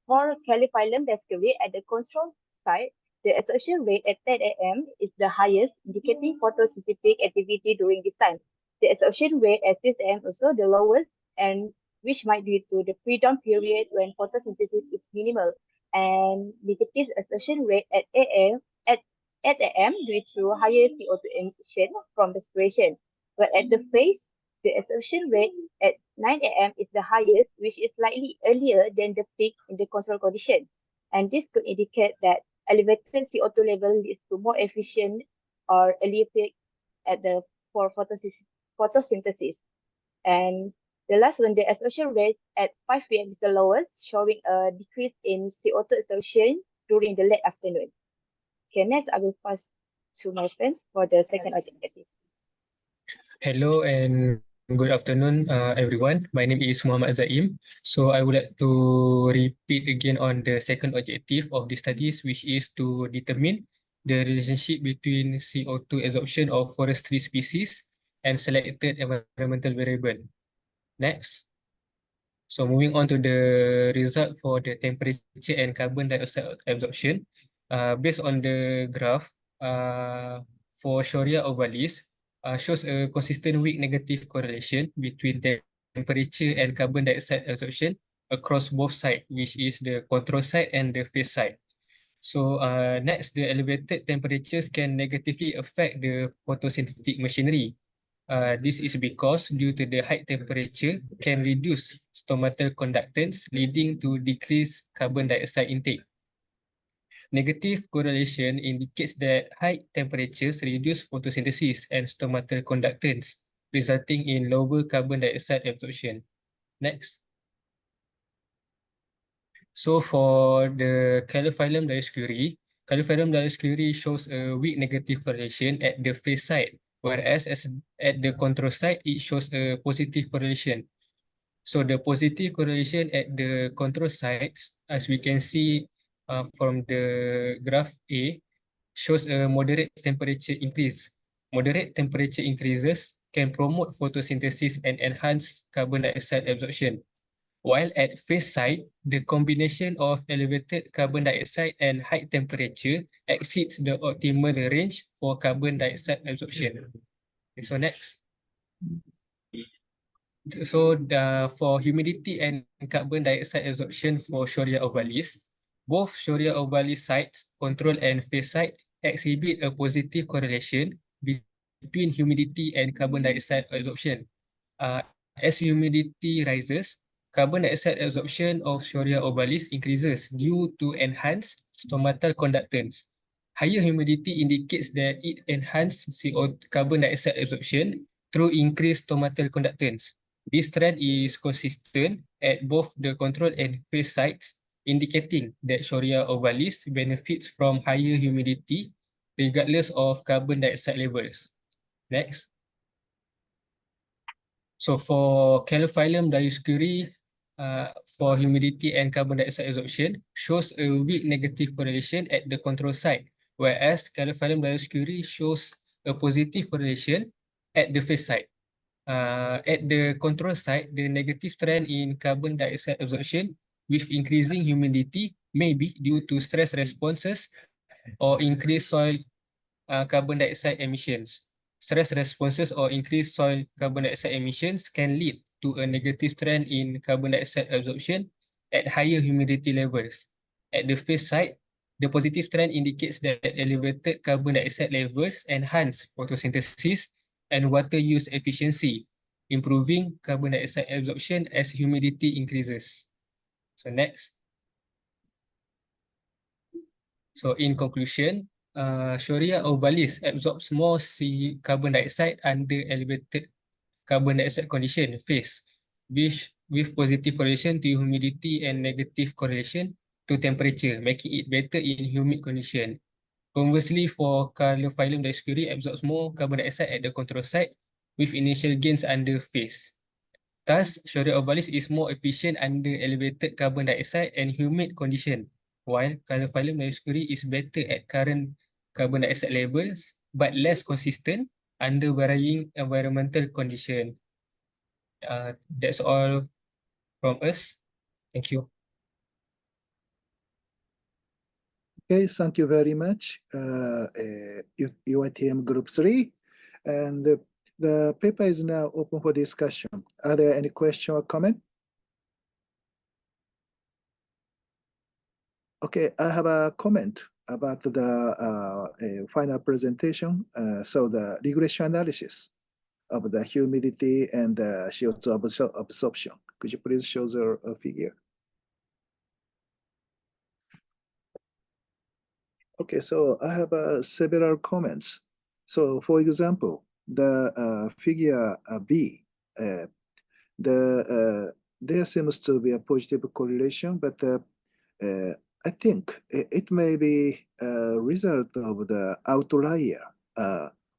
For caliphyllum discovery at the control side, the absorption rate at 10 a.m. is the highest, indicating photosynthetic activity during this time. The absorption rate at 6 a.m. also the lowest, and which might be to the pre-dawn period when photosynthesis is minimal, and negative absorption rate at 8 a.m. due to higher CO2 emission from respiration. But at the phase, the absorption rate at 9 a.m. is the highest, which is slightly earlier than the peak in the control condition. And this could indicate that elevated CO2 level leads to more efficient or earlier peak for photosynthesis. And the last one, the absorption rate at 5 p.m. is the lowest, showing a decrease in CO2 absorption during the late afternoon. Okay, next I will pass to my friends for the second objective. Hello and good afternoon, everyone. My name is Muhammad Zaim. So I would like to repeat again on the second objective of the studies, which is to determine the relationship between CO2 absorption of forestry species and selected environmental variable. Next. So moving on to the result for the temperature and carbon dioxide absorption. Based on the graph, for Sharia ovalis, shows a consistent weak negative correlation between temperature and carbon dioxide absorption across both sides, which is the control side and the phase side. So next, the elevated temperatures can negatively affect the photosynthetic machinery. This is because due to the high temperature can reduce stomatal conductance, leading to decreased carbon dioxide intake. Negative correlation indicates that high temperatures reduce photosynthesis and stomatal conductance, resulting in lower carbon dioxide absorption. Next. So for the Calophyllum dioscuri shows a weak negative correlation at the phase side, whereas at the control site, it shows a positive correlation. So the positive correlation at the control sites, as we can see from the graph A, shows a moderate temperature increase. Moderate temperature increases can promote photosynthesis and enhance carbon dioxide absorption. While at phase site, the combination of elevated carbon dioxide and high temperature exceeds the optimal range for carbon dioxide absorption. Okay, so next. So for humidity and carbon dioxide absorption for Sharia ovalis, both Sharia ovalis sites, control and phase site, exhibit a positive correlation between humidity and carbon dioxide absorption. As humidity rises, carbon dioxide absorption of Sharia ovalis increases due to enhanced stomatal conductance. Higher humidity indicates that it enhances carbon dioxide absorption through increased stomatal conductance. This trend is consistent at both the control and phase sites, indicating that Sharia ovalis benefits from higher humidity regardless of carbon dioxide levels. Next. So for Calophyllum dioscuri, for humidity and carbon dioxide absorption shows a weak negative correlation at the control site, whereas Calophyllum dioscuri shows a positive correlation at the phase site. At the control site, the negative trend in carbon dioxide absorption with increasing humidity may be due to stress responses or increased soil carbon dioxide emissions. Stress responses or increased soil carbon dioxide emissions can lead to a negative trend in carbon dioxide absorption at higher humidity levels. At the phase site, the positive trend indicates that elevated carbon dioxide levels enhance photosynthesis and water use efficiency, improving carbon dioxide absorption as humidity increases. So next. So in conclusion, Sharia ovalis absorbs more carbon dioxide under elevated carbon dioxide condition phase, with positive correlation to humidity and negative correlation to temperature, making it better in humid condition. Conversely, for Calophyllum dioscuri absorbs more carbon dioxide at the control site, with initial gains under phase. Thus, Sharia ovalis is more efficient under elevated carbon dioxide and humid condition, while Calophyllum dioscuri is better at current carbon dioxide levels, but less consistent under varying environmental condition. That's all from us. Thank you. Okay, thank you very much, UiTM Group 3. And the paper is now open for discussion. Are there any question or comment? Okay, I have a comment about the final presentation. So the regression analysis of the humidity and CO2 absorption. Could you please show the figure? Okay, so I have several comments. So for example, the figure B, there seems to be a positive correlation, but I think it may be a result of the outlier.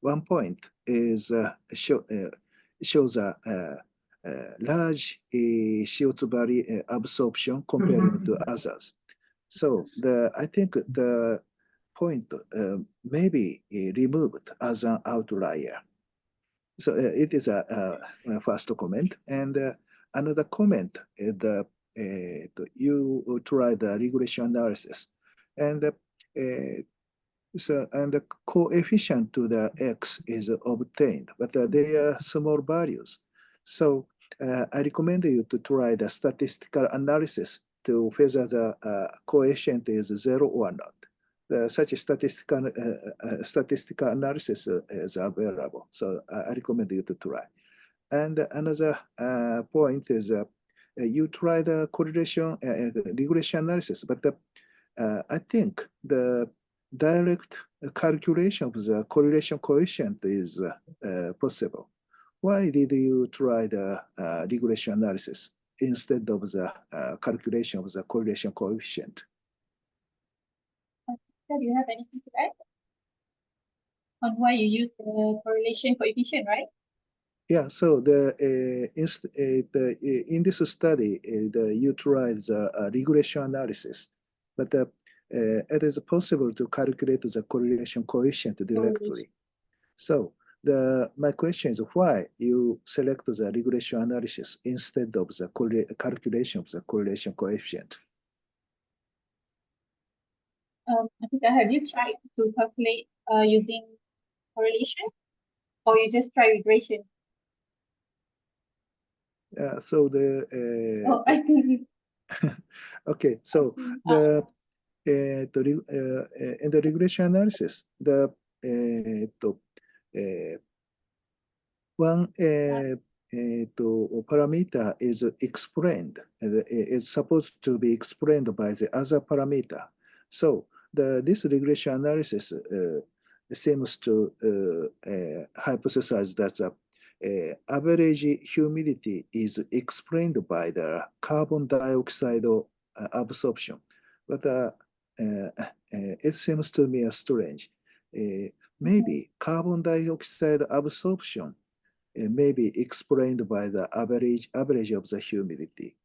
One point is shows a large CO2 absorption comparing to others. So I think the point may be removed as an outlier. So it is a first comment. And another comment is you try the regression analysis, and the coefficient to the x is obtained, but they are small values. So I recommend you to try the statistical analysis to whether the coefficient is 0 or not. Such a statistical analysis is available. So I recommend you to try. And another point is you try the correlation regression analysis, but I think the direct calculation of the correlation coefficient is possible. Why did you try the regression analysis instead of the calculation of the correlation coefficient? Do you have anything to add? on why you use the correlation coefficient, right? Yeah, so in this study, you tried the regression analysis, but it is possible to calculate the correlation coefficient directly. So my question is why you select the regression analysis instead of the calculation of the correlation coefficient? I think have you tried to calculate using correlation, or you just try regression? So I think okay, so in the regression analysis, one parameter is explained, is supposed to be explained by the other parameter. So this regression analysis seems to hypothesize that the average humidity is explained by the carbon dioxide absorption. But it seems to me strange. Maybe carbon dioxide absorption may be explained by the average of the humidity.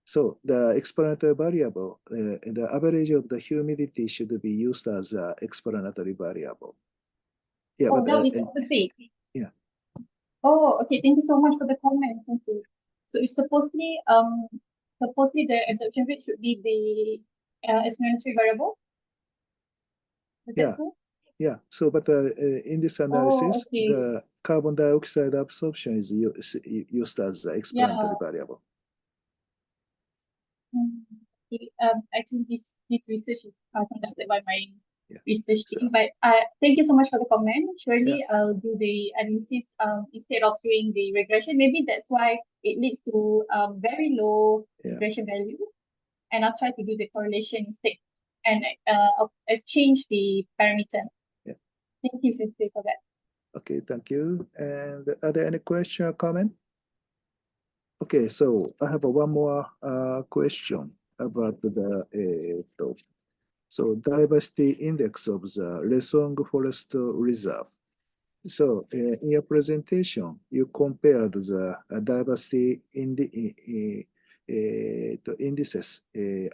So the explanatory variable, the average of the humidity should be used as an explanatory variable. Yeah, oh, but that is opposite. yeah. Oh, okay. Thank you so much for the comment. Thank you. So it's supposedly the absorption rate should be the explanatory variable. Is that so? Yeah. So, but in this analysis, okay. the carbon dioxide absorption is used as an explanatory variable. Okay. Actually, this research is conducted by my research team. So, But thank you so much for the comment. Surely I'll do the analysis instead of doing the regression. Maybe that's why it leads to very low regression value. And I'll try to do the correlation instead and exchange the parameter. Thank you, Sensei, for that. Okay, thank you. And are there any question or comment? Okay, so I have one more question about the so diversity index of the Lesong Forest Reserve. So in your presentation, you compared the diversity in the indices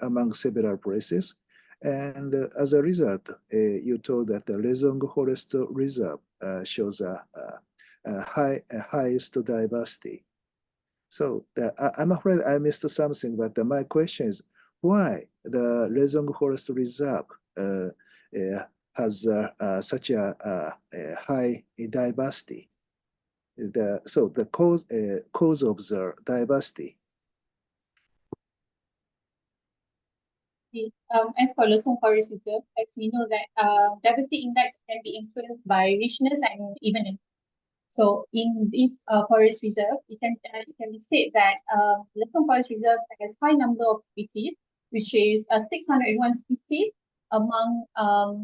among several places. And as a result, you told that the Lesong Forest Reserve shows a highest diversity. So I'm afraid I missed something, but my question is why the Lesong Forest Reserve has such a high diversity? So the cause of the diversity. As for Lesong Forest Reserve, as we know that diversity index can be influenced by richness and evenness. So in this forest reserve, it can be said that Lesong Forest Reserve has high number of species, which is 601 species among a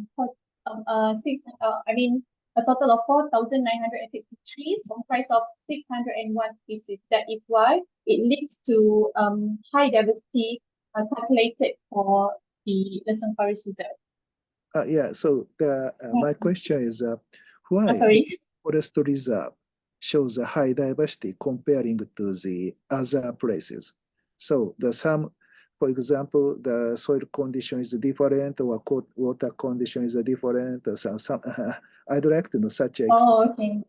total of 4,953 comprised of 601 species. That is why it leads to high diversity calculated for the Lesong Forest Reserve. Yeah. So my question is why Forest Reserve shows a high diversity comparing to the other places. So for example, the soil condition is different or water condition is different. I'd like to know such a Oh, okay.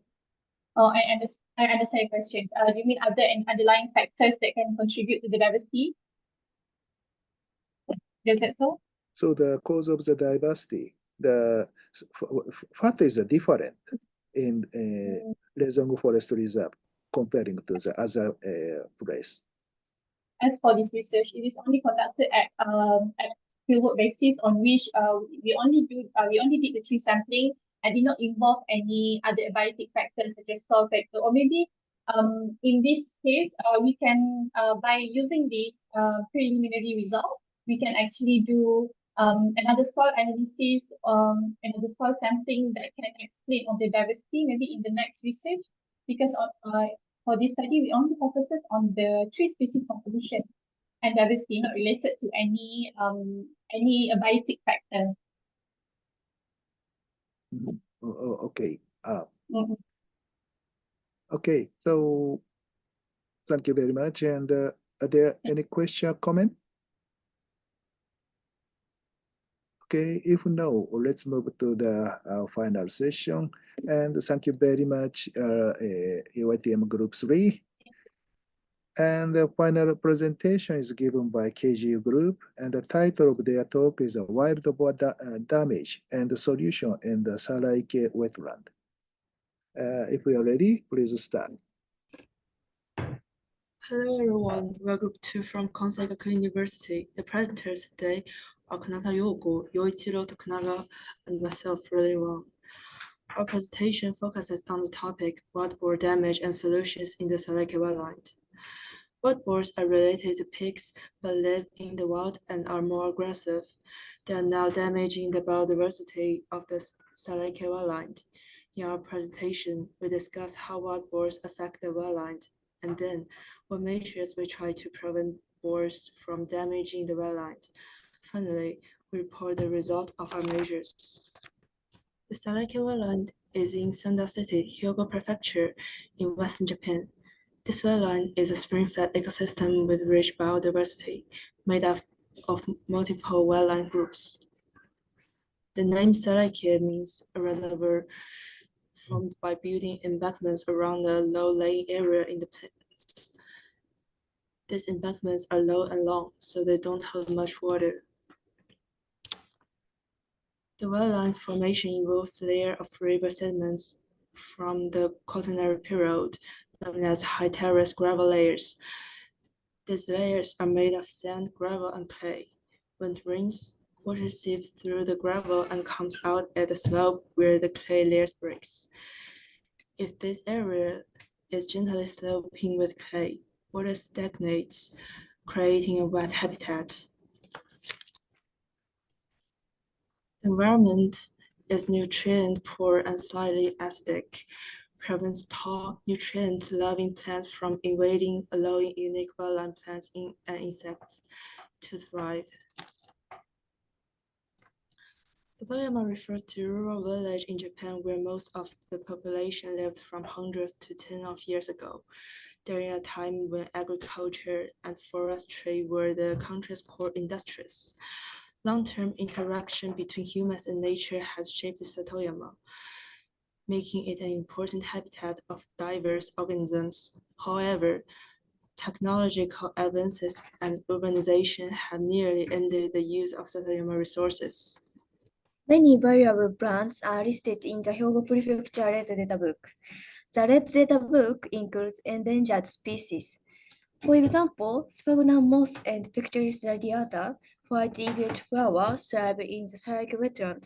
Oh, I understand your question. Do you mean other underlying factors that can contribute to the diversity? Is that so? So the cause of the diversity, what is different in Lesong Forest Reserve comparing to the other place? As for this research, it is only conducted at fieldwork basis on which we only did the tree sampling and did not involve any other abiotic factors such as soil factor. Or maybe in this case, we can by using this preliminary result, we can actually do another soil analysis, another soil sampling that can explain on the diversity maybe in the next research, because for this study, we only focuses on the tree species composition and diversity, not related to any abiotic factor. Okay. Okay. So thank you very much. And are there any question, comment? Okay, if no, let's move to the final session. And thank you very much, UiTM Group 3. And the final presentation is given by KGU Group, and the title of their talk is Wildboar Damage and the Solution in the Saraike Wetland. If we are ready, please start. Hello everyone, we are Group 2 from Unsika University. The presenters today are Kanata Yoko, Yoichiro Tokunaga, and myself, Really Wang. Our presentation focuses on the topic wildboar damage and solutions in the Saraike wetland. Wildboars are related to pigs but live in the wild and are more aggressive. They are now damaging the biodiversity of the Saraike wetland. In our presentation, we discuss how wildboars affect the wetland and then what measures we try to prevent boars from damaging the wetland. Finally, we report the result of our measures. The Saraike wetland is in Sanda City, Hyogo Prefecture, in western Japan. This wetland is a spring-fed ecosystem with rich biodiversity, made up of multiple wetland groups. The name Saraike means a reservoir formed by building embankments around the low-lying area in the plains. These embankments are low and long, so they don't hold much water. The wetland formation involves a layer of river sediments from the Quaternary period, known as high terrace gravel layers. These layers are made of sand, gravel, and clay. When it rains, water seeps through the gravel and comes out at the slope where the clay layers breaks. If this area is gently sloping with clay, water stagnates, creating a wet habitat. The environment is nutrient poor and slightly acidic, prevents tall, nutrient-loving plants from invading, allowing unique wetland plants and insects to thrive. Satoyama refers to a rural village in Japan where most of the population lived from hundreds to tens of years ago, during a time when agriculture and forestry were the country's core industries. Long-term interaction between humans and nature has shaped Satoyama, making it an important habitat of diverse organisms. However, technological advances and urbanization have nearly ended the use of Satoyama resources. Many valuable plants are listed in the Hyogo Prefecture Red Data Book. The Red Data Book includes endangered species. For example, sphagnum moss and Picteris radiata, white-eagled flowers thrive in the Saraike wetland,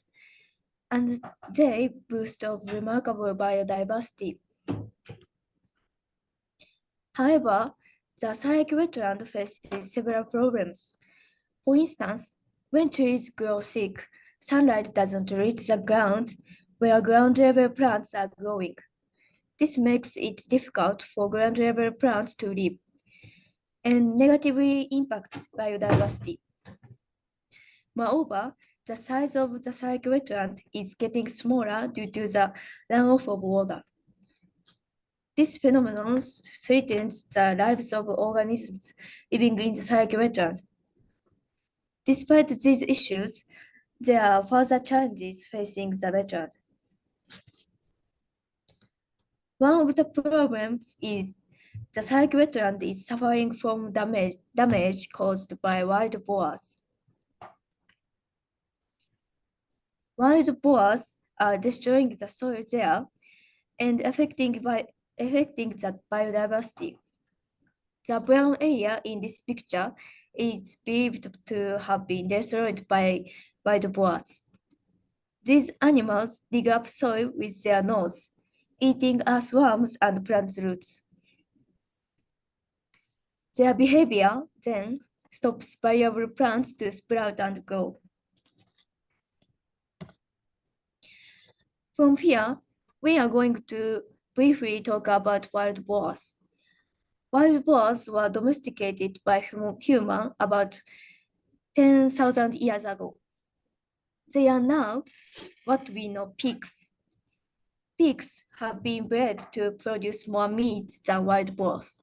and they boast of remarkable biodiversity. However, the Saraike wetland faces several problems. For instance, when trees grow thick, sunlight doesn't reach the ground where ground-level plants are growing. This makes it difficult for ground-level plants to live and negatively impacts biodiversity. Moreover, the size of the Saraike wetland is getting smaller due to the runoff of water. This phenomenon threatens the lives of organisms living in the Saraike wetland. Despite these issues, there are further challenges facing the wetland. One of the problems is the Saraike wetland is suffering from damage caused by wild boars. Wild boars are destroying the soil there and affecting the biodiversity. The brown area in this picture is believed to have been destroyed by wild boars. These animals dig up soil with their nose, eating earthworms and plant roots. Their behavior then stops viable plants to sprout and grow. From here, we are going to briefly talk about wild boars. Wild boars were domesticated by humans about 10,000 years ago. They are now what we know pigs. pigs have been bred to produce more meat than wild boars.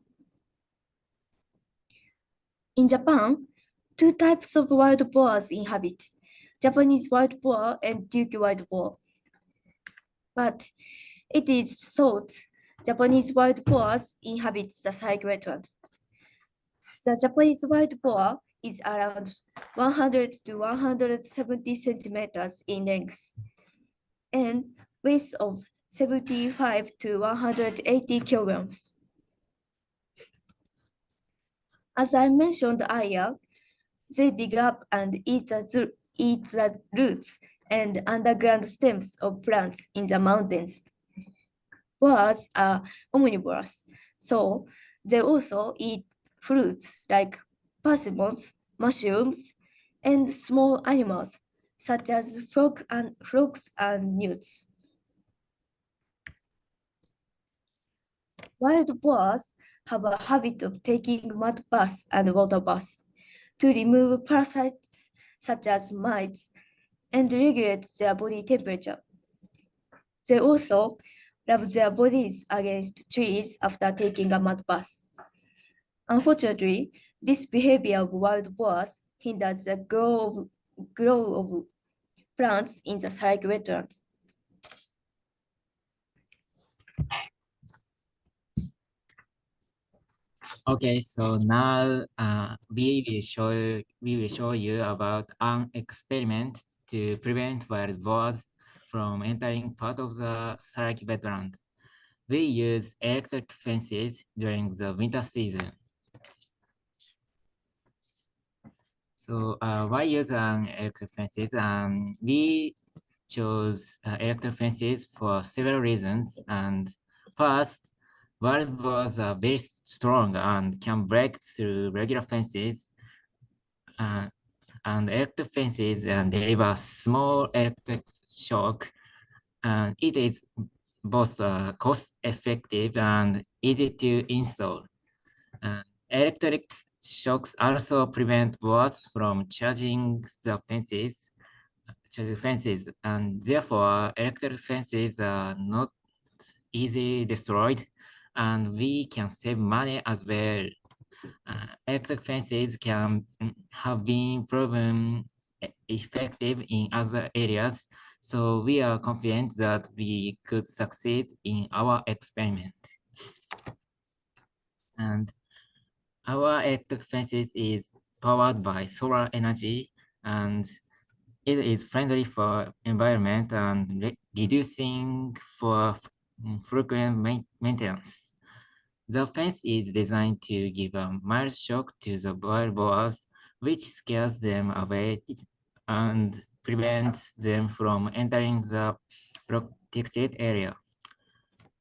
In Japan, two types of wild boars inhabit, Japanese wild boar and Duke wild boar. But it is thought Japanese wild boars inhabit the side wetland. The Japanese wild boar is around 100 to 170 centimeters in length and weighs of 75 to 180 kilograms. As I mentioned earlier, they dig up and eat the roots and underground stems of plants in the mountains. Boars are omnivorous, so they also eat fruits like persimmons, mushrooms, and small animals such as frogs and newts. Wild boars have a habit of taking mud baths and water baths to remove parasites such as mites and regulate their body temperature. They also rub their bodies against trees after taking a mud bath. Unfortunately, this behavior of wild boars hinders the growth of plants in the side wetland. Okay, so now we will show you about an experiment to prevent wild boars from entering part of the Saraki wetland. We use electric fences during the winter season. So why use electric fences? We chose electric fences for several reasons. And first, wild boars are very strong and can break through regular fences. And electric fences deliver small electric shock. And it is both cost-effective and easy to install. Electric shocks also prevent boars from charging fences, and therefore electric fences are not easily destroyed, and we can save money as well. Electric fences can have been proven effective in other areas, so we are confident that we could succeed in our experiment. And our electric fences is powered by solar energy, and it is friendly for environment and reducing for frequent maintenance. The fence is designed to give a mild shock to the wild boars, which scares them away and prevents them from entering the protected area.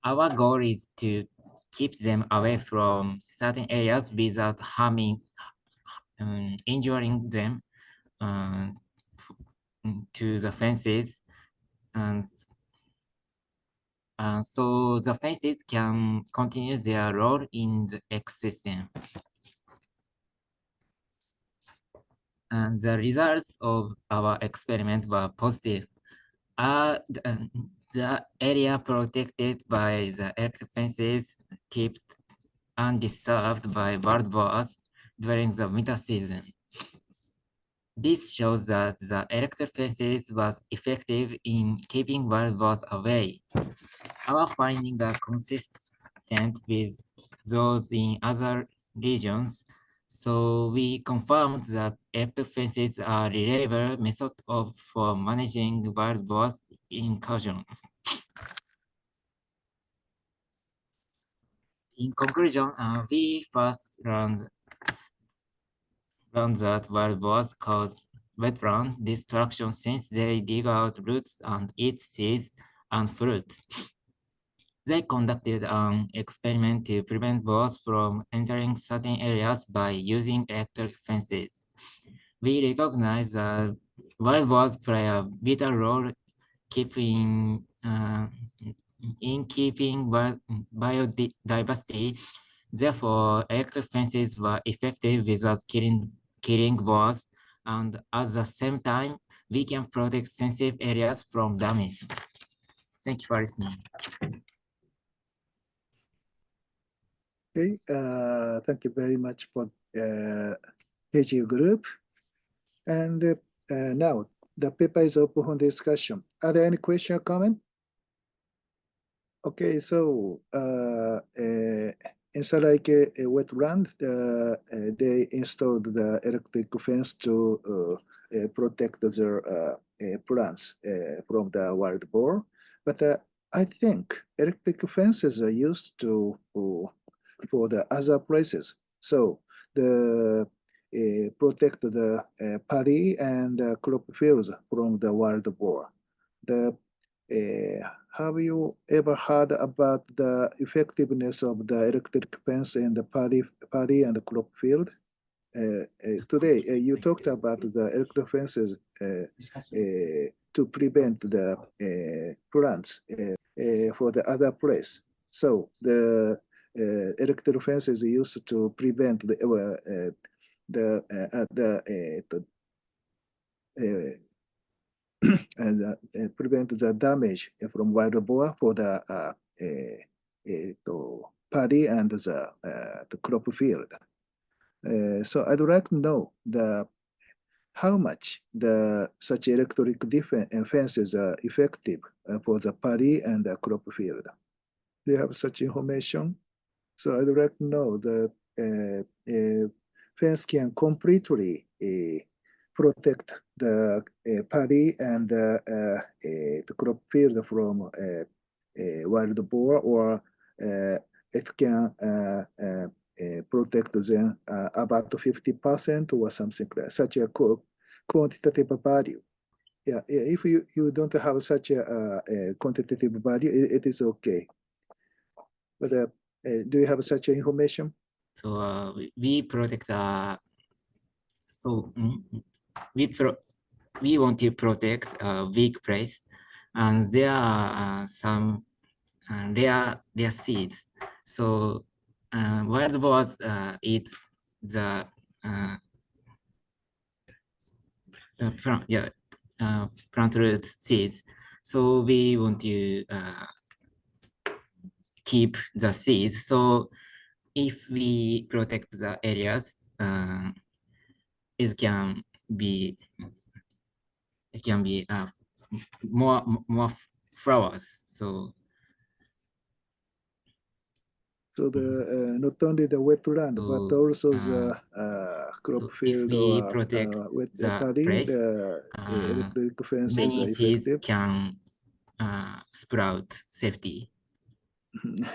Our goal is to keep them away from certain areas without injuring them to the fences, and so the fences can continue their role in the ecosystem. And the results of our experiment were positive. The area protected by the electric fences kept undisturbed by wild boars during the winter season. This shows that the electric fences was effective in keeping wild boars away. Our findings are consistent with those in other regions, so we confirmed that electric fences are a reliable method for managing wild boars incursions. In conclusion, we first learned that wild boars cause wetland destruction since they dig out roots and eat seeds and fruits. They conducted an experiment to prevent boars from entering certain areas by using electric fences. We recognize that wild boars play a vital role in keeping biodiversity. Therefore, electric fences were effective without killing boars, and at the same time, we can protect sensitive areas from damage. Thank you for listening. Okay, thank you very much for KGU group. And now the paper is open for discussion. Are there any question or comment? Okay, so inside like a wetland, they installed the electric fence to protect their plants from the wild boar. But I think electric fences are used to for the other places. So the protect the paddy and crop fields from the wild boar. The have you ever heard about the effectiveness of the electric fence in the paddy and the crop field? Today, you talked about the electric fences to prevent the plants for the other place. So the electric fence is used to prevent and prevent the damage from wild boar for the paddy and the crop field. So I'd like to know how much such electric fences are effective for the paddy and the crop field. Do you have such information? So I'd like to know the fence can completely protect the paddy and the crop field from wild boar, or it can protect them about 50% or something like that, such a quantitative value. Yeah, if you don't have such a quantitative value, it is okay. But do you have such information? So we protect we want to protect a weak place, and there are some rare seeds. So wild boars eat the plant root seeds. So we want to keep the seeds. So if we protect the areas, it can be more flowers. So the not only the wetland, but also the crop field we or protect with the paddy, place, the electric fences are many seeds effective. can sprout safety.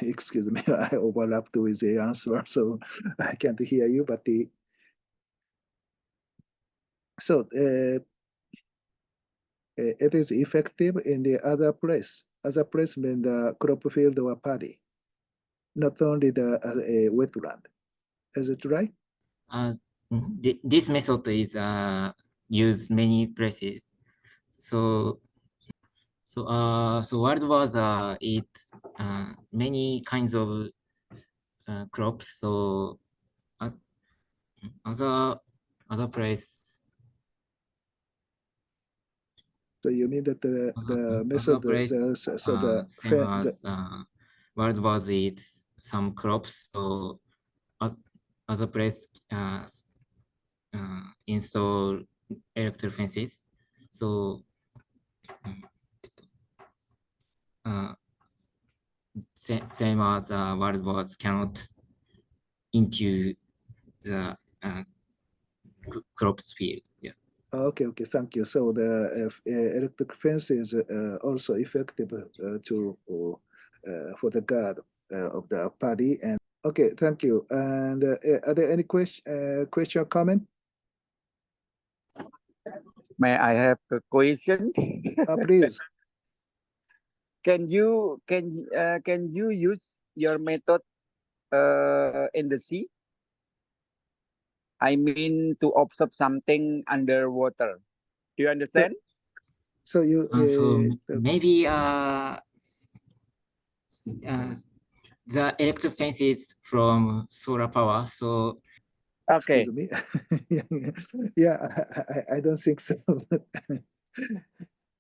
Excuse me, I overlapped with the answer, so I can't hear you. But so it is effective in the other place. Other place mean the crop field or paddy, not only the wetland. Is it right? This method is used many places. So wild boars eat many kinds of crops. So other place. So you mean that the method, same as wild boars eat some crops. So other place install electric fences. So same as wild boars cannot into the crops field. Yeah. Okay, thank you. So the electric fence is also effective for the guard of the paddy. And okay, thank you. And are there any question or comment? May I have a question? Please. Can you use your method in the sea? I mean, to observe something underwater. Do you understand? So you maybe the electric fence is from solar power. So okay. Excuse me. Yeah, I don't think so.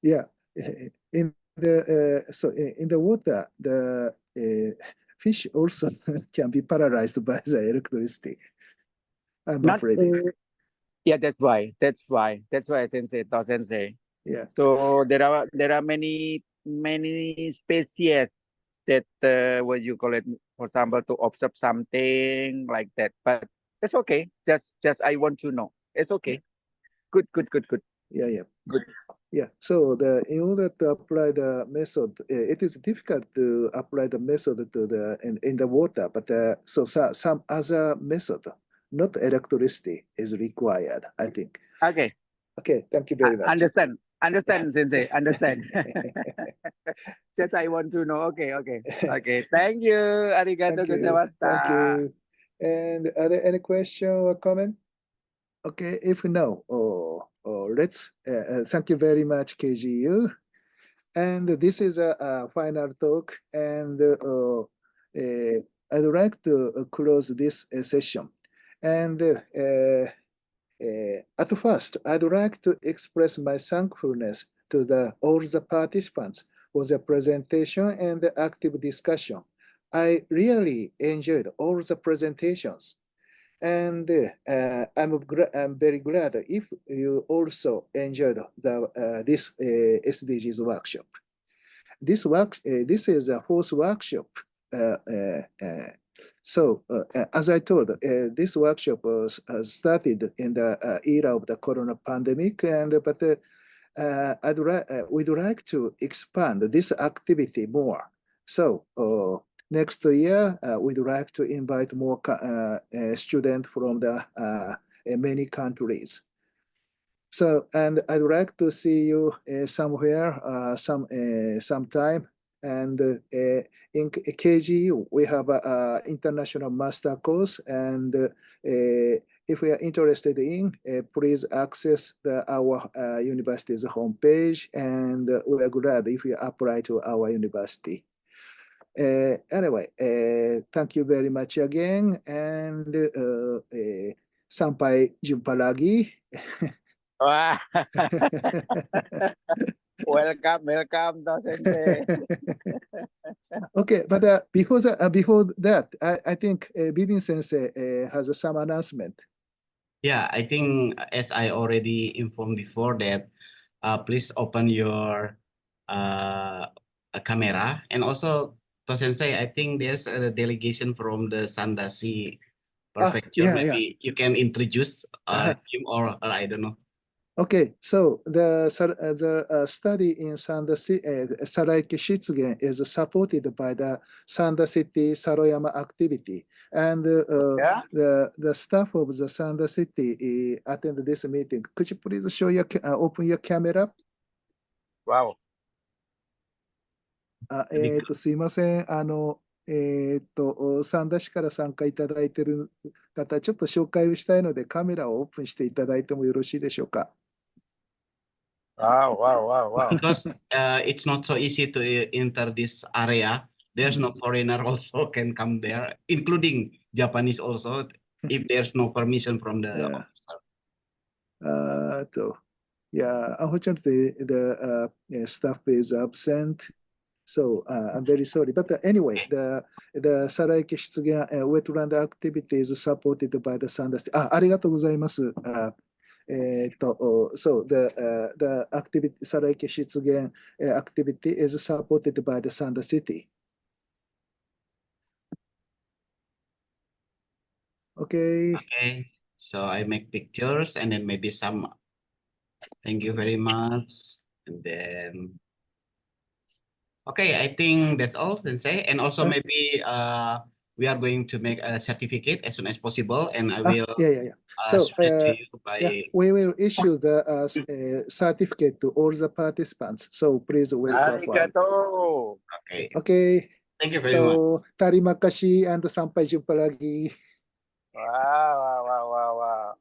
Yeah, in so in the water, the fish also can be paralyzed by the electricity. I'm Not, afraid. yeah, that's why, Sensei, To Sensei. Yeah. So there are many species that what you call it, for example, to observe something like that. But it's okay. Just I want to know. It's okay. Good. Yeah. Good. Yeah. So in order to apply the method, it is difficult to apply the method to the in the water. But some other method, not electricity, is required, I think. Okay. Okay. Thank you very much. Understand, Sensei. Understand. Just I want to know. Okay. Thank you. Arigato Thank you. gozaimashita. Thank you. And are there any question or comment? Okay, if no, let's thank you very much, KGU. And this is a final talk, and I'd like to close this session. And at first, I'd like to express my thankfulness to all the participants for the presentation and the active discussion. I really enjoyed all the presentations. And I'm very glad if you also enjoyed this SDGs workshop. This is a fourth workshop. So as I told, this workshop was started in the era of the corona pandemic, but we'd like to expand this activity more. So next year, we'd like to invite more students from the many countries. So, and I'd like to see you somewhere, sometime. And in KGU, we have an international master course. And if you are interested in, please access our university's homepage. And we are glad if you apply to our university. Anyway, thank you very much again. And sampai jumpa lagi. Wah. Welcome, To Sensei. Okay, but before that, I think Bibin Sensei has some announcement. Yeah, I think as I already informed before that, please open your camera. And also, To Sensei, I think there's a delegation from the Sandasi Prefecture. Yeah. Maybe you can introduce him or I don't know. Okay, so the study in Sandasi, Saraiki Shitsugen is supported by the Sanda City Saroyama activity. And the staff of the Sanda City attend this meeting. Could you please show open your camera? Wow. すいません。三田市から参加いただいている方、ちょっと紹介をしたいので、カメラをオープンしていただいてもよろしいでしょうか。Wow. Because it's not so easy to enter this area. There's no foreigner also can come there, including Japanese also, if there's no permission from the officer. Yeah, unfortunately, the staff is absent. So I'm very sorry. But anyway, the Saraiki Shitsugen wetland activity is supported by the Sanda City. ありがとうございます。So the activity, Saraiki Shitsugen activity is supported by the Sanda City. Okay. Okay, so I make pictures and then maybe some. Thank you very much. And then, okay, I think that's all, Sensei. And also maybe we are going to make a certificate as soon as possible, and I will So spread to you by. we will issue the certificate to all the participants. So please welcome. Arigato. Okay. Thank you very much. Terima kasih and sampai jumpa lagi. Wow.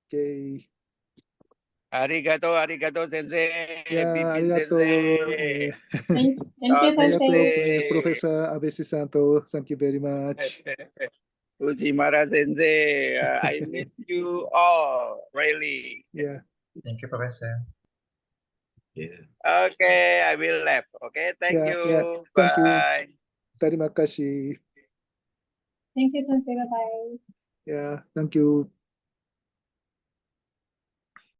Okay. Arigato, Sensei. Yeah, Bibin arigato. Sensei. Thank you, Sensei. Professor Abesi Santo, thank you very much. Uchimara Sensei, I miss you all, really. Yeah. Thank you, Professor. Yeah. Okay, I will left. Okay, thank Yeah, you. yeah. Thank you. Bye. Terima kasih. Thank you, Unsika. Bye. Yeah, thank you.